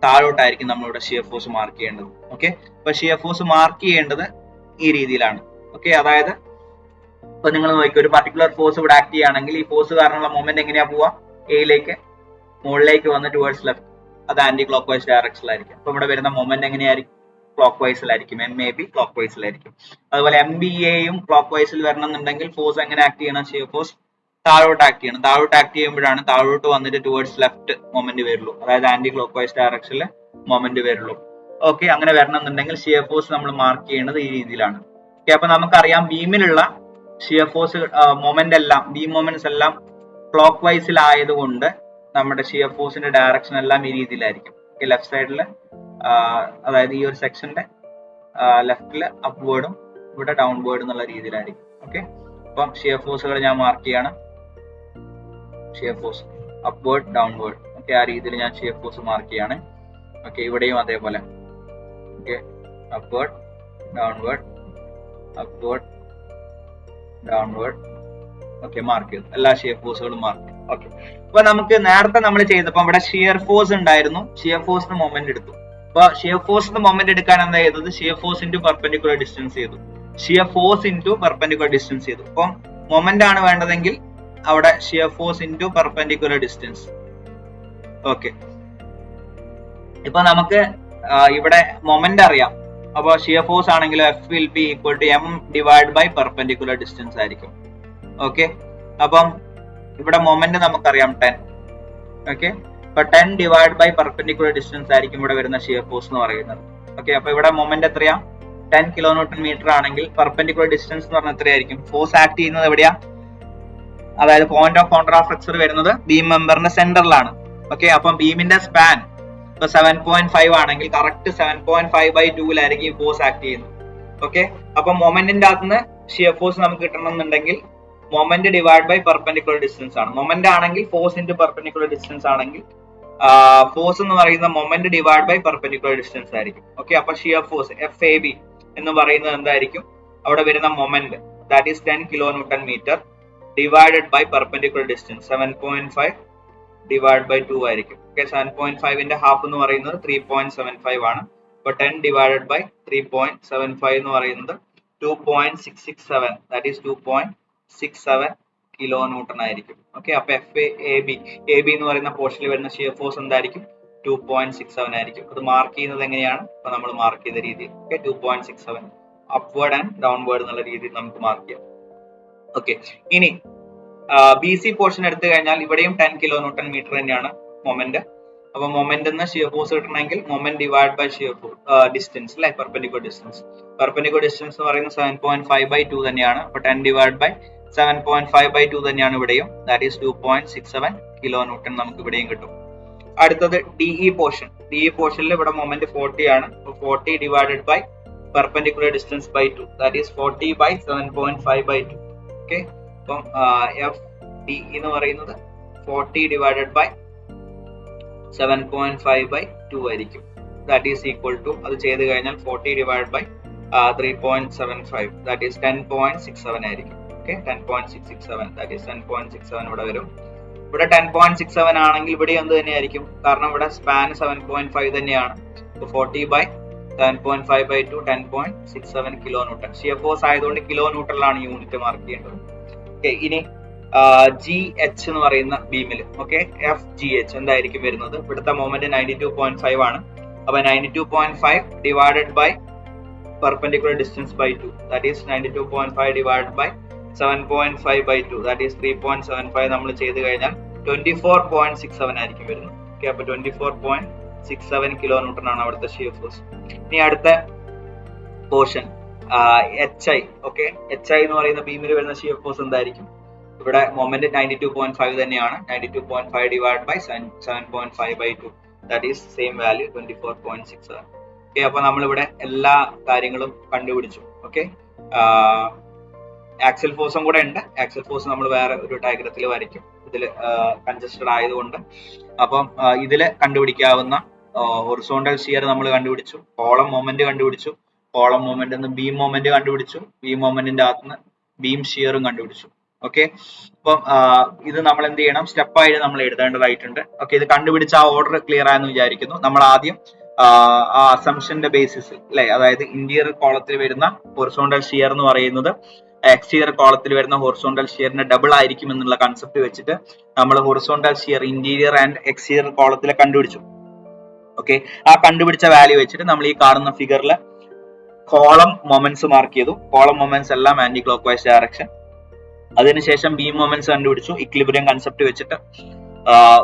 താഴോട്ടായിരിക്കും നമ്മളിവിടെ ഷിയർ ഫോഴ്സ് മാർക്ക് ചെയ്യേണ്ടത്. ഓക്കെ, അപ്പൊ ഷിയർ ഫോഴ്സ് മാർക്ക് ചെയ്യേണ്ടത് ഈ രീതിയിലാണ്. ഓക്കെ, അതായത് ഇപ്പൊ നിങ്ങൾ നോക്കി ഒരു പർട്ടിക്കുലർ ഫോഴ്സ് ഇവിടെ ആക്ട് ചെയ്യുകയാണെങ്കിൽ ഈ ഫോഴ്സ് കാരണമുള്ള മൊമെന്റ് എങ്ങനെയാ പോവാ, എയിലേക്ക് മുകളിലേക്ക് വന്ന് ടുവേർഡ്സ് ലെഫ്റ്റ്, അത് ആന്റി ക്ലോക്ക് വൈസ് ഡയറക്ഷനിലായിരിക്കും. അപ്പൊ ഇവിടെ വരുന്ന മൊമെന്റ് എങ്ങനെയായിരിക്കും, ക്ലോക്ക് വൈസിലായിരിക്കും. MAB ക്ലോക്ക് വൈസിലായിരിക്കും. അതുപോലെ MBAയും ക്ലോക്ക് വൈസിൽ വരണമെന്നുണ്ടെങ്കിൽ ഫോഴ്സ് എങ്ങനെ ആക്ട് ചെയ്യണം, ഷിയർ ഫോഴ്സ് താഴോട്ട് ആക്ട് ചെയ്യണം. താഴോട്ട് ആക്ട് ചെയ്യുമ്പോഴാണ് താഴോട്ട് വന്നിട്ട് ടുവേർഡ്സ് ലെഫ്റ്റ് മൊമെന്റ് വരുള്ളൂ, അതായത് ആന്റി ക്ലോക്ക് വൈസ് ഡയറക്ഷനിൽ മൊമെന്റ് വരുള്ളൂ. ഓക്കെ, അങ്ങനെ വരണമെന്നുണ്ടെങ്കിൽ ഷിയർ ഫോഴ്സ് നമ്മൾ മാർക്ക് ചെയ്യേണ്ടത് ഈ രീതിയിലാണ്. ഓക്കെ, അപ്പൊ നമുക്കറിയാം ബീമിലുള്ള ഷിയർ ഫോഴ്സ് മൊമെന്റ് എല്ലാം, ബീം മൊമെന്റ്സ് എല്ലാം ക്ലോക്ക് വൈസിലായതുകൊണ്ട് നമ്മുടെ ഷിയർ ഫോഴ്സിന്റെ ഡയറക്ഷൻ എല്ലാം ഈ രീതിയിലായിരിക്കും. ലെഫ്റ്റ് സൈഡിൽ, അതായത് ഈ ഒരു സെക്ഷന്റെ ലെഫ്റ്റില് അപ്വേർഡും ഇവിടെ ഡൗൺവേർഡ് എന്നുള്ള രീതിയിലായിരിക്കും. ഓക്കെ, അപ്പം ഷിയർ ഫോഴ്സുകൾ ഞാൻ മാർക്ക് ചെയ്യാണ്. Shear force upward, downward. Okay, ആ രീതിയിൽ ഞാൻ ഷിയർ ഫോഴ്സ് മാർക്ക് ചെയ്യാണ്. ഓക്കെ, ഇവിടെയും അതേപോലെ. Okay, upward, downward, upward, downward. Okay, mark ചെയ്തു. എല്ലാ ഷിയർ ഫോഴ്സുകളും മാർക്ക് ചെയ്തു. ഓക്കെ, അപ്പൊ നമുക്ക് നേരത്തെ നമ്മൾ ചെയ്തപ്പോൾ ഇവിടെ ഷിയർ ഫോഴ്സ് ഉണ്ടായിരുന്നു, ഷിയർ ഫോഴ്സിന് മൊമെന്റ് എടുത്തു. അപ്പൊ ഷിയർ ഫോഴ്സിന് മൊമെന്റ് എടുക്കാൻ എന്താ ചെയ്തത്, shear force into perpendicular distance ചെയ്തു. Shear force into perpendicular distance ചെയ്തു. അപ്പം മൊമെന്റ് ആണ് വേണ്ടതെങ്കിൽ അവിടെ shear force into perpendicular distance. Okay, ഇപ്പൊ നമുക്ക് ഇവിടെ മൊമെന്റ് അറിയാം. അപ്പൊ ഷിയർ ഫോഴ്സ് ആണെങ്കിൽ F will be equal to M divided by perpendicular distance ആയിരിക്കും. ഓക്കെ, അപ്പം ഇവിടെ മൊമെന്റ് നമുക്കറിയാം 10. ഓക്കെ, അപ്പൊ 10 ഡിവൈഡ് ബൈ പെർപെൻഡിക്കുലർ ഡിസ്റ്റൻസ് ആയിരിക്കും ഇവിടെ വരുന്ന ഷിയർ ഫോഴ്സ് എന്ന് പറയുന്നത്. ഓക്കെ, അപ്പൊ ഇവിടെ മൊമെന്റ് എത്രയാ, 10 കിലോന്യൂട്ടൺ മീറ്റർ ആണെങ്കിൽ പെർപെൻഡിക്കുലർ ഡിസ്റ്റൻസ് എന്ന് പറഞ്ഞാൽ എത്രയായിരിക്കും, ഫോഴ്സ് ആക്ട് ചെയ്യുന്നത് എവിടെയാ, അതായത് പോയിന്റ് ഓഫ് കോൺട്രാ ഫ്ലെക്സർ വരുന്നത് ബീം മെമ്പറിന്റെ സെന്ററിലാണ്. ഓക്കെ, അപ്പം ബീമിന്റെ സ്പാൻ ഇപ്പൊ 7.5 ആണെങ്കിൽ കറക്റ്റ് 7.5/2 ഈ ഫോഴ്സ് ആക്ട് ചെയ്യുന്നത്. ഓക്കെ, അപ്പൊ മൊമെന്റിന്റെ അകത്തുനിന്ന് ഷിയർ ഫോഴ്സ് നമുക്ക് കിട്ടണമെന്നുണ്ടെങ്കിൽ moment divide by perpendicular distance ആണ്. മൊമെന്റ് ആണെങ്കിൽ ഫോഴ്സ് ഇൻറ്റു പെർപെൻഡിക്കുലർ ഡിസ്റ്റൻസ് ആണെങ്കിൽ ഫോഴ്സ് എന്ന് പറയുന്ന moment divide by perpendicular distance ആയിരിക്കും. ഓക്കെ, അപ്പൊ ഷിയർ ഫോഴ്സ് FAB എന്ന് പറയുന്നത് എന്തായിരിക്കും, അവിടെ വരുന്ന moment that is 10 kilonewton metre divided by perpendicular distance 7.5 divide by 2 ആയിരിക്കും. ഓക്കെ, 7.5ന്റെ ഹാഫ് എന്ന് പറയുന്നത് 3.75 ആണ്. അപ്പൊ 10 ഡിവൈഡഡ് ബൈ 3.75 എന്ന് പറയുന്നത് 2.667, ദാറ്റ് ഈസ് 2.67 കിലോ ന്യൂട്ടൺ ആയിരിക്കും. ഓക്കെ, അപ്പൊ FAB എന്ന് പറയുന്ന പോർഷനിൽ വരുന്ന ഷിയർ ഫോഴ്സ് എന്തായിരിക്കും, 2.67 ആയിരിക്കും. അത് മാർക്ക് ചെയ്യുന്നത് എങ്ങനെയാണ്, ഇപ്പൊ നമ്മൾ മാർക്ക് ചെയ്ത രീതിയിൽ. ഓക്കെ, 2.67 അപ്വേർഡ് ആൻഡ് ഡൗൺവേർഡ് എന്നുള്ള രീതിയിൽ നമുക്ക് മാർക്ക് ചെയ്യാം. ഓക്കെ, ഇനി BC പോർഷൻ എടുത്തു കഴിഞ്ഞാൽ ഇവിടെയും 10 കിലോ ന്യൂട്ടൺ മീറ്റർ തന്നെയാണ് മൊമെന്റ്. അപ്പൊ മൊമെന്റ് എന്ന് ഷിയർ ഫോഴ്സ് കിട്ടണമെങ്കിൽ moment divide by shear distance അല്ലെ, പെർപെൻഡിക്കുലർ ഡിസ്റ്റൻസ്. പെർപെൻഡിക്കുലർ ഡിസ്റ്റൻസ് എന്ന് പറയുന്നത് 7.5/2 തന്നെയാണ്. അപ്പൊ 10 ഡിവൈഡ് ബൈ 7.5/2 തന്നെയാണ് ഇവിടെയും, ദാറ്റ് ഈസ് 2.67 കിലോ ന്യൂട്ടൺ നമുക്ക് ഇവിടെയും കിട്ടും. അടുത്തത് DE പോർഷൻ. DE പോർഷനിൽ ഇവിടെ മൊമെന്റ് 40 ആണ്. 40 divided by perpendicular distance by 2, that is 40/7.5/2. Okay, അപ്പം FDE എന്ന് പറയുന്നത് 40 ഡിവൈഡഡ് ബൈ 7.5/2 ആയിരിക്കും. ദാറ്റ് ഈസ് ഈക്വൽ ടു, അത് ചെയ്ത് കഴിഞ്ഞാൽ 40 ഡിവൈഡ് ബൈ 3.75, ദാറ്റ് ഈസ് 10.67 ആയിരിക്കും. ഓക്കെ, 10.667, ദാറ്റ് ഈസ് 10.67 ഇവിടെ വരും. ഇവിടെ 10.67 ആണെങ്കിൽ ഇവിടെ എന്ത് തന്നെയായിരിക്കും, കാരണം ഇവിടെ സ്പാൻ 7.5 തന്നെയാണ്. 40/7.5/2 10.67 കിലോ ന്യൂട്ടൺ. ഷിയർ ഫോഴ്സ് ആയതുകൊണ്ട് കിലോ ന്യൂട്ടണിലാണ് യൂണിറ്റ് മാർക്ക് ചെയ്യേണ്ടത്. ഓക്കെ, ഇനി GH എന്ന് പറയുന്ന ബീമിൽ, ഓക്കെ, FGH എന്തായിരിക്കും വരുന്നത്, ഇവിടുത്തെ മൊമെന്റ് 92.5 ആണ്. അപ്പൊ 92.5 divided by perpendicular distance by 2, that is 92.5 divided by 7.5/2, that is 3.75 നമ്മൾ ചെയ്ത് കഴിഞ്ഞാൽ 24.67 ആയിരിക്കും വരുന്നത്. ഓക്കെ, അപ്പൊ 24.67 കിലോ ന്യൂട്ടൺ ആണ് അവിടുത്തെ ഷിയർ ഫോഴ്സ്. ഇനി അടുത്ത പോർഷൻ HI. ഓക്കെ, HI എന്ന് പറയുന്ന ബീമിൽ വരുന്ന ഷിയർ ഫോഴ്സ് എന്തായിരിക്കും, ഇവിടെ മൊമെന്റ് 92.5 തന്നെയാണ്. 92.5 divide by 7.5/2, that is same value 24.67. Okay, അപ്പൊ നമ്മളിവിടെ എല്ലാ കാര്യങ്ങളും കണ്ടുപിടിച്ചു. ഓക്കെ, ആക്സിൽ ഫോഴ്സും കൂടെ ഉണ്ട്. ആക്സിൽ ഫോഴ്സ് നമ്മൾ വേറെ ഒരു ഡയഗ്രത്തിൽ വരയ്ക്കും, ഇതിൽ കൺജസ്റ്റഡ് ആയതുകൊണ്ട്. അപ്പം ഇതിൽ കണ്ടുപിടിക്കാവുന്ന ഹൊറിസോണ്ടൽ ഷിയർ നമ്മൾ കണ്ടുപിടിച്ചു, കോളം മൊമെന്റ് കണ്ടുപിടിച്ചു, കോളം മൊമെന്റ് നിന്ന് ബീം മൊമെന്റ് കണ്ടുപിടിച്ചു, ബീം മൊമെന്റിന്റെ അകത്തുനിന്ന് ബീം ഷിയറും കണ്ടുപിടിച്ചു. ഓക്കെ, അപ്പം ഇത് നമ്മൾ എന്ത് ചെയ്യണം, സ്റ്റെപ്പായിട്ട് നമ്മൾ എഴുതേണ്ടതായിട്ടുണ്ട്. ഓക്കെ, ഇത് കണ്ടുപിടിച്ച ആ ഓർഡർ ക്ലിയർ ആയെന്ന് വിചാരിക്കുന്നു. നമ്മൾ ആദ്യം ആ അസംഷന്റെ ബേസിസിൽ അല്ലെ, അതായത് ഇന്റീരിയർ കോളത്തിൽ വരുന്ന ഹൊറിസോണ്ടൽ ഷിയർ എന്ന് പറയുന്നത് എക്സ്റ്റീരിയർ കോളത്തിൽ വരുന്ന ഹൊറിസോണ്ടൽ ഷിയറിന്റെ ഡബിൾ ആയിരിക്കും എന്നുള്ള കൺസെപ്റ്റ് വെച്ചിട്ട് നമ്മൾ horizontal shear interior and exterior കോളത്തിൽ കണ്ടുപിടിച്ചു. ഓക്കെ, ആ കണ്ടുപിടിച്ച വാല്യൂ വെച്ചിട്ട് നമ്മൾ ഈ കാണുന്ന ഫിഗറിൽ കോളം മൊമെന്റ്സ് മാർക്ക് ചെയ്തു. കോളം മൊമെന്റ്സ് എല്ലാം ആന്റി ക്ലോക്ക് വൈസ് ഡയറക്ഷൻ. അതിനുശേഷം ബീം മൊമെന്റ്സ് കണ്ടുപിടിച്ചു. ഇക്വിലിബ്രിയം കൺസെപ്റ്റ് വെച്ചിട്ട്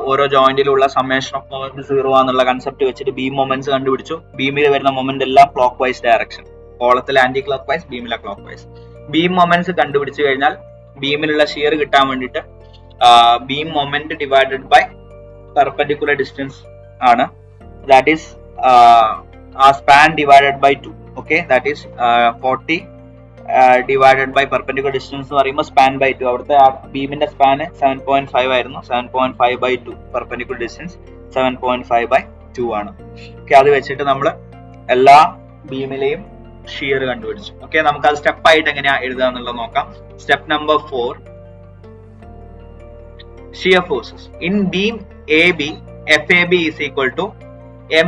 ഓരോ ജോയിന്റിലുള്ള സമ്മേഷൻ ഓഫ് മൊമെന്റ് 0 എന്നുള്ള കൺസെപ്റ്റ് വെച്ചിട്ട് ബീം മൊമെന്റ്സ് കണ്ടുപിടിച്ചു. ബീമിൽ വരുന്ന മൊമെന്റ് എല്ലാം ക്ലോക്ക് വൈസ് ഡയറക്ഷൻ. കോളത്തിൽ ആന്റി ക്ലോക്ക് വൈസ്, ബീമിലെ ക്ലോക്ക് വൈസ്. ബീം മൊമെന്റ്സ് കണ്ടുപിടിച്ചു കഴിഞ്ഞാൽ ബീമിലുള്ള ഷിയർ കിട്ടാൻ വേണ്ടിയിട്ട് beam moment divided by perpendicular distance ആണ്. That is span divided by 2. Okay, that is 40 divided by perpendicular distance എന്ന് പറയുമ്പോൾ സ്പാൻ ബൈ 2. അവിടുത്തെ ബീമിന്റെ സ്പാൻ 7.5 ആയിരുന്നു. 7.5 ബൈ 2 പെർപെൻഡിക്കുലർ ഡിസ്റ്റൻസ് 7.5 ബൈ 2 ആണ്. ഓക്കെ, അത് വെച്ചിട്ട് നമ്മൾ എല്ലാ ബീമിലെയും ഷിയർ കണ്ടുപിടിച്ചു. ഓക്കെ, നമുക്ക് അത് സ്റ്റെപ്പ് ആയിട്ട് എങ്ങനെയാ എഴുതുക എന്നുള്ളത് നോക്കാം. Step number 4, shear forces in beam AB FAB is equal to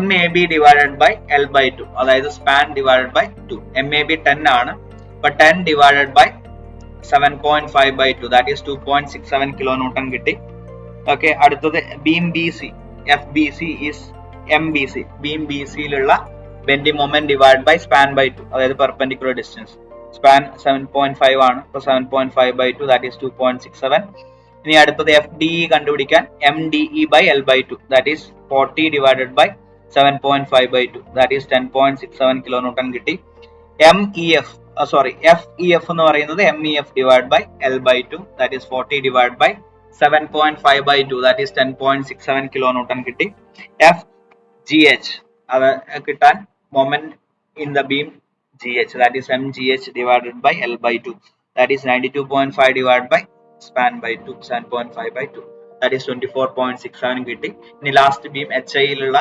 MAB divided by L by 2. അതായത് സ്പാൻ ഡിവൈഡഡ് ബൈ 2. MAB 10 ആണ്. അപ്പൊ 10 divided by 7.5 by 2, that is 2.67 kilonewton കിട്ടി. ഓക്കെ, അടുത്തത് beam BC FBC is MBC. Beam BC യിലുള്ള bending moment divided by span by 2, അതായത് perpendicular distance. സ്പാൻ 7.5 ആണ്. അപ്പൊ 7.5 by 2, that is 2.67. ഇനി അടുത്തത് FDE കണ്ടുപിടിക്കാൻ MDE by L by 2, that is 40 divided by 7.5 by 2, that is 10.67 kilonewton കിട്ടി. FEF എന്ന് പറയുന്നത് MEF divided by L by 2, that is 40 divided by 7.5 by 2, that is 10.67 kilonewton കിട്ടി. FGH അത് കിട്ടാൻ moment in the beam GH, that is MGH divided by L by 2, that is 92.5 divided by span by 2, 7.5 by 2, that is 24.67 കിട്ടി. ഇനി ലാസ്റ്റ് ബീം HI യിലുള്ള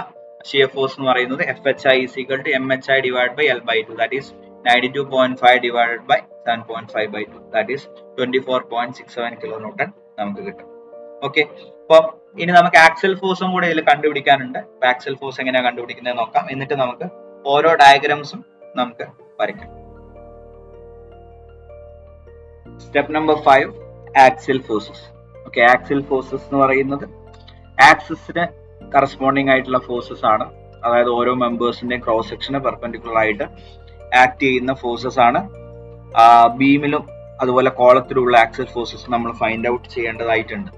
ഷിയർ ഫോഴ്സ് എന്ന് പറയുന്നത് FHI is equal to MHI divided by L by 2, that is 92.5 divided by 7.5 by 2, that is 24.67 kilonewton നമുക്ക് കിട്ടും. ഓക്കെ, അപ്പം ഇനി നമുക്ക് ആക്സൽ ഫോഴ്സും കൂടെ ഇതിൽ കണ്ടുപിടിക്കാനുണ്ട്. ആക്സൽ ഫോഴ്സ് എങ്ങനെയാണ് കണ്ടുപിടിക്കുന്നത് നോക്കാം. എന്നിട്ട് നമുക്ക് ഓരോ ഡയഗ്രാംസും നമുക്ക് വരയ്ക്കാം. Step number 5, axial forces. Okay, axial forces എന്ന് പറയുന്നത് ആക്സിസിന് കറസ്പോണ്ടിങ് ആയിട്ടുള്ള ഫോഴ്സസ് ആണ്. അതായത് ഓരോ മെമ്പേഴ്സിന്റെയും ക്രോസ് സെക്ഷന് പെർപെൻഡിക്കുലർ ആയിട്ട് ആക്ട് ചെയ്യുന്ന ഫോഴ്സസ് ആണ്. ബീമിലും അതുപോലെ കോളത്തിലുള്ള ആക്സിൽ ഫോഴ്സസ് നമ്മൾ ഫൈൻഡ് ഔട്ട് ചെയ്യേണ്ടതായിട്ടുണ്ട്.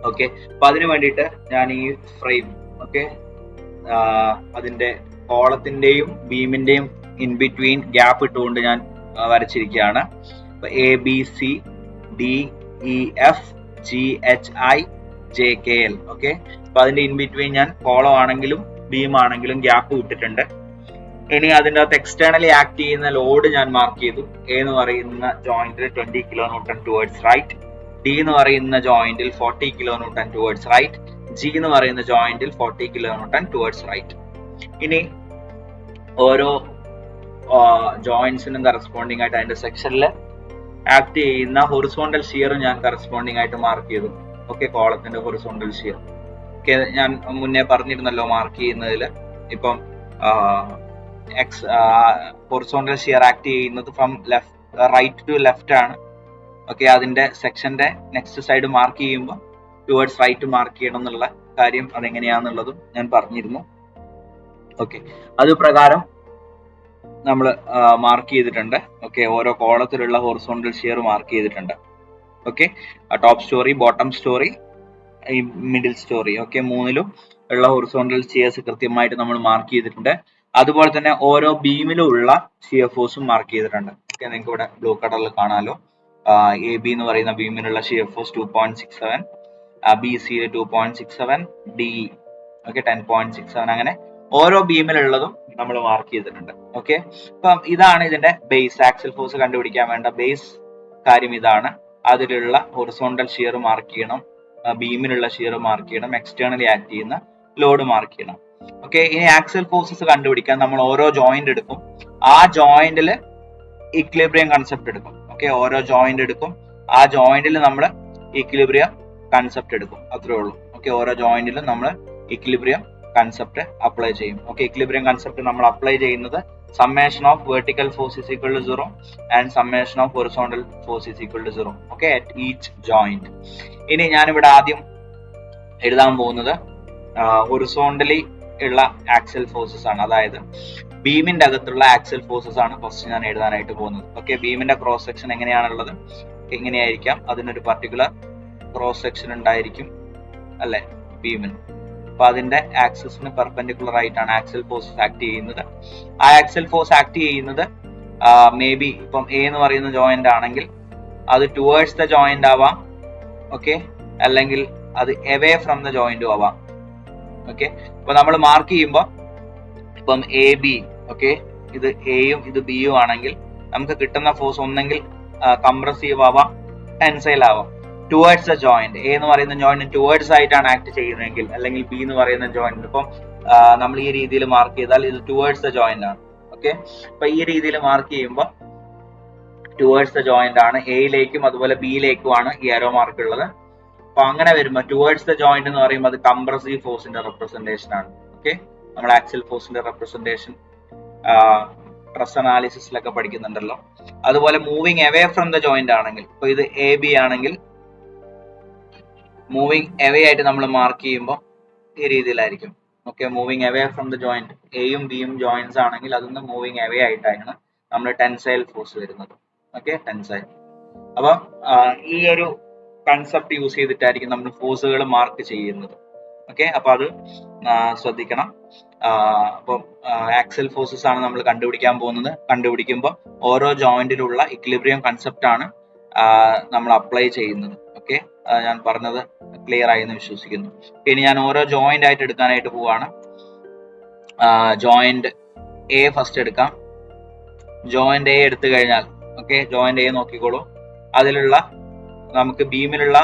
ഓക്കെ, അപ്പൊ അതിനു വേണ്ടിയിട്ട് ഞാൻ ഈ ഫ്രെയിം അതിന്റെ കോളത്തിന്റെയും ബീമിന്റെയും ഇൻ ബിറ്റ്വീൻ ഗ്യാപ്പ് ഇട്ടുകൊണ്ട് ഞാൻ വരച്ചിരിക്കുകയാണ്. ABCDEFGHIJKL. ഓക്കെ, അപ്പൊ അതിന്റെ ഇൻ ബിറ്റ്വീൻ ഞാൻ കോളം ആണെങ്കിലും ബീം ആണെങ്കിലും ഗ്യാപ്പ് വിട്ടിട്ടുണ്ട്. ഇനി അതിന്റെ അകത്ത് എക്സ്റ്റേണലി ആക്ട് ചെയ്യുന്ന ലോഡ് ഞാൻ മാർക്ക് ചെയ്തു. എ എന്ന് പറയുന്ന ജോയിന്റിൽ 20 kilonewton ടുവേർഡ്സ് റൈറ്റ്, ഡി എന്ന് പറയുന്ന ജോയിന്റിൽ 40 kilonewton ടുവേർഡ്സ് റൈറ്റ്, ജി എന്ന് പറയുന്ന ജോയിന്റിൽ 40 kilonewton ടുവേർഡ്സ് റൈറ്റ്. ഇനി ഓരോ ജോയിന്റ്സിനും കറസ്പോണ്ടിങ് ആയിട്ട് അതിന്റെ സെക്ഷനിൽ ആക്ട് ചെയ്യുന്ന ഹൊറിസോണ്ടൽ ഷിയർ ഞാൻ കറസ്പോണ്ടിങ് ആയിട്ട് മാർക്ക് ചെയ്തു. ഓക്കെ, കോളത്തിന്റെ ഹൊറിസോണ്ടൽ ഷിയർ ഞാൻ മുന്നേ പറഞ്ഞിരുന്നല്ലോ മാർക്ക് ചെയ്യുന്നതിൽ. ഇപ്പം ഹൊറിസോണ്ടൽ ഷിയർ ആക്ട് ചെയ്യുന്നത് ഫ്രം റൈറ്റ് ടു ലെഫ്റ്റ് ആണ്. ഓക്കെ, അതിന്റെ സെക്ഷന്റെ നെക്സ്റ്റ് സൈഡ് മാർക്ക് ചെയ്യുമ്പോൾ ടുവേർഡ്സ് റൈറ്റ് മാർക്ക് ചെയ്യണം എന്നുള്ള കാര്യം അതെങ്ങനെയാന്നുള്ളതും ഞാൻ പറഞ്ഞിരുന്നു. ഓക്കെ, അത് പ്രകാരം നമ്മൾ മാർക്ക് ചെയ്തിട്ടുണ്ട്. ഓക്കെ, ഓരോ കോളത്തിലുള്ള ഹൊറിസോണ്ടൽ ഷിയർ മാർക്ക് ചെയ്തിട്ടുണ്ട്. Okay, top story, bottom story, middle story, okay, മൂന്നിലും ഉള്ള ഹൊറിസോണ്ടൽ ഷിയേഴ്സ് കൃത്യമായിട്ട് നമ്മൾ മാർക്ക് ചെയ്തിട്ടുണ്ട്. അതുപോലെ തന്നെ ഓരോ ബീമിലും ഉള്ള ഷിയർ ഫോഴ്സും മാർക്ക് ചെയ്തിട്ടുണ്ട്. ഓക്കെ, നിങ്ങൾക്ക് ഇവിടെ ബ്ലൂ കളറിൽ കാണാലോ. AB എന്ന് പറയുന്ന ബീമിലുള്ള shear force 2.67, BC 2.67, DE okay 10.67, അങ്ങനെ ഓരോ ബീമിലുള്ളതും നമ്മൾ മാർക്ക് ചെയ്തിട്ടുണ്ട്. ഓക്കെ, അപ്പം ഇതാണ് ഇതിന്റെ ബേസ്. ആക്സിൽ ഫോഴ്സ് കണ്ടുപിടിക്കാൻ വേണ്ട ബേസ് കാര്യം ഇതാണ്. അതിലുള്ള ഹൊറിസോണ്ടൽ ഷിയർ മാർക്ക് ചെയ്യണം, ബീമിലുള്ള ഷിയർ മാർക്ക് ചെയ്യണം, എക്സ്റ്റേണലി ആക്ട് ചെയ്യുന്ന ലോഡ് മാർക്ക് ചെയ്യണം. ഓക്കെ, ഇനി ആക്സിൽ ഫോഴ്സസ് കണ്ടുപിടിക്കാൻ നമ്മൾ ഓരോ ജോയിന്റ് എടുക്കും. ആ ജോയിന്റിൽ ഇക്വിലിബ്രിയം കൺസെപ്റ്റ് എടുക്കും. ഓക്കെ, ഓരോ ജോയിന്റ് എടുക്കും. ആ ജോയിന്റിൽ നമ്മൾ ഇക്വിലിബ്രിയം കൺസെപ്റ്റ് എടുക്കും. അത്രേ ഉള്ളൂ. ഓക്കെ, ഓരോ ജോയിന്റിലും നമ്മൾ ഇക്വിലിബ്രിയം കൺസെപ്റ്റ് അപ്ലൈ ചെയ്യും. ഓക്കെ, ഇക്വിലിബ്രിയം കൺസെപ്റ്റ് നമ്മൾ അപ്ലൈ ചെയ്യുന്നത് summation of vertical force is equal to 0 and summation of horizontal force is equal to 0. Okay, at each joint. ഇനി ഞാനിവിടെ ആദ്യം എഴുതാൻ പോകുന്നത് ഹൊറിസോണ്ടലി ഉള്ള ആക്സിയൽ ഫോഴ്സസ് ആണ്. അതായത് ബീമിന്റെ അകത്തുള്ള ആക്സിയൽ ഫോഴ്സസ് ആണ് ഫസ്റ്റ് ഞാൻ എഴുതാനായിട്ട് പോകുന്നത്. ഓക്കെ, ബീമിന്റെ ക്രോസ് സെക്ഷൻ എങ്ങനെയാണുള്ളത്, എങ്ങനെയായിരിക്കാം, അതിനൊരു പർട്ടിക്കുലർ ക്രോസ് സെക്ഷൻ ഉണ്ടായിരിക്കും അല്ലെ ബീമിന്. അപ്പൊ അതിന്റെ ആക്സിസിന് പെർപെൻഡിക്കുലർ ആയിട്ടാണ് ആക്സിയൽ ഫോഴ്സ് ആക്ട് ചെയ്യുന്നത്. ആ ആക്സിയൽ ഫോഴ്സ് ആക്ട് ചെയ്യുന്നത് മേ ബി ഇപ്പം എ എന്ന് പറയുന്ന ജോയിന്റ് ആണെങ്കിൽ അത് ടുവേർഡ്സ് ദ ജോയിന്റ് ആവാം, ഓക്കെ, അല്ലെങ്കിൽ അത് എവേ ഫ്രം ദ ജോയിന്റും ആവാം. ഓക്കെ, അപ്പൊ നമ്മൾ മാർക്ക് ചെയ്യുമ്പോൾ ഇപ്പം എ ബി, ഓക്കെ, ഇത് എയും ഇത് ബിയും ആണെങ്കിൽ നമുക്ക് കിട്ടുന്ന ഫോഴ്സ് ഒന്നെങ്കിൽ കംപ്രസീവ് ആവാം, ടെൻസൈൽ ആവാം. ടുവേർഡ്സ് ദ ജോയിന്റ്, എ എന്ന് പറയുന്ന ജോയിന്റ് ടുവേർഡ്സ് ആയിട്ടാണ് ആക്ട് ചെയ്യുന്നതെങ്കിൽ, അല്ലെങ്കിൽ ബി എന്ന് പറയുന്ന ജോയിന്റ് ഇപ്പം നമ്മൾ ഈ രീതിയിൽ മാർക്ക് ചെയ്താൽ ഇത് ടുവേർഡ്സ് ദ ജോയിന്റ് ആണ്. ഓക്കെ, അപ്പൊ ഈ രീതിയിൽ മാർക്ക് ചെയ്യുമ്പോൾ ടുവേർഡ്സ് ദ ജോയിന്റ് ആണ്, എയിലേക്കും അതുപോലെ ബിയിലേക്കുമാണ് ഈ ആരോ മാർക്ക് ഉള്ളത്. അപ്പൊ അങ്ങനെ വരുമ്പോൾ ടുവേർഡ്സ് ദ ജോയിന്റ് എന്ന് പറയുമ്പോൾ അത് കംപ്രസീവ് ഫോഴ്സിന്റെ റെപ്രസെന്റേഷൻ ആണ്. ഓക്കെ, നമ്മൾ ആക്സിയൽ ഫോഴ്സിന്റെ റെപ്രസെന്റേഷൻ സ്ട്രെസ് അനാലിസിസിലൊക്കെ പഠിക്കുന്നുണ്ടല്ലോ. അതുപോലെ moving away from the joint ആണെങ്കിൽ, ഇപ്പൊ ഇത് എ ബി ആണെങ്കിൽ മൂവിങ് അവേ ആയിട്ട് നമ്മൾ മാർക്ക് ചെയ്യുമ്പോൾ ഈ രീതിയിലായിരിക്കും. Okay, moving away from the joint, എയും ബിയും ജോയിന്റ്സ് ആണെങ്കിൽ അതൊന്ന് മൂവിങ് അവേ ആയിട്ടാണ് നമ്മൾ ടെൻസൈൽ ഫോഴ്സ് വരുന്നത്. Okay, tensile. അപ്പൊ ഈ ഒരു കൺസെപ്റ്റ് യൂസ് ചെയ്തിട്ടായിരിക്കും നമ്മൾ ഫോഴ്സുകൾ മാർക്ക് ചെയ്യുന്നത്. ഓക്കെ, അപ്പൊ അത് ശ്രദ്ധിക്കണം. അപ്പം ആക്സിയൽ ഫോഴ്സസ് ആണ് നമ്മൾ കണ്ടുപിടിക്കാൻ പോകുന്നത്. കണ്ടുപിടിക്കുമ്പോൾ ഓരോ ജോയിന്റിലുള്ള ഇക്വിലിബ്രിയം കൺസെപ്റ്റ് ആണ് നമ്മൾ അപ്ലൈ ചെയ്യുന്നത്. ഓക്കെ, ഞാൻ പറഞ്ഞത് ക്ലിയർ ആയി എന്ന് വിശ്വസിക്കുന്നു. ഇനി ഞാൻ ഓരോ ജോയിന്റ് ആയിട്ട് എടുക്കാനായിട്ട് പോവാണ്. ജോയിന്റ് എ ഫസ്റ്റ് എടുക്കാം. ജോയിന്റ് എ എടുത്തു കഴിഞ്ഞാൽ, ഓക്കെ, ജോയിന്റ് എ നോക്കിക്കോളൂ. അതിലുള്ള നമുക്ക് ബീമിലുള്ള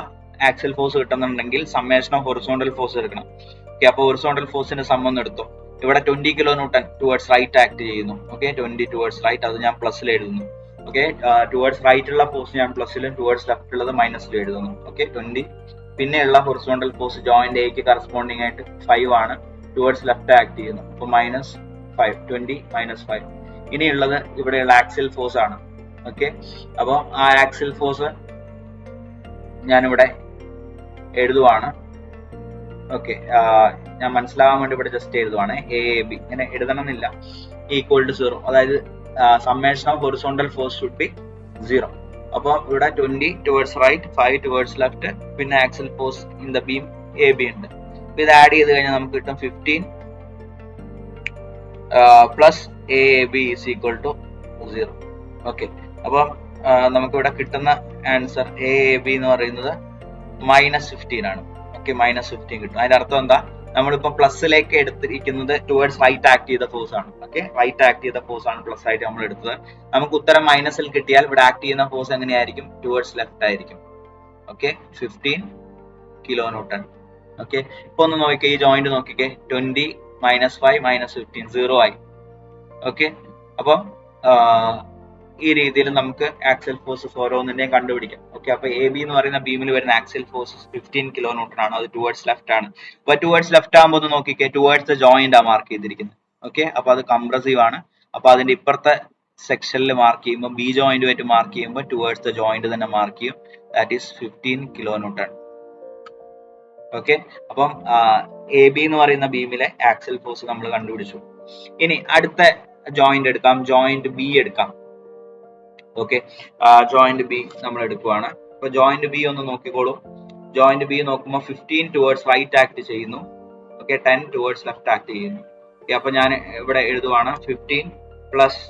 ആക്സിയൽ ഫോഴ്സ് കിട്ടുന്നുണ്ടെങ്കിൽ സമ്മേഷൻ ഓഫ് ഹൊറിസോണ്ടൽ ഫോഴ്സ് എടുക്കണം. ഓക്കെ, അപ്പോൾ ഹൊറിസോണ്ടൽ ഫോഴ്സിന്റെ സമ്മം എടുത്തു. ഇവിടെ 20 kilo newton towards right act ചെയ്യുന്നു. ഓക്കെ, 20 ടുവേർഡ്സ് റൈറ്റ്, അത് ഞാൻ പ്ലസിൽ എഴുതുന്നു. ഓക്കെ, ടുവേർഡ്സ് റൈറ്റ് ഉള്ള ഫോഴ്സ് ഞാൻ പ്ലസിലും ടുവേർഡ്സ് ലെഫ്റ്റ് ഉള്ളത് മൈനസിലും എഴുതുന്നു. ഓക്കെ, 20. പിന്നെയുള്ള ഹൊറിസോണ്ടൽ ഫോഴ്സ് ജോയിന്റ് എക്ക് കറസ്പോണ്ടിങ് ആയിട്ട് 5 ആണ്, ടുവേർഡ്സ് ലെഫ്റ്റ് ആക്ട് ചെയ്യുന്നു. അപ്പൊ -5, 20 - 5. ഇനിയുള്ളത് ഇവിടെയുള്ള ആക്സിയൽ ഫോഴ്സ് ആണ്. ഓക്കെ, അപ്പൊ ആ ആക്സിയൽ ഫോഴ്സ് ഞാനിവിടെ എഴുതുവാണ്. ഓക്കെ, ഞാൻ മനസ്സിലാവാൻ വേണ്ടി ഇവിടെ ജസ്റ്റ് എഴുതുവാണ്. എ ബി ഇങ്ങനെ എഴുതണമെന്നില്ല. ഈക്വൽ ടു 0, അതായത് summation of horizontal force should be 0. അപ്പോൾ ഇവിടെ 20 ടുവേർഡ്സ് റൈറ്റ്, 5 ടുവേർഡ്സ് ലെഫ്റ്റ്, പിന്നെ axial force in the beam A B ഉണ്ട്. അപ്പൊ ഇത് ആഡ് ചെയ്ത് കഴിഞ്ഞാൽ നമുക്ക് കിട്ടും 15 plus A B is equal to 0. Okay, അപ്പം നമുക്കിവിടെ കിട്ടുന്ന ആൻസർ എ ബി എന്ന് പറയുന്നത് -15 ആണ്. ഓക്കെ, -15 കിട്ടും. അതിന്റെ അർത്ഥം എന്താ, നമ്മളിപ്പോ പ്ലസിലേക്ക് എടുത്തിരിക്കുന്നത് ടുവേർഡ്സ് റൈറ്റ് ആക്ട് ചെയ്ത ഫോഴ്സ് ആണ്. ഓക്കെ, റൈറ്റ് ആക്ട് ചെയ്ത ഫോഴ്സ് ആണ് പ്ലസ് ആയിട്ട് നമ്മൾ എടുത്തത്. നമുക്ക് ഉത്തരം മൈനസിൽ കിട്ടിയാൽ ഇവിടെ ആക്ട് ചെയ്യുന്ന ഫോഴ്സ് എങ്ങനെയായിരിക്കും, ടുവേർഡ്സ് ലെഫ്റ്റ് ആയിരിക്കും. Okay, 15 kilo newton. ഓക്കെ, ഇപ്പൊ ഒന്ന് നോക്കിക്കേ, ഈ ജോയിന്റ് നോക്കിക്കേ, 20 -5 -15 0 ആയി. ഓക്കെ, അപ്പൊ ഈ രീതിയിൽ നമുക്ക് ആക്സിയൽ ഫോഴ്സസ് ഓരോന്നിന്റെയും കണ്ടുപിടിക്കാം. ഓക്കെ, അപ്പൊ എ ബി എന്ന് പറയുന്ന ബീമിൽ വരുന്ന ആക്സിയൽ ഫോഴ്സസ് 15 കിലോ ന്യൂട്ടൺ ആണ്. അത് ടുവേർഡ്സ് ലെഫ്റ്റ് ആണ്. അപ്പൊ ടുവേർഡ്സ് ലെഫ്റ്റ് ആകുമ്പോൾ ഒന്ന് നോക്കിക്കേ, ടുവേർഡ്സ് ദ ജോയിന്റ് ആ മാർക്ക് ചെയ്തിരിക്കുന്നത്. ഓക്കെ, അപ്പൊ അത് കംപ്രസീവ് ആണ്. അപ്പൊ അതിന്റെ ഇപ്പുറത്തെ സെക്ഷനിൽ മാർക്ക് ചെയ്യുമ്പോൾ ബി ജോയിന്റുമായിട്ട് മാർക്ക് ചെയ്യുമ്പോൾ ടുവേർഡ്സ് ദ ജോയിന്റ് തന്നെ മാർക്ക് ചെയ്യും. That is 15 kilo newton. Okay, അപ്പം എ ബി എന്ന് പറയുന്ന ബീമിലെ ആക്സിയൽ ഫോഴ്സ് നമ്മൾ കണ്ടുപിടിച്ചു. ഇനി അടുത്ത ജോയിന്റ് എടുക്കാം, ജോയിന്റ് ബി എടുക്കാം. ഓക്കെ, ജോയിന്റ് ബി നമ്മൾ എടുക്കുവാണ്. അപ്പൊ ജോയിന്റ് ബി ഒന്ന് നോക്കിക്കോളൂ. ജോയിന്റ് ബി നോക്കുമ്പോൾ 15 ടുവേർഡ്സ് റൈറ്റ് ആക്ട് ചെയ്യുന്നു. ഓക്കെ, 10 ടുവേർഡ്സ് ലെഫ്റ്റ് ആക്ട് ചെയ്യുന്നു. ഓക്കെ, അപ്പൊ ഞാൻ ഇവിടെ എഴുതുവാണ് 15 പ്ലസ്,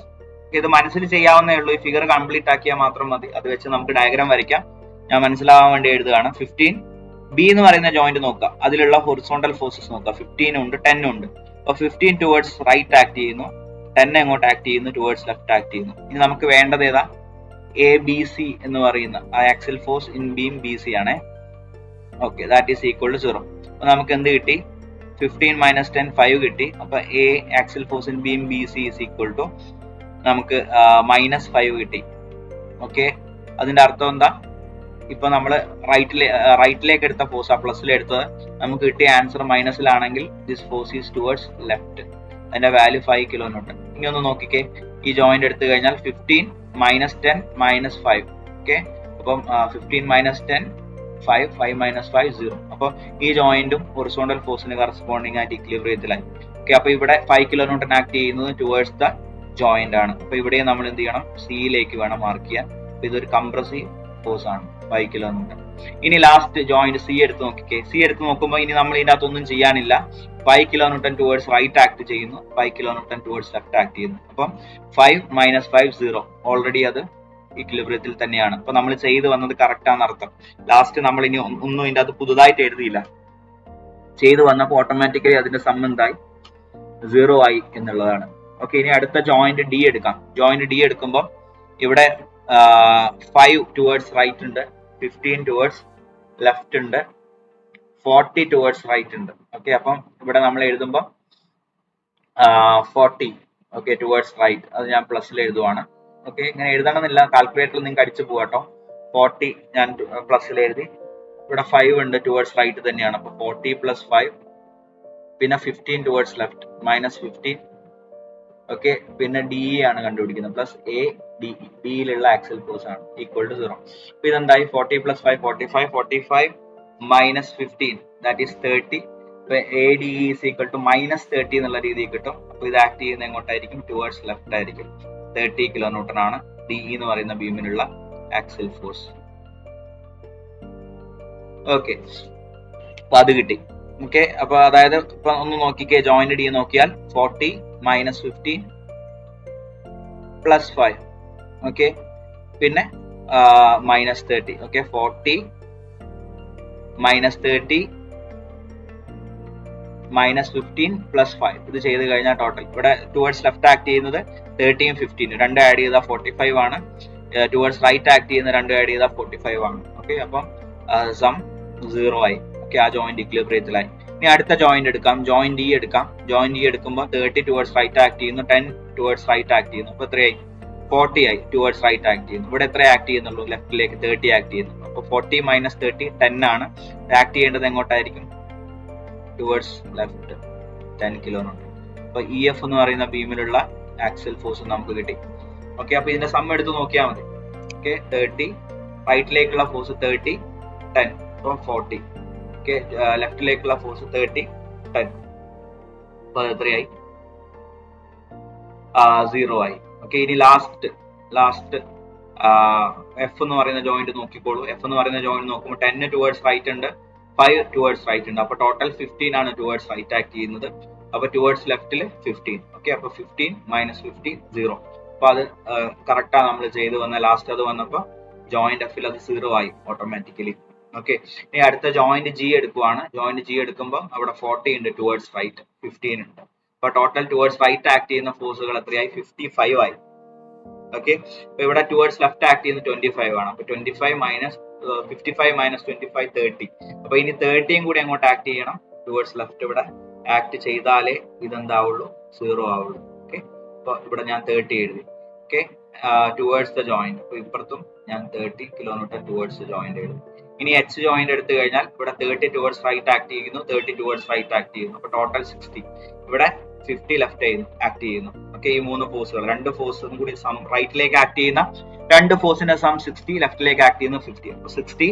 ഇത് മനസ്സിൽ ചെയ്യാവുന്നേ ഉള്ളൂ. ഈ ഫിഗർ കംപ്ലീറ്റ് ആക്കിയാൽ മാത്രം മതി. അത് വെച്ച് നമുക്ക് ഡയഗ്രാം വരയ്ക്കാം. ഞാൻ മനസ്സിലാവാൻ വേണ്ടി എഴുതുകയാണ്. 15 ബി എന്ന് പറയുന്ന ജോയിന്റ് നോക്കുക, അതിലുള്ള ഹൊറിസോണ്ടൽ ഫോഴ്സസ് നോക്കുക. 15 ഉണ്ട്, 10 ഉണ്ട്. അപ്പൊ 15 ടുവേർഡ്സ് റൈറ്റ് ആക്ട് ചെയ്യുന്നു, 10 എങ്ങോട്ട് ആക്ട് ചെയ്യുന്നു, ടുവേർഡ്സ് ലെഫ്റ്റ് ആക്ട് ചെയ്യുന്നു. ഇനി നമുക്ക് വേണ്ടത് ഏതാ, എ ബി സി എന്ന് പറയുന്ന ആ axial force in beam B C ആണ്. Okay, that is equal to 0. അപ്പൊ നമുക്ക് എന്ത് കിട്ടി, 15 - 10 5 കിട്ടി. അപ്പൊ A axial force in beam B C is equal to നമുക്ക് -5 കിട്ടി. ഓക്കെ, അതിന്റെ അർത്ഥം എന്താ, ഇപ്പൊ നമ്മൾ റൈറ്റിലേക്ക് എടുത്ത ഫോഴ്സ് ആ പ്ലസിൽ എടുത്തത്, നമുക്ക് കിട്ടിയ ആൻസർ മൈനസിലാണെങ്കിൽ this force is towards left. അതിന്റെ വാല്യൂ 5 കിലോ ന്യൂട്ടൺ. ഇനി ഒന്ന് നോക്കിക്കേ, ഈ ജോയിന്റ് എടുത്തു കഴിഞ്ഞാൽ 15 minus 10 minus 5. ഓക്കെ, അപ്പം 15 minus 10 5, 5 minus 5 0. അപ്പോൾ ഈ ജോയിന്റും ഹൊറിസോണ്ടൽ ഫോഴ്സിന് കറസ്പോണ്ടിങ് ആയിട്ട് ഇക്വിലിബ്രിയത്തിലായി. ഓക്കെ, അപ്പോൾ ഇവിടെ 5 kN ആക്ട് ചെയ്യുന്നത് ടുവേർഡ്സ് ദ ജോയിന്റ് ആണ്. അപ്പോൾ ഇവിടെ നമ്മൾ എന്ത് ചെയ്യണം, സിയിലേക്ക് വേണം മാർക്ക് ചെയ്യാൻ. ഇതൊരു കംപ്രസീവ് ഫോഴ്സ് ആണ് 5 kN. ഇനി ലാസ്റ്റ് ജോയിന്റ് സി എടുത്ത് നോക്കിക്കേ. സി എടുത്ത് നോക്കുമ്പോൾ ഇനി നമ്മൾ ഇതിനകത്ത് ഒന്നും ചെയ്യാനില്ല. 5 kN ടുവേർഡ്സ് റൈറ്റ് ആക്ട് ചെയ്യുന്നു, 5 kN ടുവേർഡ്സ് ലെഫ്റ്റ് ആക്ട് ചെയ്യുന്നു. അപ്പം 5 minus 5 0. ഓൾറെഡി അത് ഇക്വിലിബ്രിയത്തിൽ തന്നെയാണ്. അപ്പൊ നമ്മൾ ചെയ്ത് വന്നത് കറക്റ്റ് ആണെന്ന് അർത്ഥം. ലാസ്റ്റ് നമ്മൾ ഇനി ഒന്നും ഇതിന്റെ അത് പുതുതായിട്ട് എഴുതിയില്ല, ചെയ്ത് വന്നപ്പോൾ ഓട്ടോമാറ്റിക്കലി അതിന്റെ സം എന്തായി, 0 ആയി എന്നുള്ളതാണ്. ഓക്കെ, ഇനി അടുത്ത ജോയിന്റ് ഡി എടുക്കാം. ജോയിന്റ് ഡി എടുക്കുമ്പോൾ ഇവിടെ 5 ടുവേർഡ്സ് റൈറ്റ് ഉണ്ട്, 15 ടുവേർഡ്സ് ലെഫ്റ്റ് ഉണ്ട്, 40 ടുവേർഡ്സ് റൈറ്റ് ഉണ്ട്. ഓക്കെ, അപ്പം ഇവിടെ നമ്മൾ എഴുതുമ്പോൾ 40 ഓക്കെ ടുവേർഡ്സ് റൈറ്റ്, അത് ഞാൻ പ്ലസ്സിൽ എഴുതുവാണ്. ഓക്കെ, ഇങ്ങനെ എഴുതണമെന്നില്ല, കാൽക്കുലേറ്ററിൽ നിങ്ങൾക്ക് അടിച്ചു പോകാട്ടോ. 40 ഞാൻ പ്ലസ്സിൽ എഴുതി. ഇവിടെ 5 ഉണ്ട് ടുവേർഡ്സ് റൈറ്റ് തന്നെയാണ്, അപ്പൊ 40 plus 5. പിന്നെ 15 ടുവേർഡ്സ് ലെഫ്റ്റ് -15. ഓക്കെ, പിന്നെ ഡി ആണ് കണ്ടുപിടിക്കുന്നത്, പ്ലസ് എ ഡി, ഡിയിലുള്ള ആക്സിൽ ഫോഴ്സ് ആണ് ഈക്വൽ ടു 0. അപ്പൊ ഇതെന്തായി, 40 plus 5 45, 45 minus 15 ദാറ്റ് is 30. A D is equal to -30 എന്നുള്ള രീതിയിൽ കിട്ടും. അപ്പൊ ഇത് ആക്ട് ചെയ്യുന്ന എങ്ങോട്ടായിരിക്കും, ടുവേർഡ്സ് ലെഫ്റ്റ് ആയിരിക്കും. 30 kN ആണ് ഡി എന്ന് പറയുന്ന ബീമിനുള്ള ആക്സിൽ ഫോഴ്സ്. ഓക്കെ, അപ്പൊ അത് കിട്ടി. ഓക്കെ, അപ്പൊ അതായത് ഇപ്പൊ ഒന്ന് നോക്കിക്കേ, ജോയിന്റ് ഡി നോക്കിയാൽ 40 minus 15 plus 5. ഓക്കെ, പിന്നെ -30. Okay, 40 minus 30 minus 15 plus 5. ഇത് ചെയ്ത് കഴിഞ്ഞാൽ ടോട്ടൽ ഇവിടെ ടുവേർഡ്സ് ലെഫ്റ്റ് ആക്ട് ചെയ്യുന്നത് 30 15, രണ്ട് ആഡ് ചെയ്താൽ 45 ആണ്. ടുവേർഡ്സ് റൈറ്റ് ആക്ട് ചെയ്യുന്ന രണ്ട് ആഡ് ചെയ്താൽ 45 ആണ്. ഓക്കെ, അപ്പം സം 0 ആയി. ഓക്കെ, ആ ജോയിന്റ് ഇക്വിലിബ്രിയത്തിലായി. ഇനി അടുത്ത ജോയിന്റ് എടുക്കാം, ജോയിന്റ് ഇ എടുക്കാം. ജോയിന്റ് ഇ എടുക്കുമ്പോൾ 30 ടുവേർഡ്സ് റൈറ്റ് ആക്ട് ചെയ്യുന്നു, 10 ടുവേർഡ്സ് റൈറ്റ് ആക്ട് ചെയ്യുന്നു. അപ്പൊ എത്രയായി, 40 ആയി ടുവേർഡ്സ് റൈറ്റ് ആക്ട് ചെയ്യുന്നു. ഇവിടെ എത്ര ആക്ട് ചെയ്യുന്നുള്ളൂ, ലെഫ്റ്റിലേക്ക് 30 ആക്ട് ചെയ്യുന്നു. അപ്പൊ 40 minus 30 10 ആണ്. ആക്ട് ചെയ്യേണ്ടത് എങ്ങോട്ടായിരിക്കും, ടുവേർഡ്സ് ലെഫ്റ്റ് 10 kN. അപ്പൊ ഇ എഫ് എന്ന് പറയുന്ന ബീമിലുള്ള ആക്സിൽ ഫോഴ്സ് നമുക്ക് കിട്ടി. ഓക്കെ, അപ്പൊ ഇതിന്റെ സം എടുത്ത് നോക്കിയാൽ മതി. ഓക്കെ, 30 റൈറ്റിലേക്കുള്ള ഫോഴ്സ് 30 10, അപ്പൊ 40. ഓക്കെ, ലെഫ്റ്റിലേക്കുള്ള ഫോഴ്സ് 30 10, അപ്പൊ അത് എത്രയായി, 0 ആയി. ഓക്കെ, ഇനി ലാസ്റ്റ് എഫ് എന്ന് പറയുന്ന ജോയിന്റ് നോക്കിക്കോളൂ. എഫ് എന്ന് പറയുന്ന ജോയിന്റ് നോക്കുമ്പോൾ 10 ടുവേർഡ്സ് റൈറ്റ് ഉണ്ട്, 5 ടുവേർഡ്സ് റൈറ്റ് ഉണ്ട്. അപ്പൊ ടോട്ടൽ 15 ആണ് ടുവേർഡ്സ് റൈറ്റ് ആക്ട് ചെയ്യുന്നത്. അപ്പൊ ടുവേർഡ്സ് ലെഫ്റ്റിൽ 15. ഓക്കെ, അപ്പൊ 15 minus 15 0. അപ്പൊ അത് കറക്റ്റാ നമ്മൾ ചെയ്ത് വന്ന. ലാസ്റ്റ് അത് വന്നപ്പോ ജോയിന്റ് എഫിൽ അത് 0 ആയി ഓട്ടോമാറ്റിക്കലി. ഓക്കെ, ഇനി അടുത്ത ജോയിന്റ് ജി എടുക്കുവാണ്. ജോയിന്റ് ജി എടുക്കുമ്പോൾ അവിടെ 40 ഉണ്ട് ടുവേർഡ്സ് റൈറ്റ്, 15 ഉണ്ട്. അപ്പൊ ടോട്ടൽ ടുവേർഡ്സ് റൈറ്റ് ആക്ട് ചെയ്യുന്ന ഫോഴ്സുകൾ എത്രയായി, 55 ആയി. ഓക്കെ, അപ്പൊ ഇവിടെ ടുവേർഡ്സ് ലെഫ്റ്റ് ആക്ട് ചെയ്യുന്ന 25 ആണ്. അപ്പൊ 55 minus 25 30. അപ്പൊ ഇനി 30യും കൂടി അങ്ങോട്ട് ആക്ട് ചെയ്യണം, ടുവേർഡ്സ് ലെഫ്റ്റ് ഇവിടെ ആക്ട് ചെയ്താലേ ഇതെന്താവുള്ളൂ, 0 ആവുള്ളൂ. ഓക്കെ, അപ്പൊ ഇവിടെ ഞാൻ 30 എഴുതി. Okay, towards the joint. അപ്പൊ ഇപ്പുറത്തും ഞാൻ 30 kN ടുവേർഡ്സ് ദ ജോയിന്റ് എഴുതി. ഇനി എച്ച് ജോയിന്റ് എടുത്തു കഴിഞ്ഞാൽ ഇവിടെ 30 ടുവേർഡ്സ് റൈറ്റ് ആക്ട് ചെയ്യുന്നു, 30 ടുവേർഡ്സ് റൈറ്റ് ആക്ട് ചെയ്യുന്നു. അപ്പൊ ടോട്ടൽ 60. ഇവിടെ 50 ലെഫ്റ്റ് ആക്ട് ചെയ്യുന്നു. ഓക്കെ, ഈ മൂന്ന് ഫോഴ്സുകൾ, രണ്ട് ഫോഴ്സും കൂടി റൈറ്റിലേക്ക് ആക്ട് ചെയ്യുന്ന രണ്ട് ഫോഴ്സിന്റെ സം 60, ലെഫ്റ്റിലേക്ക് ആക്ട് ചെയ്യുന്ന 50. അപ്പൊ 60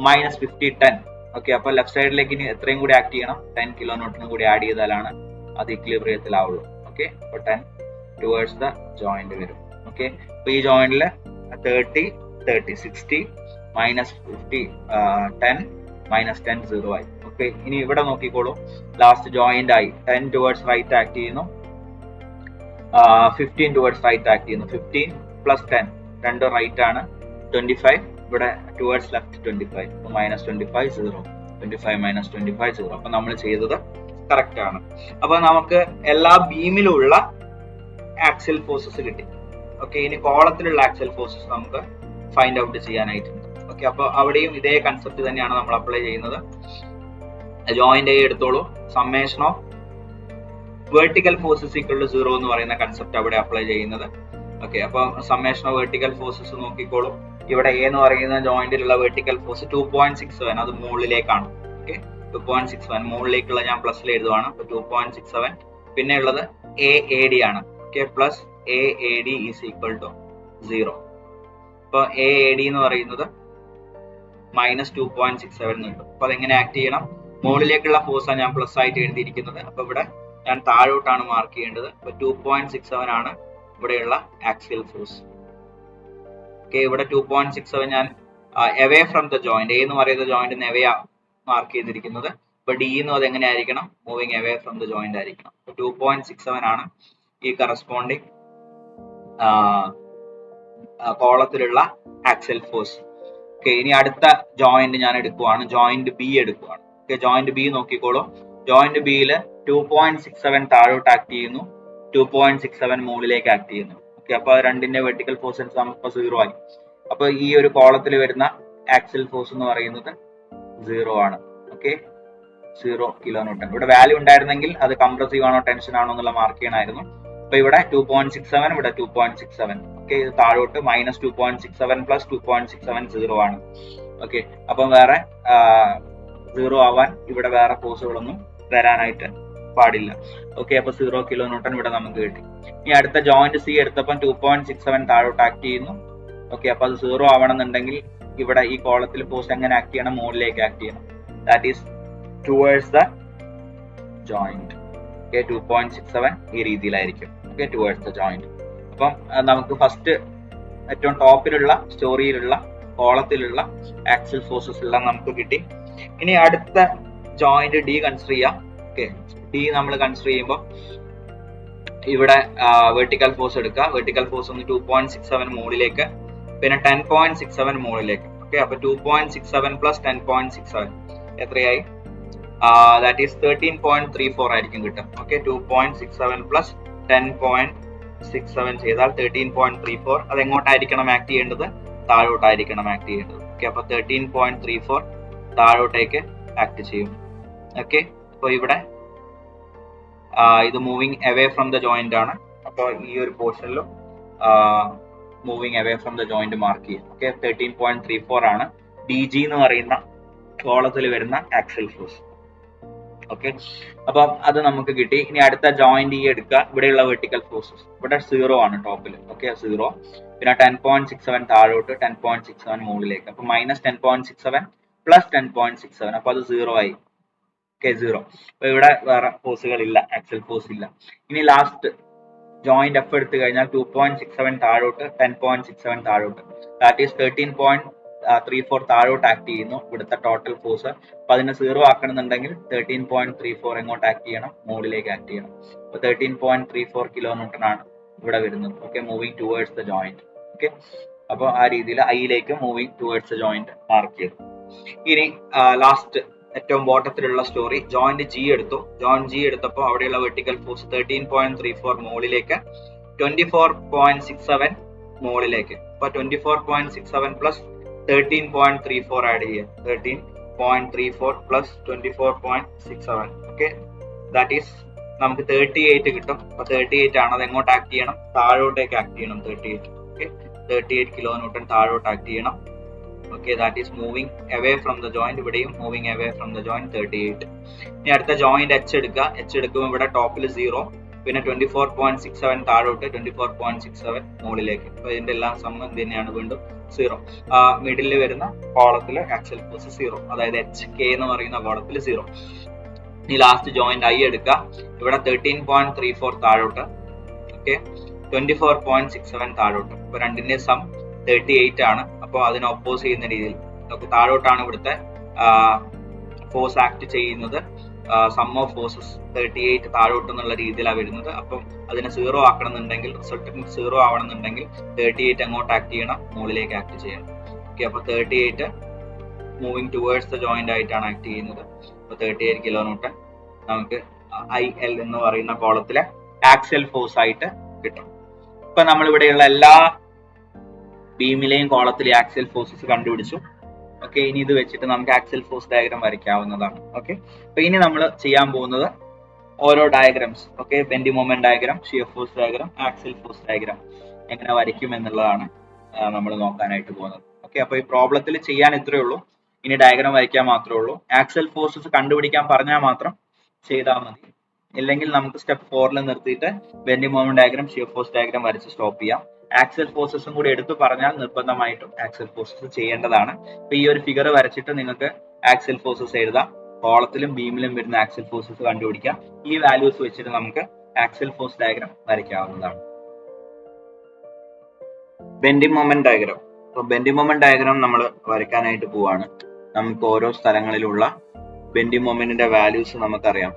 minus 50 10. ഓക്കെ, അപ്പൊ ലെഫ്റ്റ് സൈഡിലേക്ക് ഇനി എത്രയും കൂടി ആക്ട് ചെയ്യണം, 10 kN കൂടി ആഡ് ചെയ്താലാണ് അത് ഇക്വിലിബ്രിയത്തിലാവുള്ളൂ. ഓക്കെ, അപ്പൊ 10 ടുവേർഡ്സ് ദ ജോയിന്റ് വരും. ഓക്കെ, അപ്പൊ ഈ ജോയിന്റില് 30 30 60 minus 50 10 minus 10 0 ആയി. ഓക്കെ, ഇനി ഇവിടെ നോക്കിക്കോളൂ, ലാസ്റ്റ് ജോയിന്റ് ആയി. 10 ടുവേർഡ്സ് റൈറ്റ് ആക്ട് ചെയ്യുന്നു, 15 ടുവേർഡ്സ് റൈറ്റ് ആക്ട് ചെയ്യുന്നു. 15 plus 10 രണ്ട് റൈറ്റ് ആണ്, 25. ഇവിടെ ടുവേർഡ്സ് ലെഫ്റ്റ് 25, -25 0. 25 minus 25 0. അപ്പൊ നമ്മൾ ചെയ്തത് കറക്റ്റ് ആണ്. അപ്പൊ നമുക്ക് എല്ലാ ബീമിലുള്ള ആക്സിൽ ഫോഴ്സസ് കിട്ടി. ഓക്കെ, ഇനി കോളത്തിലുള്ള ആക്സിൽ ഫോഴ്സസ് നമുക്ക് ഫൈൻഡ് ഔട്ട് ചെയ്യാനായിട്ടുണ്ട്. ഓക്കെ, അപ്പൊ അവിടെയും ഇതേ കൺസെപ്റ്റ് തന്നെയാണ് നമ്മൾ അപ്ലൈ ചെയ്യുന്നത്. ജോയിന്റ് എ എടുത്തോളൂ, summation of vertical forces equal to 0 എന്ന് പറയുന്ന കൺസെപ്റ്റ് അവിടെ അപ്ലൈ ചെയ്യുന്നത്. ഓക്കെ, അപ്പൊ സമ്മേഷൻ ഓഫ് വെർട്ടിക്കൽ ഫോഴ്സസ് നോക്കിക്കോളൂ. ഇവിടെ എ എന്ന് പറയുന്ന ജോയിന്റിലുള്ള വെർട്ടിക്കൽ ഫോഴ്സ് 2.67, അത് മുകളിലേക്കാണ്. ഓക്കെ, 2.61 മുകളിലേക്കുള്ള ഞാൻ പ്ലസ്സിൽ എഴുതുവാണ്. അപ്പൊ 2.67. പിന്നെ ഉള്ളത് എ ഡി ആണ്. Okay plus AAD is equal to 0. ഇപ്പൊ AAD എന്ന് പറയുന്നത് -2.67 കിട്ടും. അപ്പൊ അതെങ്ങനെ ആക്ട് ചെയ്യണം? മുകളിലേക്കുള്ള ഫോഴ്സാണ് ഞാൻ പ്ലസ് ആയിട്ട് എഴുതിയിരിക്കുന്നത്. അപ്പൊ ഇവിടെ ഞാൻ താഴോട്ടാണ് മാർക്ക് ചെയ്യേണ്ടത്. അപ്പൊ 2.67 ആണ് ഇവിടെയുള്ള ആക്സിയൽ ഫോഴ്സ്. ഓക്കെ, ഇവിടെ 2.67 ഞാൻ അവേ ഫ്രം ദ ജോയിന്റ്, എന്ന് പറയുന്ന ജോയിന്റ് അവേ മാർക്ക് ചെയ്തിരിക്കുന്നത്. ഇപ്പൊ ഡി എന്ന് അത് എങ്ങനെ ആയിരിക്കണം? Moving away from the joint ആയിരിക്കണം. 2.67 ആണ് ഈ കറസ്പോണ്ടിങ് കോളത്തിലുള്ള ആക്സിയൽ ഫോഴ്സ്. ഓക്കെ, ഇനി അടുത്ത ജോയിന്റ് ഞാൻ എടുക്കുവാണ്, ജോയിന്റ് ബി എടുക്കുവാണ്. ഓക്കെ, ജോയിന്റ് ബി നോക്കിക്കോളൂ. ജോയിന്റ് ബിയിൽ 2.67 താഴോട്ട് ആക്ട് ചെയ്യുന്നു, 2.67 മുകളിലേക്ക് ആക്ട് ചെയ്യുന്നു. ഓക്കെ, അപ്പൊ രണ്ടിന്റെ വെർട്ടിക്കൽ ഫോഴ്സ് നമുക്ക് 0 ആയി. അപ്പൊ ഈ ഒരു കോളത്തിൽ വരുന്ന ആക്സിയൽ ഫോഴ്സ് എന്ന് പറയുന്നത് 0 ആണ്. Okay, 0 kN. ഇവിടെ വാല്യൂ ഉണ്ടായിരുന്നെങ്കിൽ അത് കംപ്രസീവ് ആണോ ടെൻഷൻ ആണോ എന്നുള്ള മാർക്ക് ചെയ്യണമായിരുന്നു. അപ്പൊ ഇവിടെ 2.67, ഇവിടെ 2.67. ഓക്കെ, ഇത് താഴോട്ട് -2.67 + 2.67 0 ആണ്. ഓക്കെ, അപ്പം വേറെ 0 ആവാൻ ഇവിടെ വേറെ ഫോഴ്സുകളൊന്നും വരാനായിട്ട് പാടില്ല. ഓക്കെ, അപ്പൊ 0 kN ഇവിടെ നമുക്ക് കിട്ടി. ഇനി അടുത്ത ജോയിന്റ് സി എടുത്തപ്പം 2.67 താഴോട്ട് ആക്ട് ചെയ്യുന്നു. ഓക്കെ, അപ്പൊ അത് 0 ആവണമെന്നുണ്ടെങ്കിൽ ഇവിടെ ഈ കോളത്തിൽ ഫോഴ്സ് എങ്ങനെ ആക്ട് ചെയ്യണം? മുകളിലേക്ക് ആക്ട് ചെയ്യണം. That is towards the joint. Okay, 2.67 ഈ രീതിയിലായിരിക്കും. Okay, towards the joint. അപ്പം നമുക്ക് ഫസ്റ്റ് ഏറ്റവും ടോപ്പിലുള്ള സ്റ്റോറിയിലുള്ള കോളത്തിലുള്ള ആക്സിയൽ ഫോഴ്സസ് എല്ലാം നമുക്ക് കിട്ടി. ഇനി അടുത്ത ജോയിന്റ് ഡി കൺസിഡർ ചെയ്യാം. ഓക്കെ, ഡി നമ്മൾ കൺസിഡർ ചെയ്യുമ്പോൾ ഇവിടെ വെർട്ടിക്കൽ ഫോഴ്സ് എടുക്കുക. വെർട്ടിക്കൽ ഫോഴ്സ് ഒന്ന് 2.67 മുകളിലേക്ക്, പിന്നെ 10.67 മുകളിലേക്ക്. ഓക്കെ, അപ്പൊ 2.67 + 10.67 എത്രയായി? ദാറ്റ് ഈസ് 13.34 ആയിരിക്കും കിട്ടും. ഓക്കെ, 2.67 + 10.67 ചെയ്താൽ 13.34. അത് എങ്ങോട്ടായിരിക്കണം ആക്ട് ചെയ്യേണ്ടത്? താഴോട്ടായിരിക്കണം ആക്ട് ചെയ്യേണ്ടത്. ഓക്കെ, അപ്പൊ 13.34 താഴോട്ടേക്ക് ആക്ട് ചെയ്യും. ഓക്കെ, അപ്പൊ ഇവിടെ ഇത് moving away from the joint ആണ്. അപ്പോൾ ഈ ഒരു പോർഷനിലും moving away from the joint mark ചെയ്യും. ഓക്കെ, 13.34 ആണ് DG എന്ന് പറയുന്ന കോളത്തിൽ വരുന്ന ആക്സിയൽ ഫോഴ്സ്. ഓക്കെ, അപ്പം അത് നമുക്ക് കിട്ടി. ഇനി അടുത്ത ജോയിന്റ് ഈ എടുക്കുക. ഇവിടെയുള്ള വെർട്ടിക്കൽ ഫോഴ്സസ് ഇവിടെ 0 ആണ് ടോപ്പിൽ. ഓക്കെ, 0. പിന്നെ 10.67 താഴോട്ട്, 10.67 മുകളിലേക്ക്. അപ്പൊ -10.67 + 10.67, അപ്പൊ അത് 0 ആയി. ഓക്കെ, 0. അപ്പൊ ഇവിടെ വേറെ ഫോഴ്സുകൾ ഇല്ല, ആക്സിയൽ ഫോഴ്സ് ഇല്ല. ഇനി ലാസ്റ്റ് ജോയിന്റ് എഫ് എടുത്തു കഴിഞ്ഞാൽ 2.67 താഴോട്ട്, 10.67 താഴോട്ട്, ദാറ്റ് ഈസ് 13.34 താഴോട്ട് ആക്ട് ചെയ്യുന്നു ഇവിടുത്തെ ടോട്ടൽ ഫോഴ്സ്. അപ്പൊ അതിനെ 0 ആക്കണമെന്നുണ്ടെങ്കിൽ 13.34 എങ്ങോട്ട് ആക്ട് ചെയ്യണം? മുകളിലേക്ക് ആക്ട് ചെയ്യണം. അപ്പൊ 13.34 kN ആണ് ഇവിടെ വരുന്നത്. Okay, moving towards the joint. Okay, അപ്പൊ ആ രീതിയിൽ ഐയിലേക്ക് moving towards the joint mark ചെയ്തു. ഇനി ലാസ്റ്റ് ഏറ്റവും ബോട്ടത്തിലുള്ള സ്റ്റോറി, ജോയിന്റ് ജി എടുത്തു. ജോയിന്റ് ജി എടുത്തപ്പോൾ അവിടെയുള്ള വെർട്ടിക്കൽ ഫോഴ്സ് 13.34 മുകളിലേക്ക്, 24.67 മുകളിലേക്ക്. അപ്പൊ 24.67 + 13.34 ആഡ് ചെയ്യുക. 13.34 + 24.67. ഓക്കെ, ദാറ്റ് ഈസ് നമുക്ക് 38 കിട്ടും. അപ്പൊ 38 ആണ്. അത് എങ്ങോട്ട് ആക്ട് ചെയ്യണം? താഴോട്ടേക്ക് ആക്ട് ചെയ്യണം. 38. ഓക്കെ, 38 kN താഴോട്ട് ആക്ട് ചെയ്യണം. Okay, that is moving away from the joint. ഇവിടെയും moving away from the joint 38. ഇനി അടുത്ത ജോയിന്റ് എച്ച് എടുക്കുക. എച്ച് എടുക്കുമ്പോൾ ഇവിടെ ടോപ്പിൽ 0, പിന്നെ 24.67 താഴോട്ട്, 24.67 മുകളിലേക്ക്. അപ്പൊ ഇതിന്റെ എല്ലാം സമ്മം തന്നെയാണ് വീണ്ടും 0. മിഡിലിൽ വരുന്ന കോളത്തിൽ ആക്സിയൽ ഫോഴ്സ് 0, അതായത് HK എന്ന് പറയുന്ന കോളത്തിൽ 0. ഇനി ലാസ്റ്റ് ജോയിന്റ് ഐ എടുക്കുക. ഇവിടെ 13.34 താഴോട്ട്, ഓക്കെ, 24.67 താഴോട്ട്. അപ്പൊ രണ്ടിന്റെ സം 38 ആണ്. അപ്പോൾ അതിനെ ഒപ്പോസ് ചെയ്യുന്ന രീതിയിൽ നമുക്ക് താഴോട്ടാണ് ഇവിടുത്തെ ഫോഴ്സ് ആക്ട് ചെയ്യുന്നത്. സം ഓഫ് ഫോഴ്സസ് 38 താഴോട്ട് എന്നുള്ള രീതിയിലാണ് വരുന്നത്. അപ്പം അതിനെ 0 ആക്കണമെന്നുണ്ടെങ്കിൽ, റിസൾട്ടന്റ് 0 ആവണമെന്നുണ്ടെങ്കിൽ 38 എങ്ങോട്ട് ആക്ട് ചെയ്യണം? മുകളിലേക്ക് ആക്ട് ചെയ്യണം. ഓക്കെ, അപ്പൊ 38 മൂവിങ് ടുവേർഡ്സ് ദ ജോയിന്റ് ആയിട്ടാണ് ആക്ട് ചെയ്യുന്നത്. അപ്പൊ 38 kN നമുക്ക് IL എന്ന് പറയുന്ന കോളത്തിലെ ആക്സിയൽ ഫോഴ്സ് ആയിട്ട് കിട്ടും. ഇപ്പൊ നമ്മളിവിടെയുള്ള എല്ലാ ബീമിലെയും കോളത്തിലെ ആക്സിയൽ ഫോഴ്സസ് കണ്ടുപിടിച്ചു. ഓക്കെ, ഇനി ഇത് വെച്ചിട്ട് നമുക്ക് ആക്സിയൽ ഫോഴ്സ് ഡയഗ്രാം വരയ്ക്കാവുന്നതാണ്. ഓക്കെ, അപ്പൊ ഇനി നമ്മൾ ചെയ്യാൻ പോകുന്നത് ഓരോ diagrams, okay, bending moment diagram, shear force diagram, axial force diagram എങ്ങനെ വരയ്ക്കും എന്നുള്ളതാണ് നമ്മൾ നോക്കാനായിട്ട് പോകുന്നത്. ഓക്കെ, അപ്പൊ ഈ പ്രോബ്ലത്തിൽ ചെയ്യാൻ ഇത്രയേ ഉള്ളൂ. ഇനി ഡയഗ്രാം വരയ്ക്കാൻ മാത്രമേ ഉള്ളൂ. ആക്സിയൽ ഫോഴ്സസ് കണ്ടുപിടിക്കാൻ പറഞ്ഞാൽ മാത്രം ചെയ്താൽ മതി. ഇല്ലെങ്കിൽ നമുക്ക് സ്റ്റെപ്പ് 4 നിർത്തിയിട്ട് bending moment diagram, shear force diagram വരച്ച് സ്റ്റോപ്പ് ചെയ്യാം. ആക്സിയൽ ഫോഴ്സസും കൂടി എടുത്തു പറഞ്ഞാൽ നിർബന്ധമായിട്ടും ആക്സിയൽ ഫോഴ്സസ് ചെയ്യേണ്ടതാണ്. അപ്പൊ ഈ ഒരു ഫിഗർ വരച്ചിട്ട് നിങ്ങൾക്ക് ആക്സിയൽ ഫോഴ്സസ് എഴുതാം. കോളത്തിലും ബീമിലും വരുന്ന ആക്സിയൽ ഫോഴ്സസ് കണ്ടുപിടിക്കാം. ഈ വാല്യൂസ് വെച്ചിട്ട് നമുക്ക് ആക്സിയൽ ഫോഴ്സ് ഡയഗ്രാം വരയ്ക്കാവുന്നതാണ്. Bending moment diagram. അപ്പൊ ബെൻഡിങ് മൊമെന്റ് ഡയഗ്രാം നമ്മൾ വരയ്ക്കാനായിട്ട് പോവാണ്. നമുക്ക് ഓരോ സ്ഥലങ്ങളിലുള്ള ബെൻഡിങ് മൊമെന്റിന്റെ വാല്യൂസ് നമുക്കറിയാം.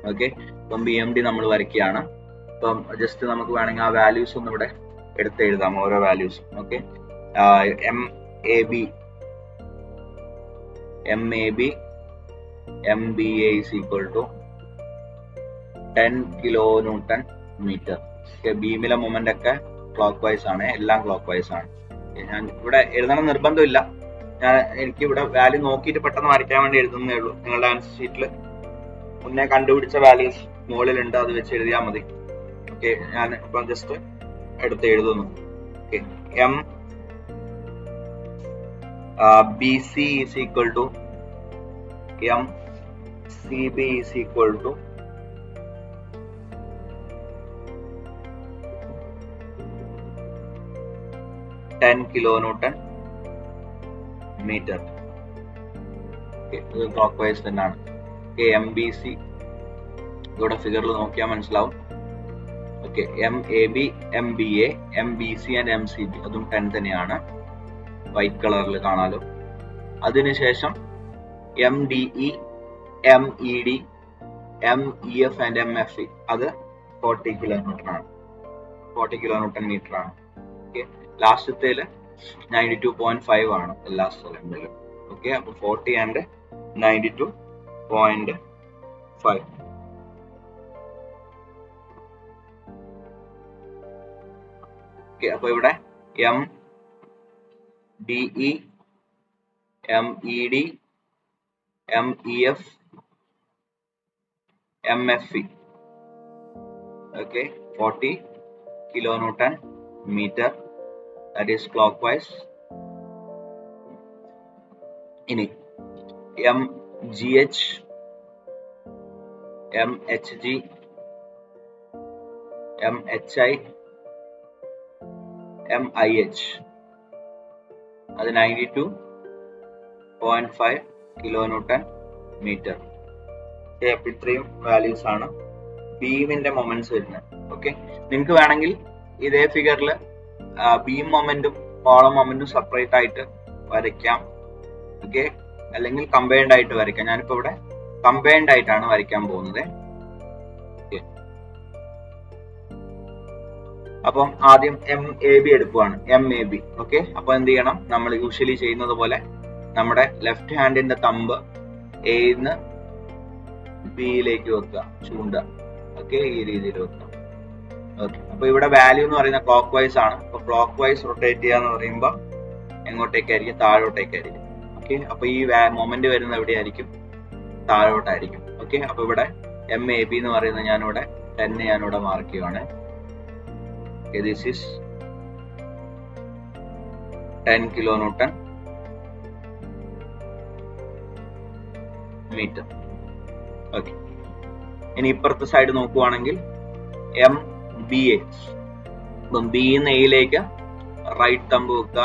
ഓക്കെ, ഇപ്പം BMD നമ്മൾ വരയ്ക്കുകയാണ്. ഇപ്പം ജസ്റ്റ് നമുക്ക് വേണമെങ്കിൽ ആ വാല്യൂസ് ഒന്ന് ഇവിടെ എടുത്ത് എഴുതാം, ഓരോ values. Okay, MAB MBA is equal to 10 kilonewton meter. ബീമിലെ മൊമെന്റ് ഒക്കെ ക്ലോക്ക് വൈസ് ആണ്, എല്ലാം ക്ലോക്ക് വൈസ് ആണ്. ഞാൻ ഇവിടെ എഴുതണം നിർബന്ധമില്ല, എനിക്ക് ഇവിടെ വാല്യൂ നോക്കിയിട്ട് പെട്ടെന്ന് വരയ്ക്കാൻ വേണ്ടി എഴുതുന്നേ ഉള്ളൂ. നിങ്ങളുടെ ആൻസർ ഷീറ്റിൽ മുന്നേ കണ്ടുപിടിച്ച വാല്യൂസ് മുകളിലുണ്ട്, അത് വെച്ച് എഴുതിയാൽ മതി. ഓക്കെ, ഞാൻ ഇപ്പം ജസ്റ്റ് എടുത്ത് എഴുതുന്നു. Okay, BC is equal to MCB is equal to 10 kilonewton meter. ഇത് ക്ലോക്ക് വൈസ് തന്നെയാണ്. MBC ഇവിടെ ഫിഗറിൽ നോക്കിയാൽ മനസ്സിലാവും. Okay, MAB, MBA, MBC and MCB അതും 10 തന്നെയാണ്, വൈറ്റ് കളറിൽ കാണാലോ. അതിനുശേഷം MDE, MED, MEF and MFE അത് 40 കിലോമീറ്റർ ആണ്, 40 കിലോമീറ്റർ മീറ്റർ ആണ്. ഓക്കെ, ലാസ്റ്റത്തേല് 92.5 ആണ് എല്ലാ സ്ഥലങ്ങളിലും. ഓക്കെ, അപ്പൊ 40 ആൻഡ് 92.5. ഓക്കെ, അപ്പൊ ഇവിടെ MDE, MED, MEF, MFE. Okay, 40 kilonewton meter, that is clockwise. ഇനി MGH, MHG, MHI, MIH അത് 92.5 kilonewton meter. അപ്പൊ ഇത്രയും വാല്യൂസ് ആണ് ബീമിന്റെ മൊമെന്റ്സ് വരുന്നത്. ഓക്കെ, നിങ്ങൾക്ക് വേണമെങ്കിൽ ഇതേ ഫിഗറിൽ beam momentum column momentum separate ആയിട്ട് വരയ്ക്കാം. ഓക്കെ, അല്ലെങ്കിൽ കമ്പൈൻഡ് ആയിട്ട് വരയ്ക്കാം. ഞാനിപ്പോ ഇവിടെ കമ്പൈൻഡ് ആയിട്ടാണ് വരയ്ക്കാൻ പോകുന്നത്. അപ്പം ആദ്യം MAB എടുക്കുവാണ്, MAB. ഓക്കെ, അപ്പൊ എന്ത് ചെയ്യണം, നമ്മൾ യൂഷ്വലി ചെയ്യുന്നത് പോലെ നമ്മുടെ ലെഫ്റ്റ് ഹാൻഡിന്റെ തമ്പ് Aന്ന് Bയിലേക്ക് വെക്കുക, ചൂണ്ട. ഓക്കെ, ഈ രീതിയിൽ വെക്കുക. ഓക്കെ, അപ്പൊ ഇവിടെ വാല്യൂ എന്ന് പറയുന്നത് ക്ലോക്ക് വൈസ് ആണ്. അപ്പൊ ക്ലോക്ക് വൈസ് റൊട്ടേറ്റ് ചെയ്യാന്ന് പറയുമ്പോൾ എങ്ങോട്ടേക്കായിരിക്കും? താഴോട്ടേക്കായിരിക്കും. ഓക്കെ, അപ്പൊ ഈ മൊമെന്റ് വരുന്നത് എവിടെയായിരിക്കും? താഴോട്ടായിരിക്കും. ഓക്കെ, അപ്പൊ ഇവിടെ MAB എന്ന് പറയുന്നത് ഞാനിവിടെ 10 ഞാനിവിടെ മാർക്ക് ചെയ്യുവാണ്. Okay, this is 10 kilonewton meter. Okay, ഇനി ഇപ്പുറത്തെ സൈഡ് നോക്കുവാണെങ്കിൽ MBA. അപ്പം ബിന്ന് എയിലേക്ക് റൈറ്റ് തമ്പ് വെക്കുക.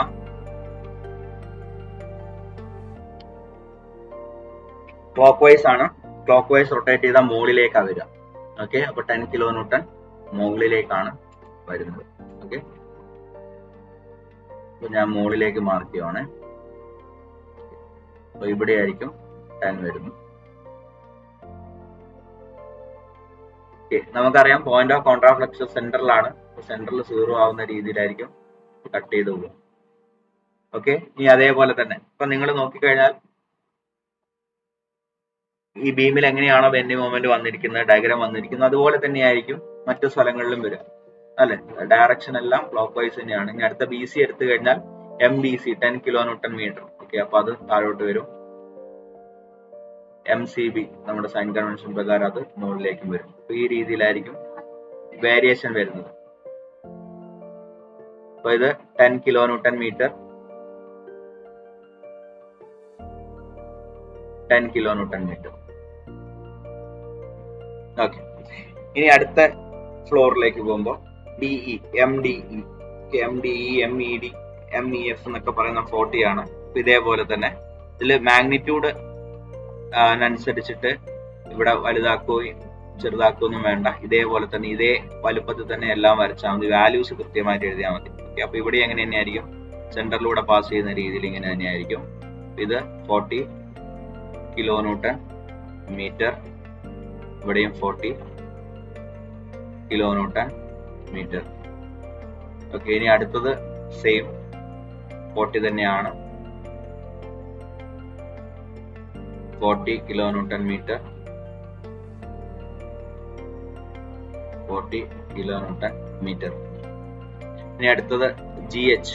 ക്ലോക്ക് വൈസ് ആണ്, ക്ലോക്ക് വൈസ് റൊട്ടേറ്റ് ചെയ്താൽ മുകളിലേക്കാണ് വരിക. ഓക്കെ, അപ്പൊ 10 kilonewton മുകളിലേക്കാണ് വരുന്നത്. ഓക്കെ, അപ്പൊ ഞാൻ മുകളിലേക്ക് മാർക്ക് ചെയ്യുവാണ്. അപ്പൊ ഇവിടെ ആയിരിക്കും 10 വരുന്നത്. നമുക്കറിയാം പോയിന്റ് ഓഫ് കോൺട്രാഫ്ലക്ഷൻ സെന്ററിലാണ്. സെന്ററിൽ 0 ആവുന്ന രീതിയിലായിരിക്കും കട്ട് ചെയ്ത് പോകുക. ഓക്കെ, ഇനി അതേപോലെ തന്നെ ഇപ്പൊ നിങ്ങൾ നോക്കിക്കഴിഞ്ഞാൽ ഈ ബീമിൽ എങ്ങനെയാണോ ബെൻഡിങ് മൊമെന്റ് വന്നിരിക്കുന്നത്, ഡയഗ്രാം വന്നിരിക്കുന്നത്, അതുപോലെ തന്നെയായിരിക്കും മറ്റു സ്ഥലങ്ങളിലും വരിക, അല്ലെ? ഡയറക്ഷൻ എല്ലാം ക്ലോക്ക് വൈസ് തന്നെയാണ്. ഇനി അടുത്ത BC എടുത്തു കഴിഞ്ഞാൽ MBC 10 kilonewton meter. ഓക്കെ, അപ്പൊ അത് താഴോട്ട് വരും. MCB നമ്മുടെ സൈൻ കൺവെൻഷൻ പ്രകാരം അത് മുകളിലേക്കും വരും. അപ്പൊ ഈ രീതിയിലായിരിക്കും വേരിയേഷൻ വരുന്നത്. അപ്പൊ ഇത് 10 kilonewton meter, 10 kilonewton meter. Okay, ഇനി അടുത്ത ഫ്ലോറിലേക്ക് പോകുമ്പോൾ DE, MDE, MDE, MED, MEF എന്നൊക്കെ പറയുന്ന 40 ആണ്. ഇതേപോലെ തന്നെ ഇതിൽ മാഗ്നിറ്റ്യൂഡ് അനുസരിച്ചിട്ട് ഇവിടെ വലുതാക്കുകയും ചെറുതാക്കുകയൊന്നും വേണ്ട. ഇതേപോലെ തന്നെ ഇതേ വലുപ്പത്തിൽ തന്നെ എല്ലാം വരച്ചാൽ മതി. വാല്യൂസ് കൃത്യമായിട്ട് എഴുതിയാൽ മതി. ഓക്കെ, അപ്പൊ ഇവിടെ എങ്ങനെ തന്നെയായിരിക്കും, സെന്ററിലൂടെ പാസ് ചെയ്യുന്ന രീതിയിൽ ഇങ്ങനെ തന്നെയായിരിക്കും. ഇത് 40 കിലോന്യൂട്ടൺ മീറ്റർ, ഇവിടെയും 40 കിലോന്യൂട്ടൺ മീറ്റർ. ഓക്കെ, ഇനി അടുത്തത് സെയിം 40 തന്നെയാണ്, 40 കിലോന്യൂട്ടൺ മീറ്റർ, 40 കിലോന്യൂട്ടൺ മീറ്റർ. ഇനി അടുത്തത് GH,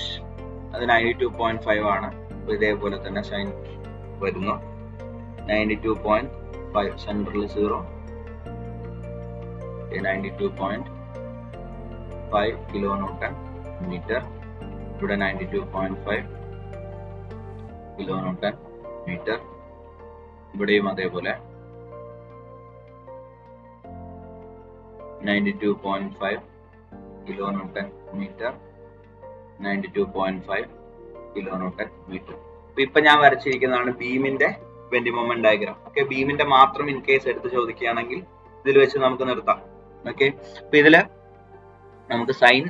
അത് 92.5 ആണ്. ഇതേപോലെ തന്നെ സൈൻ വരുന്നു. 92.5 സെൻട്രൽ 0, 92.5 കിലോന്യൂട്ടൺ മീറ്റർ, ഇവിടെ 92.5 കിലോന്യൂട്ടൺ മീറ്റർ, ഇവിടെയും അതേപോലെ 92.5 കിലോന്യൂട്ടൺ മീറ്റർ, 92.5 കിലോന്യൂട്ടൺ മീറ്റർ. ഇപ്പൊ ഞാൻ വരച്ചിരിക്കുന്നതാണ് ബീമിന്റെ ബെൻഡിങ് മൊമെന്റ് ഡയഗ്രാം. ഓക്കെ, ബീമിന്റെ മാത്രം ഇൻ കേസ് എടുത്ത് ചോദിക്കുകയാണെങ്കിൽ ഇതിൽ വെച്ച് നമുക്ക് നിർത്താം. ഓക്കെ, അപ്പൊ ഇതില് നമുക്ക് സൈൻ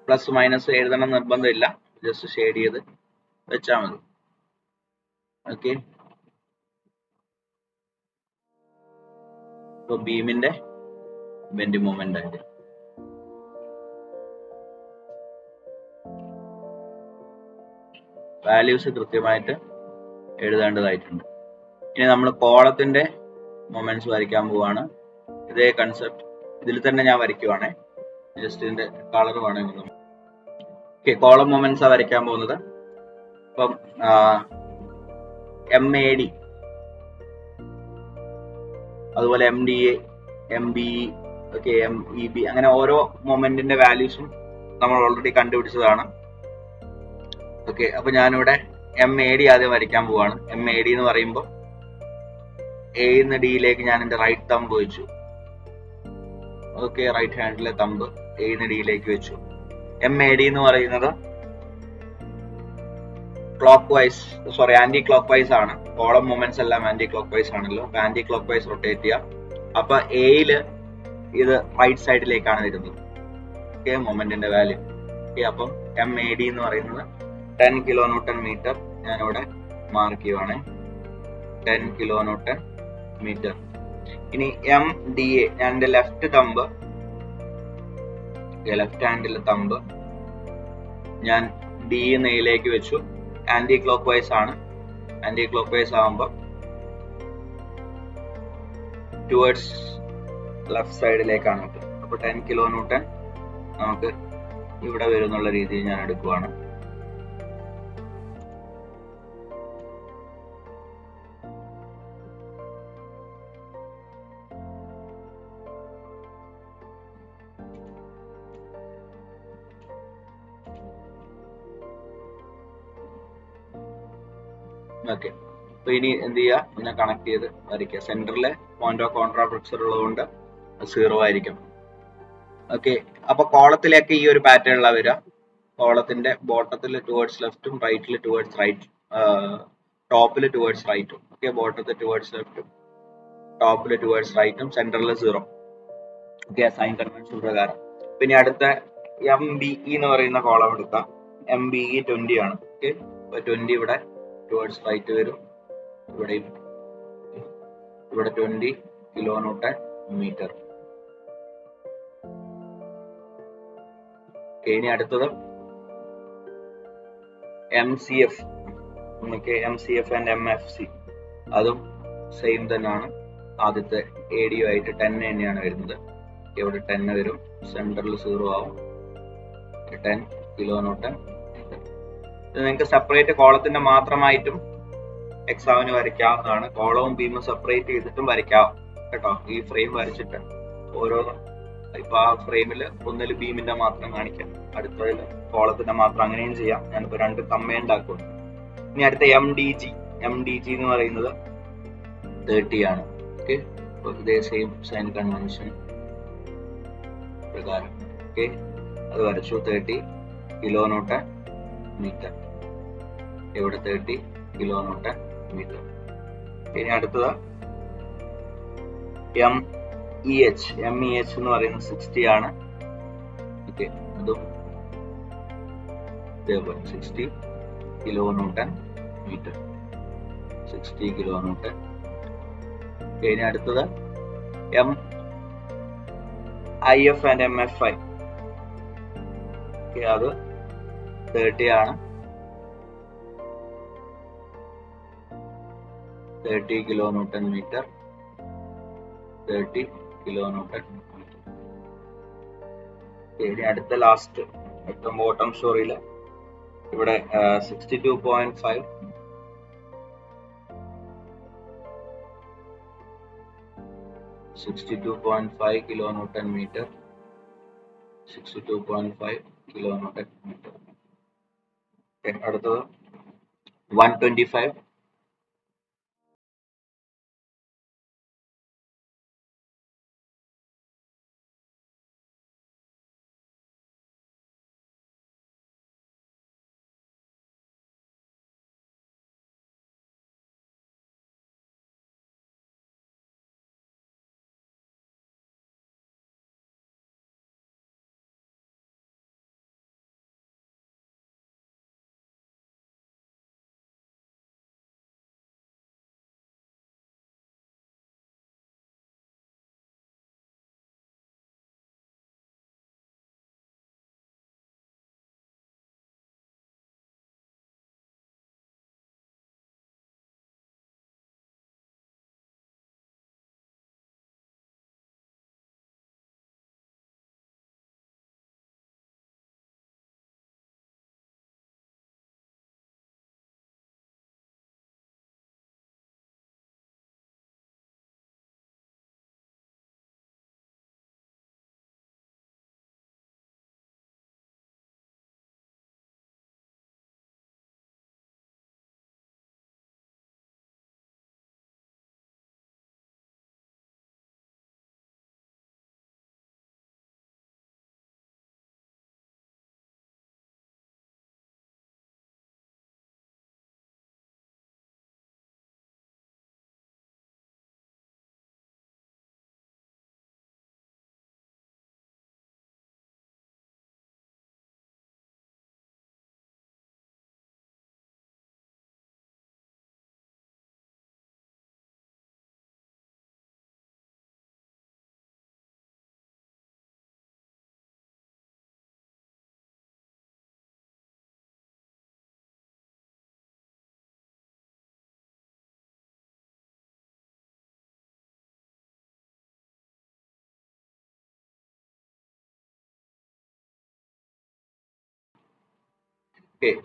പ്ലസ് മൈനസ് എഴുതണം നിർബന്ധമില്ല, ജസ്റ്റ് ഷെയ്ഡ് ചെയ്ത് വെച്ചാൽ മതി. ഓക്കെ, ഇപ്പൊ ബീമിന്റെ ബെൻഡിങ് മൊമെന്റ് ഡയഗ്രാം. വാല്യൂസ് കൃത്യമായിട്ട് എഴുതേണ്ടതായിട്ടുണ്ട്. ഇനി നമ്മൾ കോളത്തിന്റെ മൊമെന്റ്സ് വരയ്ക്കാൻ പോവാണ്. ഇതേ കൺസെപ്റ്റ് ഇതിൽ തന്നെ ഞാൻ വരയ്ക്കുവാണേ, ജസ്റ്റ് ഇതിന്റെ കളർ വേണമെങ്കിൽ. ഓക്കെ, കോളം മൊമെന്റ്സ് വരയ്ക്കാൻ പോകുന്നത്. ഇപ്പം MAD, അതുപോലെ MDA, MBE, ഓക്കെ, MEB, അങ്ങനെ ഓരോ മൊമെന്റിന്റെ വാല്യൂസും നമ്മൾ ഓൾറെഡി കണ്ടുപിടിച്ചതാണ്. ഓക്കെ, അപ്പൊ ഞാനിവിടെ MAD ആദ്യം വരയ്ക്കാൻ പോവാണ്. MAD എന്ന് പറയുമ്പോൾ A-ന്ന് D-യിലേക്ക് ഞാൻ എന്റെ റൈറ്റ് തമ്പ് വെച്ചു. ഓക്കെ, റൈറ്റ് ഹാൻഡിലെ തമ്പ് A-ന്ന് D-യിലേക്ക് വെച്ചു. MAD എന്ന് പറയുന്നത് ആന്റി ക്ലോക്ക് വൈസ് ആണ്. കോളം മൊമെന്റ്സ് എല്ലാം ആന്റി ക്ലോക്ക് വൈസ് ആണല്ലോ. അപ്പൊ ആന്റി ക്ലോക്ക് വൈസ് റൊട്ടേറ്റ് ചെയ്യാം. അപ്പൊ എയില് ഇത് റൈറ്റ് സൈഡിലേക്കാണ് വരുന്നത്. ഓക്കെ, മൊമെന്റിന്റെ വാല്യൂ. ഓക്കെ, അപ്പം MAD എന്ന് പറയുന്നത് 10 കിലോന്യൂട്ടൺ മീറ്റർ ഞാനിവിടെ മാർക്ക് ചെയ്യുവാണ്. 10 കിലോന്യൂട്ടൺ മീറ്റർ. ഇനി MDA, ഞാൻ എന്റെ ലെഫ്റ്റ് തമ്പ്, ലെഫ്റ്റ് ഹാൻഡിലെ തമ്പ് ഞാൻ D-ന്ന് A-യിലേക്ക് വെച്ചു. ആന്റി ക്ലോക്ക് വൈസ് ആണ്. ആന്റി ക്ലോക്ക് വൈസ് ആകുമ്പോൾ ടുവേർഡ്സ് ലെഫ്റ്റ് സൈഡിലേക്കാണ്. അപ്പൊ 10 കിലോന്യൂട്ടൺ നമുക്ക് ഇവിടെ വരുന്നുള്ള രീതിയിൽ ഞാൻ എടുക്കുവാണ്. ഓക്കെ, അപ്പൊ ഇനി എന്ത് ചെയ്യുക, ഒന്ന് കണക്ട് ചെയ്ത് വരയ്ക്കുക. സെന്ററിലെ പോയിന്റ് ഓഫ് കോൺട്രാപ്രക്ചർ ഉള്ളതുകൊണ്ട് 0 ആയിരിക്കും. ഓക്കെ, അപ്പൊ കോളത്തിലേക്ക് ഈ ഒരു പാറ്റേണിലാണ് വരിക. കോളത്തിന്റെ ബോട്ടത്തിൽ ടുവേർഡ്സ് ലെഫ്റ്റും റൈറ്റിൽ ടുവേർഡ്സ് റൈറ്റ്, ടോപ്പിൽ ടുവേർഡ്സ് റൈറ്റും. ഓക്കെ, ബോട്ടത്തിൽ ടുവേർഡ്സ് ലെഫ്റ്റും ടോപ്പിൽ ടുവേർഡ്സ് റൈറ്റും, സെന്ററിൽ 0. ഓക്കെ, സൈൻ കൺവെൻഷൻ പ്രകാരം. പിന്നെ അടുത്ത MBE എന്ന് പറയുന്ന കോളം എടുക്കാം. MBE 20 ആണ്. ഓക്കെ, അപ്പൊ 20 ഇവിടെ ടുവേർഡ്സ് റൈറ്റ് വരും. ഇവിടെ 20 കിലോന്യൂട്ടൺ മീറ്റർ. ഇനി അടുത്തത് MCF. MCF ആൻഡ് MFC അതും സെയിം തന്നെയാണ്. ആദ്യത്തെ AD ആയിട്ട് 10 തന്നെയാണ് വരുന്നത്. ഇവിടെ 10 വരും, സെന്ററിൽ 0 ആവും. 10 കിലോന്യൂട്ടൺ. ഇത് നിങ്ങൾക്ക് സെപ്പറേറ്റ് കോളത്തിന്റെ മാത്രമായിട്ടും എക്സാമിന് വരയ്ക്കാവുന്നതാണ്. കോളവും ബീമും സെപ്പറേറ്റ് ചെയ്തിട്ടും വരയ്ക്കാം കേട്ടോ. ഈ ഫ്രെയിം വരച്ചിട്ട് ഓരോന്നും, ഇപ്പൊ ആ ഫ്രെയിമില് ഒന്നില് ബീമിന്റെ മാത്രം കാണിക്കാം, അടുത്തതിൽ കോളത്തിന്റെ മാത്രം, അങ്ങനെയും ചെയ്യാം. ഞാനിപ്പോ 2 കമ്പൈൻഡ് ആക്കും. ഇനി അടുത്ത MDG എന്ന് പറയുന്നത് 30 ആണ്. ഓക്കെ, ഇതേ സെയിം സൈൻ കൺവെൻഷൻ പ്രകാരം. ഓക്കെ, അത് വരച്ചു. 30 കിലോന്യൂട്ടൺ മീറ്റർ. ഇവിടെ 30 കിലോന്യൂട്ടൺ മീറ്റർ. ഇനി അടുത്തത് MEH. MEH എന്ന് പറയുന്നത് 60 ആണ്. ഓക്കെ, അതും ഇതേപോലെ 60 കിലോന്യൂട്ടൺ മീറ്റർ. 60 കിലോന്യൂട്ടൺ. ഇനി അടുത്തത് MIF ആൻഡ് MFI. അത് 30 ആണ്. 30 കിലോന്യൂട്ടൺ മീറ്റർ. 30 kilonewton metre. ഇനി അടുത്ത ലാസ്റ്റ് ഏറ്റവും ബോട്ടം സ്റ്റോറിയില് ഇവിടെ 62.5 kilonewton meter. 62.5 kilonewton meter. അടുത്തത് 125.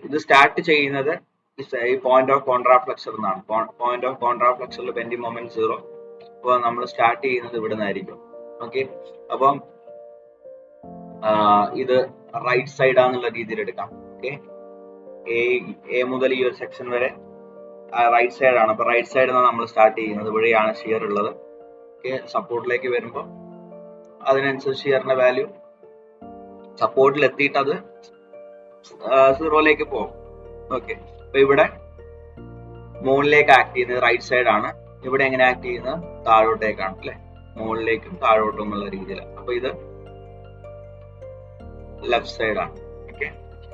ഇത് സ്റ്റാർട്ട് ചെയ്യുന്നത് ഈ പോയിന്റ് ഓഫ് കോൺട്രാഫ്ലക്സർ എന്നാണ്. പോയിന്റ് ഓഫ് കോൺട്രാഫ്ലക്സറിൽ ബെൻഡിങ് മൊമെന്റ് 0. അപ്പോൾ നമ്മൾ സ്റ്റാർട്ട് ചെയ്യുന്നത് ഇവിടെ നിന്നായിരിക്കും. ഓക്കെ, അപ്പം ഇത് റൈറ്റ് സൈഡ് ആണെന്നുള്ള രീതിയിൽ എടുക്കാം. ഓക്കെ, എ മുതൽ ഈ ഒരു സെക്ഷൻ വരെ റൈറ്റ് സൈഡ് ആണ്. അപ്പൊ റൈറ്റ് സൈഡിൽ നിന്നാണ് നമ്മൾ സ്റ്റാർട്ട് ചെയ്യുന്നത്. ഇവിടെയാണ് ഷിയർ ഉള്ളത്. ഓക്കെ, സപ്പോർട്ടിലേക്ക് വരുമ്പോൾ അതിനനുസരിച്ച് ഷിയറിന്റെ വാല്യൂ സപ്പോർട്ടിൽ എത്തിയിട്ട് അത് 0ലേക്ക് പോകും. ഓക്കെ, അപ്പൊ ഇവിടെ മുകളിലേക്ക് ആക്ട് ചെയ്യുന്നത് റൈറ്റ് സൈഡ് ആണ്. ഇവിടെ എങ്ങനെ ആക്ട് ചെയ്യുന്നത്? താഴോട്ടേക്കാണ് അല്ലെ, മുകളിലേക്കും താഴോട്ടും എന്നുള്ള രീതിയിൽ. അപ്പൊ ഇത് ലെഫ്റ്റ് സൈഡ് ആണ്. ഓക്കെ,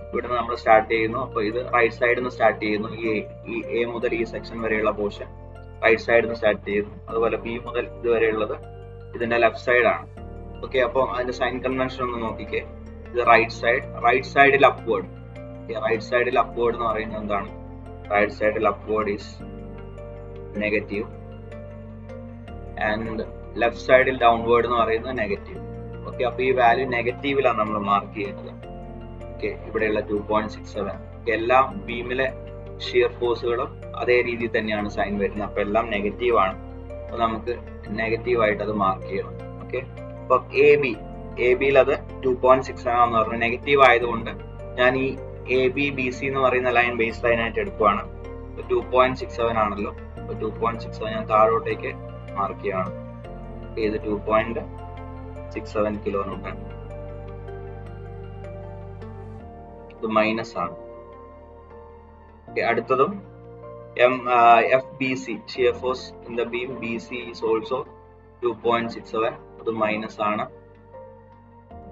ഇവിടെ നമ്മൾ സ്റ്റാർട്ട് ചെയ്യുന്നു. അപ്പൊ ഇത് റൈറ്റ് സൈഡിൽ നിന്ന് സ്റ്റാർട്ട് ചെയ്യുന്നു. ഈ എ മുതൽ ഈ സെക്ഷൻ വരെയുള്ള പോർഷൻ റൈറ്റ് സൈഡിൽ നിന്ന് സ്റ്റാർട്ട് ചെയ്യുന്നു. അതുപോലെ ബി മുതൽ ഇതുവരെയുള്ളത് ഇതിന്റെ ലെഫ്റ്റ് സൈഡ് ആണ്. ഓക്കെ, അപ്പൊ അതിന്റെ സൈൻ കൺവെൻഷൻ ഒന്ന് നോക്കിക്കേ. ഇത് റൈറ്റ് സൈഡിൽ അപ്വേർഡ്. റൈറ്റ് സൈഡിൽ അപ്വേർഡ് എന്ന് പറയുന്നത് എന്താണ്? റൈറ്റ് സൈഡിൽ upward is negative and left സൈഡിൽ ഡൗൺവേർഡ് എന്ന് പറയുന്നത് നെഗറ്റീവ്. ഓക്കെ, അപ്പൊ ഈ വാല്യൂ നെഗറ്റീവിലാണ് നമ്മൾ മാർക്ക് ചെയ്യുന്നത്. ഓക്കെ, ഇവിടെയുള്ള 2.67 എല്ലാ ബീമിലെ ഷിയർ ഫോഴ്സുകളും അതേ രീതിയിൽ തന്നെയാണ് സൈൻ വരുന്നത്. അപ്പൊ എല്ലാം നെഗറ്റീവ് ആണ്. അപ്പൊ നമുക്ക് നെഗറ്റീവ് ആയിട്ട് അത് മാർക്ക് ചെയ്യണം. ഓക്കെ, അപ്പൊ എ ബിയിൽ അത് 2.67 എന്ന് പറഞ്ഞു. നെഗറ്റീവ് ആയതുകൊണ്ട് ഞാൻ ഈ AB-BC എന്ന് പറയുന്ന ലൈൻ ബേസ് ലൈൻ ആയിട്ട് എടുക്കുവാണ്. 2.67 ആണല്ലോ. 2.67 ഞാൻ താഴോട്ടേക്ക് മാർക്ക് ചെയ്യാണ്. ഇത് 2.67 കിലോന്യൂട്ടൺ ഇത് മൈനസ് ആണ്. അടുത്തതും FBC shear force in the beam BC is also 2.67. അത് മൈനസ് ആണ്,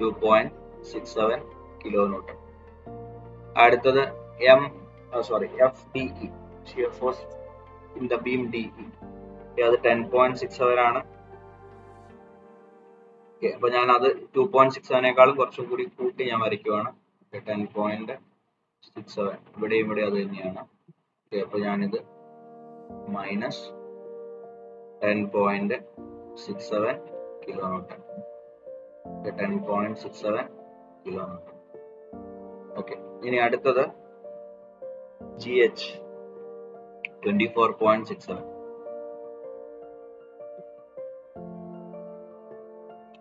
2.67 kilonewton. അടുത്തത് FDE shear force in the beam DE. അത് 10.67 ആണ്. അപ്പൊ ഞാൻ അത് 2.67 കുറച്ചും കൂടി കൂട്ടി ഞാൻ വരയ്ക്കുവാണ്. 10.67 ഇവിടെ അത് തന്നെയാണ്. അപ്പൊ ഞാനിത് മൈനസ് 10.67 kilonewton. 10.67 kilonewton. ഓക്കെ, ഇനി അടുത്തത് GH 24.67.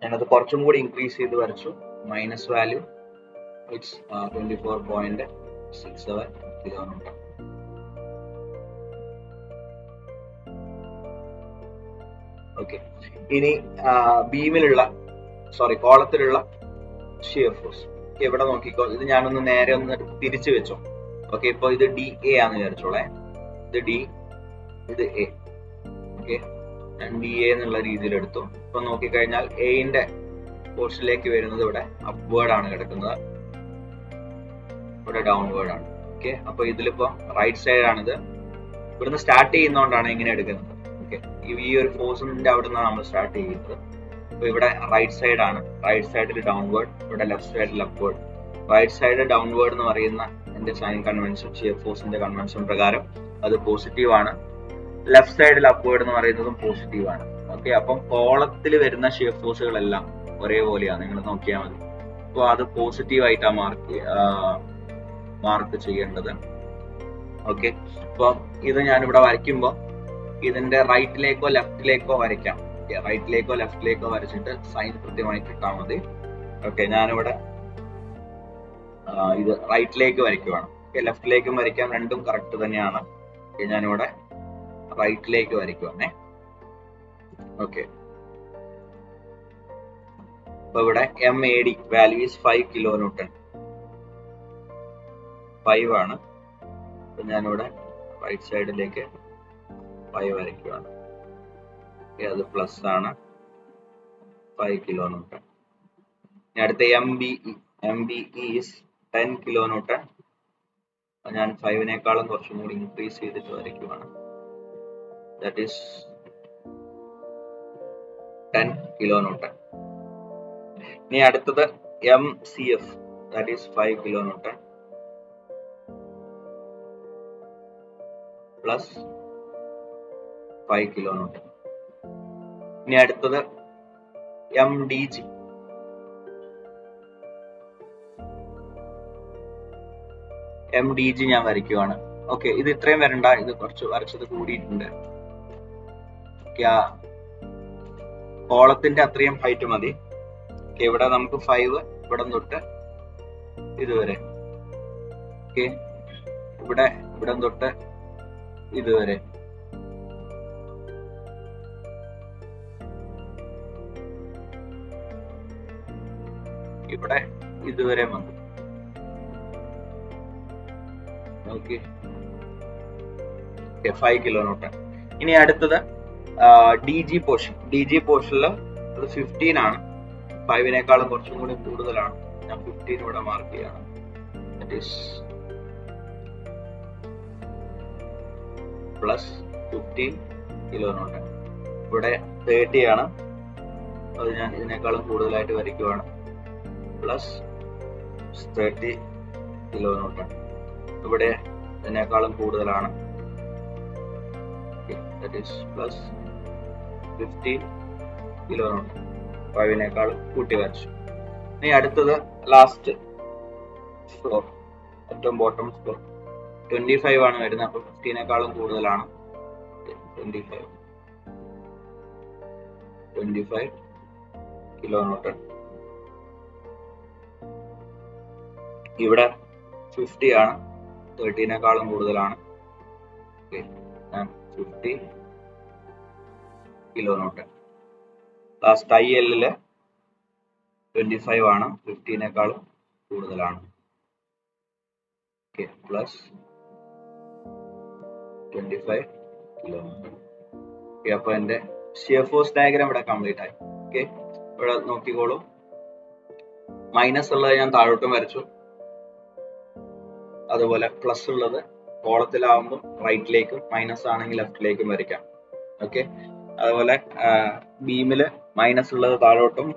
ഞാനത് കുറച്ചും കൂടി ഇൻക്രീസ് ചെയ്ത് വരച്ചു. Minus value it's 24.67 kilonewton. Okay, ഇനി കോളത്തിലുള്ള ഷിയർ ഫോഴ്സ് ഇവിടെ നോക്കിക്കോ. ഇത് ഞാനൊന്ന് നേരെ ഒന്ന് തിരിച്ചു വെച്ചോ. ഓക്കെ, ഇപ്പൊ ഇത് DA ആണെന്ന് വിചാരിച്ചോളെ. ഇത് D, ഇത് A. ഓക്കെ, ഞാൻ DA എന്നുള്ള രീതിയിൽ എടുത്തു. ഇപ്പൊ നോക്കിക്കഴിഞ്ഞാൽ എന്റെ പോർഷനിലേക്ക് വരുന്നത് ഇവിടെ അപ്വേർഡ് ആണ് കിടക്കുന്നത്, ഇവിടെ ഡൗൺവേർഡ് ആണ്. ഓക്കെ, അപ്പൊ ഇതിലിപ്പോ റൈറ്റ് സൈഡ് ആണിത്. ഇവിടുന്ന് സ്റ്റാർട്ട് ചെയ്യുന്നോണ്ടാണ് ഇങ്ങനെ എടുക്കുന്നത്. ഓക്കെ, ഈ ഒരു ഫോഴ്സിന്റെ അവിടെ നിന്നാണ് നമ്മൾ സ്റ്റാർട്ട് ചെയ്യുന്നത്. അപ്പൊ ഇവിടെ റൈറ്റ് സൈഡ് ആണ്, റൈറ്റ് സൈഡിൽ ഡൗൺവേർഡ്, ഇവിടെ ലെഫ്റ്റ് സൈഡിൽ അപ്വേർഡ്. റൈറ്റ് സൈഡ് ഡൗൺവേർഡ് എന്ന് പറയുന്ന എന്റെ സൈൻ കൺവെൻഷൻ, ഷിയർ ഫോഴ്സിന്റെ കൺവെൻഷൻ പ്രകാരം അത് പോസിറ്റീവ് ആണ്. ലെഫ്റ്റ് സൈഡിൽ അപ്വേർഡ് എന്ന് പറയുന്നതും പോസിറ്റീവ് ആണ്. ഓക്കെ, അപ്പം കോളത്തിൽ വരുന്ന ഷിയർ ഫോഴ്സുകളെല്ലാം ഒരേപോലെയാണ്, നിങ്ങൾ നോക്കിയാൽ മതി. അപ്പൊ അത് പോസിറ്റീവ് ആയിട്ടാണ് മാർക്ക് ചെയ്യേണ്ടത്. ഓക്കെ, അപ്പൊ ഇത് ഞാനിവിടെ വരയ്ക്കുമ്പോൾ ഇതിന്റെ റൈറ്റിലേക്കോ ലെഫ്റ്റിലേക്കോ വരയ്ക്കാം. റൈറ്റിലേക്കോ ലെഫ്റ്റിലേക്കോ വരച്ചിട്ട് സൈൻ കൃത്യമായിട്ട് ഇട്ടാൽ മതി. ഓക്കെ, ഞാനിവിടെ ഇത് റൈറ്റിലേക്ക് വരയ്ക്കുവാണ്. ലെഫ്റ്റിലേക്കും വരയ്ക്കാം, രണ്ടും കറക്റ്റ് തന്നെയാണ്. ഞാനിവിടെ റൈറ്റിലേക്ക് വരയ്ക്കുവാണേ. ഓക്കെ, അപ്പൊ ഇവിടെ MAD വാല്യൂ ഈസ് 5 kilonewton. 5 ആണ്. അപ്പൊ ഞാനിവിടെ റൈറ്റ് സൈഡിലേക്ക് 5 വരയ്ക്കുവാണ്. അത് പ്ലസ് ആണ്, 5 kilonewton. അടുത്ത MBE ഈസ് 10 kilonewton. ഞാൻ 5നേക്കാളും കുറച്ചും കൂടി ഇൻക്രീസ് ചെയ്തിട്ട് വരയ്ക്കുവാണ്. That is 10 kilonewton. ഇനി അടുത്തത് MCF, that is 5 kilonewton plus 5 kilonewton. ഇനി അടുത്തത് MDG. MDG ഞാൻ വരയ്ക്കുവാണ്. ഓക്കെ, ഇത് ഇത്രയും വരണ്ട, ഇത് കുറച്ച് വരച്ചത് കൂടിയിട്ടുണ്ട്. കോളത്തിന്റെ അത്രയും ഹൈറ്റ് മതി. ഇവിടെ നമുക്ക് 5 ഇവിടെ തൊട്ട് ഇതുവരെ. ഓക്കെ, ഇവിടെ തൊട്ട് ഇതുവരെ. ഇവിടെ ഇതുവരെ വന്നു. Okay, 5 kilonewton. ഇനി അടുത്തത് DG പോർഷനിൽ അത് 15 ആണ്. 5നേക്കാളും കുറച്ചും കൂടി കൂടുതലാണ്. ഞാൻ 15 ഇവിടെ മാർക്ക് ചെയ്യാണ്. That is plus 15 kilonewton. ഇവിടെ 30 ആണ്. അത് ഞാൻ ഇതിനേക്കാളും കൂടുതലായിട്ട് വരയ്ക്കുവാണ്. Plus 30 kilonewton. ഇവിടെ ഇതിനേക്കാളും കൂടുതലാണ്. That is plus 15 kilonewton. 5നേക്കാളും കൂട്ടി വരച്ചു. ഇനി അടുത്തത് ലാസ്റ്റ് ഫ്ലോർ, ഏറ്റവും ബോട്ടം ഫ്ലോർ 25 ആണ് വരുന്നത്. അപ്പൊ 15നേക്കാളും കൂടുതലാണ്. 25 kilonewton. ഇവിടെ 50 ആണ്, 30നേക്കാളും കൂടുതലാണ്. 50 kilonewton. ലാസ്റ്റ് IL 25 ആണ്, 15നേക്കാളും കൂടുതലാണ്. Okay plus 25 kilo. ഓക്കെ അപ്പൊ എന്റെ ഷിയർ ഫോഴ്സ് ഡയഗ്രാം ഇവിടെ കംപ്ലീറ്റ് ആയി. ഓക്കെ ഇവിടെ നോക്കിക്കോളൂ, മൈനസ് ഉള്ളത് ഞാൻ താഴോട്ടും വരച്ചു, അതുപോലെ പ്ലസ് ഉള്ളത് കോളത്തിലാവുമ്പോൾ റൈറ്റിലേക്കും മൈനസ് ആണെങ്കിൽ ലെഫ്റ്റിലേക്കും വരയ്ക്കാം. ഓക്കെ അതുപോലെ ബീമില് മൈനസ് ഉള്ളത് താഴോട്ടും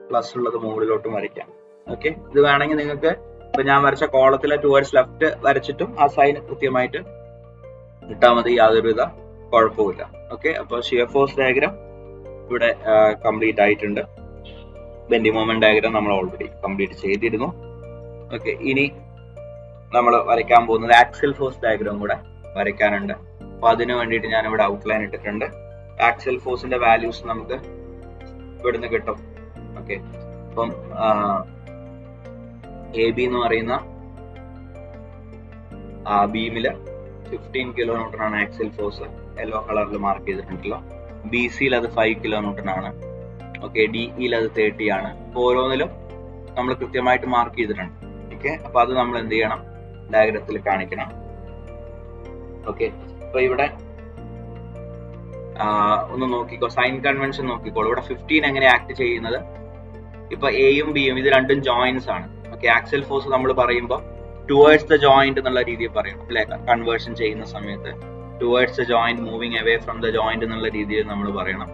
പ്ലസ് ഉള്ളത് മുകളിലോട്ടും വരയ്ക്കാം. ഓക്കെ ഇത് വേണമെങ്കിൽ നിങ്ങൾക്ക് ഇപ്പൊ ഞാൻ വരച്ച കോളത്തിലെ ടുവേർഡ്സ് ലെഫ്റ്റ് വരച്ചിട്ടും ആ സൈൻ കൃത്യമായിട്ട് ഇട്ടാൽ മതി, യാതൊരുവിധ കുഴപ്പമില്ല. ഓക്കെ അപ്പോൾ ഷിയർ ഫോഴ്സ് ഡയഗ്രാം ഇവിടെ കംപ്ലീറ്റ് ആയിട്ടുണ്ട്. ബെൻഡിങ് മൊമെന്റ് ഡയഗ്രാം നമ്മൾ ഓൾറെഡി കംപ്ലീറ്റ് ചെയ്തിരുന്നു. ഓക്കെ ഇനി നമ്മൾ വരയ്ക്കാൻ പോകുന്നത് ആക്സിയൽ ഫോഴ്സ് ഡയഗ്രാം കൂടെ വരയ്ക്കാനുണ്ട്. അപ്പൊ അതിന് വേണ്ടിയിട്ട് ഞാൻ ഇവിടെ ഔട്ട്ലൈൻ ഇട്ടിട്ടുണ്ട്. ആക്സിയൽ ഫോഴ്സിന്റെ വാല്യൂസ് നമുക്ക് ഇവിടുന്ന് കിട്ടും. ഓക്കെ അപ്പം എ ബി എന്ന് പറയുന്ന ബീമില് 15 കിലോ ന്യൂട്ടൺ ആണ് ആക്സിയൽ ഫോഴ്സ്, യെല്ലോ കളറിൽ മാർക്ക് ചെയ്തിട്ടുണ്ടല്ലോ. ബി സിയിൽ അത് 5 കിലോ ന്യൂട്ടൺ ആണ്. ഓക്കെ ഡിഇയിൽ അത് 30 ആണ്. ഓരോന്നിലും നമ്മൾ കൃത്യമായിട്ട് മാർക്ക് ചെയ്തിട്ടുണ്ട്. ഓക്കെ അപ്പൊ അത് നമ്മൾ എന്ത് ചെയ്യണം, ഡയഗ്രത്തിൽ കാണിക്കണം. ഓക്കെ അപ്പൊ ഇവിടെ ഒന്ന് നോക്കിക്കോ, സൈൻ കൺവെൻഷൻ നോക്കിക്കോളൂ. ഇവിടെ 15 എങ്ങനെ ആക്ട് ചെയ്യുന്നത്, ഇപ്പൊ എയും ബിയും ഇത് രണ്ടും ജോയിന്റ്സ് ആണ്. ഓക്കെ ആക്സിയൽ ഫോഴ്സ് നമ്മൾ പറയുമ്പോൾ ടുവേർഡ്സ് ദ ജോയിന്റ് എന്നുള്ള രീതിയിൽ പറയും അല്ലെ, കൺവേർഷൻ ചെയ്യുന്ന സമയത്ത് towards the joint, moving away from the joint എന്നുള്ള രീതിയിൽ നമ്മൾ പറയണം.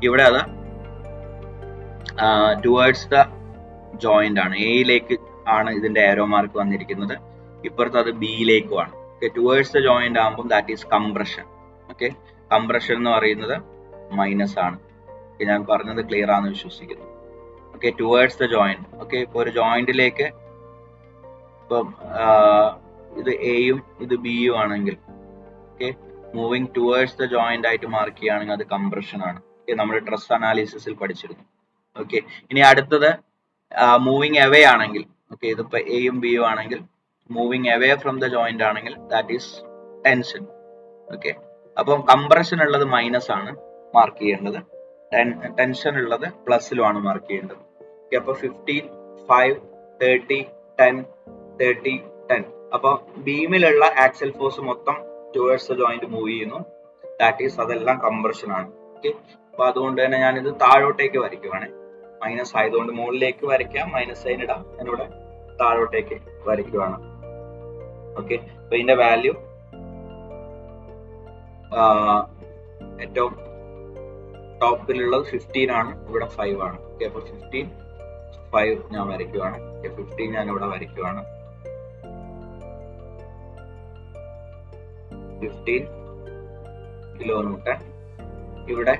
ഇവിടെ അത് ടുവേർഡ്സ് ദ ജോയിന്റ് ആണ്, എയിലേക്ക് ആണ് ഇതിന്റെ ആരോ മാർക്ക് വന്നിരിക്കുന്നത്, ഇപ്പുറത്ത് അത് ബിയിലേക്കുമാണ്. ഓക്കെ ടുവേർഡ്സ് ദ ജോയിന്റ് ആകുമ്പോൾ that is compression. Okay compression എന്ന് പറയുന്നത് മൈനസ് ആണ്. ഞാൻ പറഞ്ഞത് ക്ലിയർ ആണെന്ന് വിശ്വസിക്കുന്നു. Okay towards the joint. Okay ഇപ്പൊ ഒരു ജോയിന്റിലേക്ക് ഇപ്പം ഇത് എയും ഇത് ബിയും ആണെങ്കിൽ okay moving towards the joint ആയിട്ട് മാർക്ക് ചെയ്യുകയാണെങ്കിൽ അത് കംപ്രഷൻ ആണ്. ഓക്കെ നമ്മൾ സ്ട്രെസ് അനാലിസിസിൽ പഠിച്ചിരുന്നു. ഓക്കെ ഇനി അടുത്തത് മൂവിങ് അവേ ആണെങ്കിൽ, ഓക്കെ ഇതിപ്പോ എയും ബിയും ആണെങ്കിൽ moving away from the joint ആണെങ്കിൽ ദാറ്റ് ഈസ് ടെൻഷൻ. ഓക്കെ അപ്പം കംപ്രഷൻ ഉള്ളത് മൈനസ് ആണ് മാർക്ക് ചെയ്യേണ്ടത്, ടെൻഷൻ ഉള്ളത് പ്ലസിലുമാണ് മാർക്ക് ചെയ്യേണ്ടത്. ഓക്കെ അപ്പൊ 15, 5, 30, 10, 30, 10. അപ്പൊ ബീമിലുള്ള ആക്സിയൽ ഫോഴ്സ് മൊത്തം ടുവേർഡ്സ് ദ ജോയിന്റ് മൂവ് ചെയ്യുന്നു, ദാറ്റ് ഈസ് അതെല്ലാം കംപ്രഷൻ ആണ്. ഓക്കെ അപ്പൊ അതുകൊണ്ട് തന്നെ ഞാൻ ഇത് താഴോട്ടേക്ക് വരയ്ക്കുവാണ്, മൈനസ് ആയതുകൊണ്ട് മുകളിലേക്ക് വരയ്ക്കാം, മൈനസ് സൈൻ ഇടാം, ഞാനിവിടെ താഴോട്ടേക്ക് വരയ്ക്കുവാണ്. ഓക്കെ അപ്പൊ ഇതിന്റെ വാല്യൂ ഏറ്റവും ടോപ്പിലുള്ളത് 15 ആണ്, ഇവിടെ 5 ആണ്. ഓക്കെ അപ്പൊ 15, 5 ഞാൻ വരയ്ക്കുവാണ്. 15 ഞാൻ ഇവിടെ വരയ്ക്കുവാണ്. 15 കിലോ ന്യൂട്ടൺ, ഇവിടെ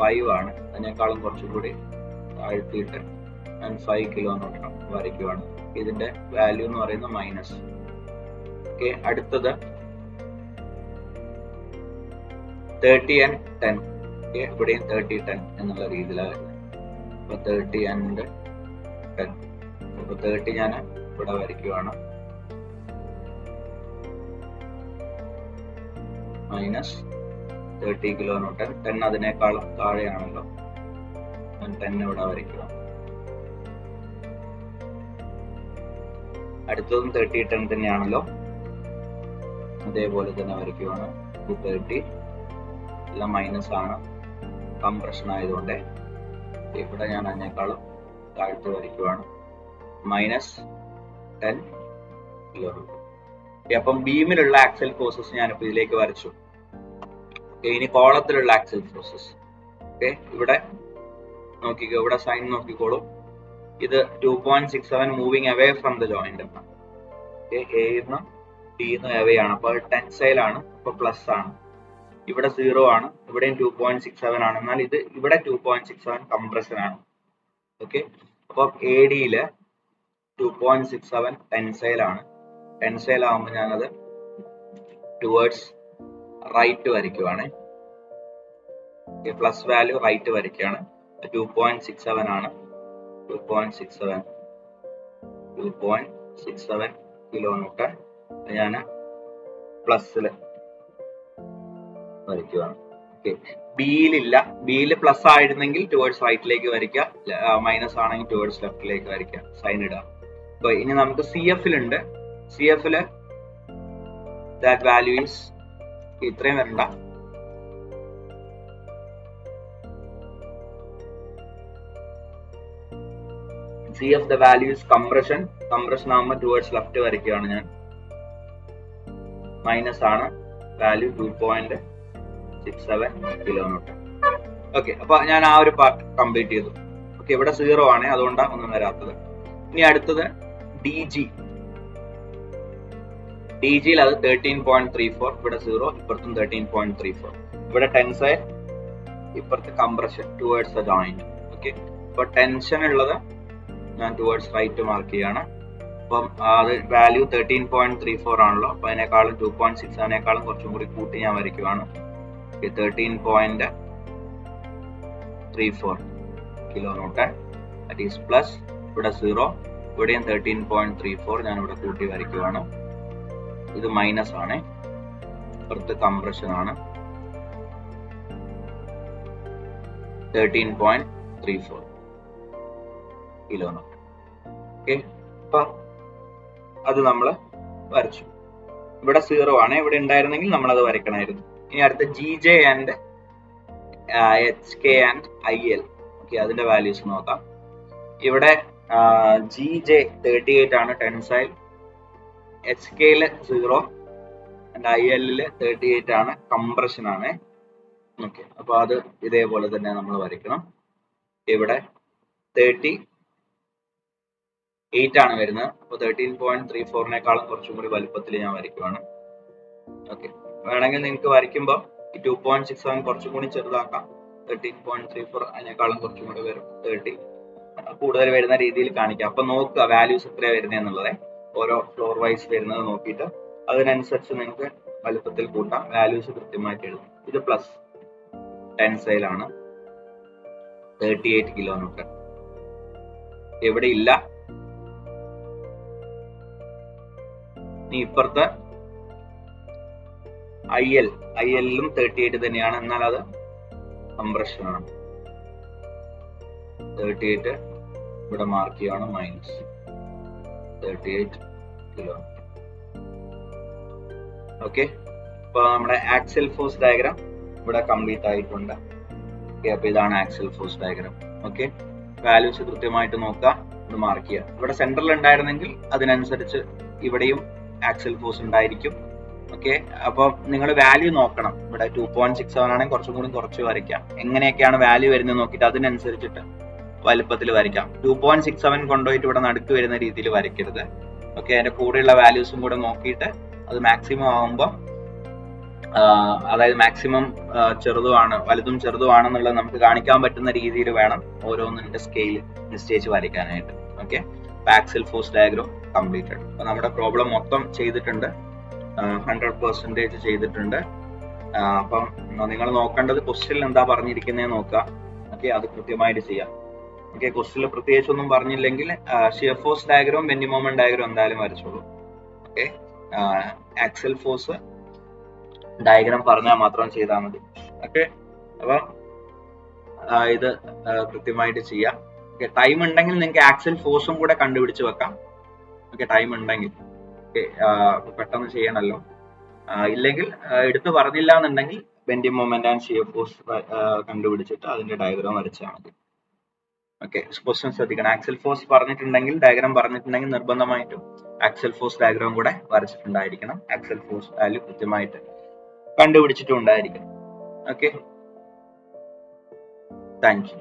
5 ആണ്, അതിനേക്കാളും കുറച്ചുകൂടി താഴ്ത്തിയിട്ട് ഞാൻ 5 കിലോ ന്യൂട്ടൺ വരയ്ക്കുവാണ്. ഇതിന്റെ വാല്യൂ എന്ന് പറയുന്നത് മൈനസ്. ഓക്കെ അടുത്തത് 30 and 10. ഓക്കെ ഇവിടെയും 30, 10 എന്നുള്ള രീതിയിലാണ്. അപ്പൊ 30 and 10. അപ്പൊ 30 ഞാൻ ഇവിടെ വരയ്ക്കുവാണ്, മൈനസ് 30 കിലോ ന്യൂട്ടൺ. 10 അതിനേക്കാളും താഴെയാണല്ലോ, ഞാൻ 10 ഇവിടെ വരയ്ക്കുക. അടുത്തതും 30, 10 തന്നെയാണല്ലോ, അതേപോലെ തന്നെ വരയ്ക്കുവാണ്. 30 എല്ലാം മൈനസ് ആണ്, കംപ്രഷൻ ആയതുകൊണ്ട്. ഇവിടെ ഞാൻ അതിനേക്കാളും താഴ്ത്തി വരയ്ക്കുവാണ്, മൈനസ് 10 കിലോ ന്യൂട്ടൺ. അപ്പം ബീമിലുള്ള ആക്സിയൽ ഫോഴ്സസ് ഞാനിപ്പോ ഇതിലേക്ക് വരച്ചു. ഇനി കോളത്തിലുള്ള ആക്സിയൽ ഫോഴ്സസ്. ഓക്കെ ഇവിടെ നോക്കിക്കോ, ഇവിടെ സൈൻ നോക്കിക്കോളൂ. ഇത് 2.67 moving away from the joint ആണ്. എന്ന് ഡിന്ന് അവേ ആണ്, അപ്പൊ ടെൻസൈൽ ആണ്, അപ്പൊ പ്ലസ് ആണ്. ഇവിടെ 0 ആണ്, ഇവിടെയും 2.67 ആണ്, എന്നാൽ ഇത് ഇവിടെ 2.67 കംപ്രഷൻ ആണ്. ഓക്കെ അപ്പൊ എ ഡിയില് 2.67 ടെൻസൈൽ ആണ്. ടെൻസൈൽ ആകുമ്പോൾ ഞാനത് ടുവേർഡ്സ് റൈറ്റ് വരയ്ക്കുവാണ്. പ്ലസ് വാല്യൂ റൈറ്റ് വരയ്ക്കുകയാണ്. 2.67 ആണ്, 2.67 കിലോ ന്യൂട്ടൺ ഞാൻ പ്ലസ്സിൽ വരയ്ക്കുകയാണ്. ഓക്കെ ബിയിലില്ല, ബിയിൽ പ്ലസ് ആയിരുന്നെങ്കിൽ ടുവേർഡ്സ് റൈറ്റിലേക്ക് വരയ്ക്കുക, മൈനസ് ആണെങ്കിൽ ടുവേർഡ്സ് ലെഫ്റ്റിലേക്ക് വരയ്ക്കുക, സൈൻ ഇടുക. അപ്പൊ ഇനി നമുക്ക് സി എഫിലുണ്ട്. സി എഫില് that value is ഇത്രയും വരണ്ട, C of the value is compression ആകുമ്പോൾ towards left വരയ്ക്കുകയാണ് ഞാൻ, മൈനസ് ആണ് വാല്യൂ 2.67 കിലോന്യൂട്ടൺ. ഓക്കെ, അപ്പൊ ഞാൻ ആ ഒരു പാർട്ട് കംപ്ലീറ്റ് ചെയ്തു. ഓക്കെ, ഇവിടെ 0 ആണ്, അതുകൊണ്ടാണ് ഒന്നും വരാത്തത്. ഇനി അടുത്തത് DGയിൽ അത് 13.34, ഇവിടെ 0, ഇപ്പുറത്തും 13.34. ഇവിടെ ടെൻസൈൽ, ഇപ്പുറത്ത് compression towards the joint. Okay, അപ്പൊ ടെൻഷൻ ഉള്ളത് ഞാൻ ടുവേർഡ്സ് റൈറ്റ് മാർക്ക് ചെയ്യാണ്. അപ്പം അത് വാല്യൂ 13.34 ആണല്ലോ, അപ്പൊ അതിനേക്കാളും 2.6 അതിനേക്കാളും കുറച്ചും കൂടി കൂട്ടി ഞാൻ വരയ്ക്കുവാണ്. 13.34 കിലോന്യൂട്ടൺ, ദാറ്റ് ഈസ് പ്ലസ്, ഇവിടെ 0, ഇവിടെയും 13.34 ഞാൻ ഇവിടെ കൂട്ടി വരയ്ക്കുവാണ്. ഇത് മൈനസ് ആണ്, പുറത്ത് കംപ്രഷൻ ആണ് 13.34 കിലോന്യൂട്ടൺ. ഓക്കെ, അപ്പൊ അത് നമ്മൾ വരച്ചു. ഇവിടെ 0 ആണ്, ഇവിടെ ഉണ്ടായിരുന്നെങ്കിൽ നമ്മൾ അത് വരയ്ക്കണമായിരുന്നു. ഇനി അടുത്ത GJ and HK and IL. Okay, അതിന്റെ വാല്യൂസ് നോക്കാം. ഇവിടെ GJ 38 ആണ് ടെൻസൈൽ, HK 0 ആൻഡ് IL 38 ആണ് കംപ്രഷൻ ആണ്. ഓക്കെ, അപ്പൊ അത് ഇതേപോലെ തന്നെ നമ്മൾ വരയ്ക്കണം. ഇവിടെ 38 ആണ് വരുന്നത്, അപ്പൊ 13.34നേക്കാളും കുറച്ചും കൂടി വലുപ്പത്തിൽ ഞാൻ വരയ്ക്കുവാണ്. ഓക്കെ, വേണമെങ്കിൽ നിങ്ങൾക്ക് വരയ്ക്കുമ്പോൾ ഈ 2.67 കുറച്ചും കൂടി ചെറുതാക്കാം. 13.34 അതിനേക്കാളും കുറച്ചും കൂടി വരും, 30 കൂടുതൽ വരുന്ന രീതിയിൽ കാണിക്കാം. അപ്പൊ നോക്കുക വാല്യൂസ് എത്രയാണ് വരുന്നത് എന്നുള്ളത്, ഓരോ ഫ്ലോർ വൈസ് വരുന്നത് നോക്കിയിട്ട് അതിനനുസരിച്ച് നിങ്ങൾക്ക് വലുപ്പത്തിൽ കൂട്ടാം, വാല്യൂസ് കൃത്യമായിട്ട് എഴുതും. ഇത് പ്ലസ് ടെൻസൈൽ ആണ് 38 കിലോന്യൂട്ടൺ. എവിടെ ഇല്ല, ഇനി ഇപ്പുറത്ത് IL-ലും 38 തന്നെയാണ്, എന്നാൽ അത് കംപ്രഷൻ ആണ്. 38 ഇവിടെ മാർക്ക് ചെയ്യാണ്, മൈനസ് 38 കിലോ. ഓക്കെ, അപ്പൊ നമ്മുടെ ആക്സിൽ ഫോഴ്സ് ഡയഗ്രാം ഇവിടെ കംപ്ലീറ്റ് ആയിട്ടുണ്ട്. ഓക്കെ, അപ്പൊ ഇതാണ് axial force diagram. Okay, values കൃത്യമായിട്ട് നോക്കുക, ഇത് മാർക്ക് ചെയ്യുക. ഇവിടെ സെന്ററിൽ ഉണ്ടായിരുന്നെങ്കിൽ അതിനനുസരിച്ച് ഇവിടെയും ആക്സിൽ ഫോഴ്സ് ഉണ്ടായിരിക്കും. ഓക്കെ, അപ്പൊ നിങ്ങൾ വാല്യൂ നോക്കണം. ഇവിടെ 2.67 ആണെങ്കിൽ കുറച്ചും കൂടി കുറച്ച് വരയ്ക്കാം. എങ്ങനെയൊക്കെയാണ് വാല്യൂ വരുന്നത് നോക്കിയിട്ട് അതിനനുസരിച്ചിട്ട് വലുപ്പത്തിൽ വരയ്ക്കാം. 2.67 കൊണ്ടുപോയിട്ട് ഇവിടെ നടുക്ക് വരുന്ന രീതിയിൽ വരയ്ക്കരുത്. ഓക്കെ, അതിന്റെ കൂടെയുള്ള വാല്യൂസും കൂടെ നോക്കിയിട്ട് അത് മാക്സിമം ആകുമ്പോൾ, അതായത് മാക്സിമം ചെറുതുമാണ് വലുതും ചെറുതുമാണെന്നുള്ളത് നമുക്ക് കാണിക്കാൻ പറ്റുന്ന രീതിയിൽ വേണം ഓരോന്നിന്റെ സ്കെയിൽ നിശ്ചയിച്ച് വരയ്ക്കാനായിട്ട്. Okay, axial force diagram completed. അപ്പൊ നമ്മുടെ പ്രോബ്ലം മൊത്തം ചെയ്തിട്ടുണ്ട്, 100% ചെയ്തിട്ടുണ്ട്. അപ്പം നിങ്ങൾ നോക്കേണ്ടത് ക്വസ്റ്റ്യനിൽ എന്താ പറഞ്ഞിരിക്കുന്നത് നോക്കുക. ഓക്കെ, അത് കൃത്യമായിട്ട് ചെയ്യാം. ഓക്കെ, ക്വസ്റ്റ്യനിൽ പ്രത്യേകിച്ച് ഒന്നും പറഞ്ഞില്ലെങ്കിൽ shear force diagram bending moment diagram എന്തായാലും വരച്ചോളൂ. ഓക്കെ, ആക്സിൽ ഫോഴ്സ് ഡയഗ്രാം പറഞ്ഞാൽ മാത്രം ചെയ്താൽ മതി. ഓക്കെ, അപ്പൊ ഇത് കൃത്യമായിട്ട് ചെയ്യാം. ഓക്കെ, ടൈം ഉണ്ടെങ്കിൽ നിങ്ങൾക്ക് ആക്സിൽ ഫോഴ്സും കൂടെ കണ്ടുപിടിച്ച് വെക്കാം. ഓക്കെ, ടൈം ഉണ്ടെങ്കിൽ പെട്ടെന്ന് ചെയ്യണമല്ലോ. ഇല്ലെങ്കിൽ എടുത്ത് പറഞ്ഞില്ല എന്നുണ്ടെങ്കിൽ bending moment and shear force കണ്ടുപിടിച്ചിട്ട് അതിന്റെ ഡയഗ്രാം വരച്ചാൽ മതി. ഓക്കെ, ക്വസ്റ്റ്യൻ ശ്രദ്ധിക്കണം. ആക്സിൽ ഫോഴ്സ് പറഞ്ഞിട്ടുണ്ടെങ്കിൽ, ഡയഗ്രാം പറഞ്ഞിട്ടുണ്ടെങ്കിൽ നിർബന്ധമായിട്ടും ആക്സിൽ ഫോഴ്സ് ഡയഗ്രാം കൂടെ വരച്ചിട്ടുണ്ടായിരിക്കണം. ആക്സിൽ ഫോഴ്സ് വാല്യൂ കൃത്യമായിട്ട് കണ്ടുപിടിച്ചിട്ടുണ്ടായിരിക്കണം. Okay, thank you.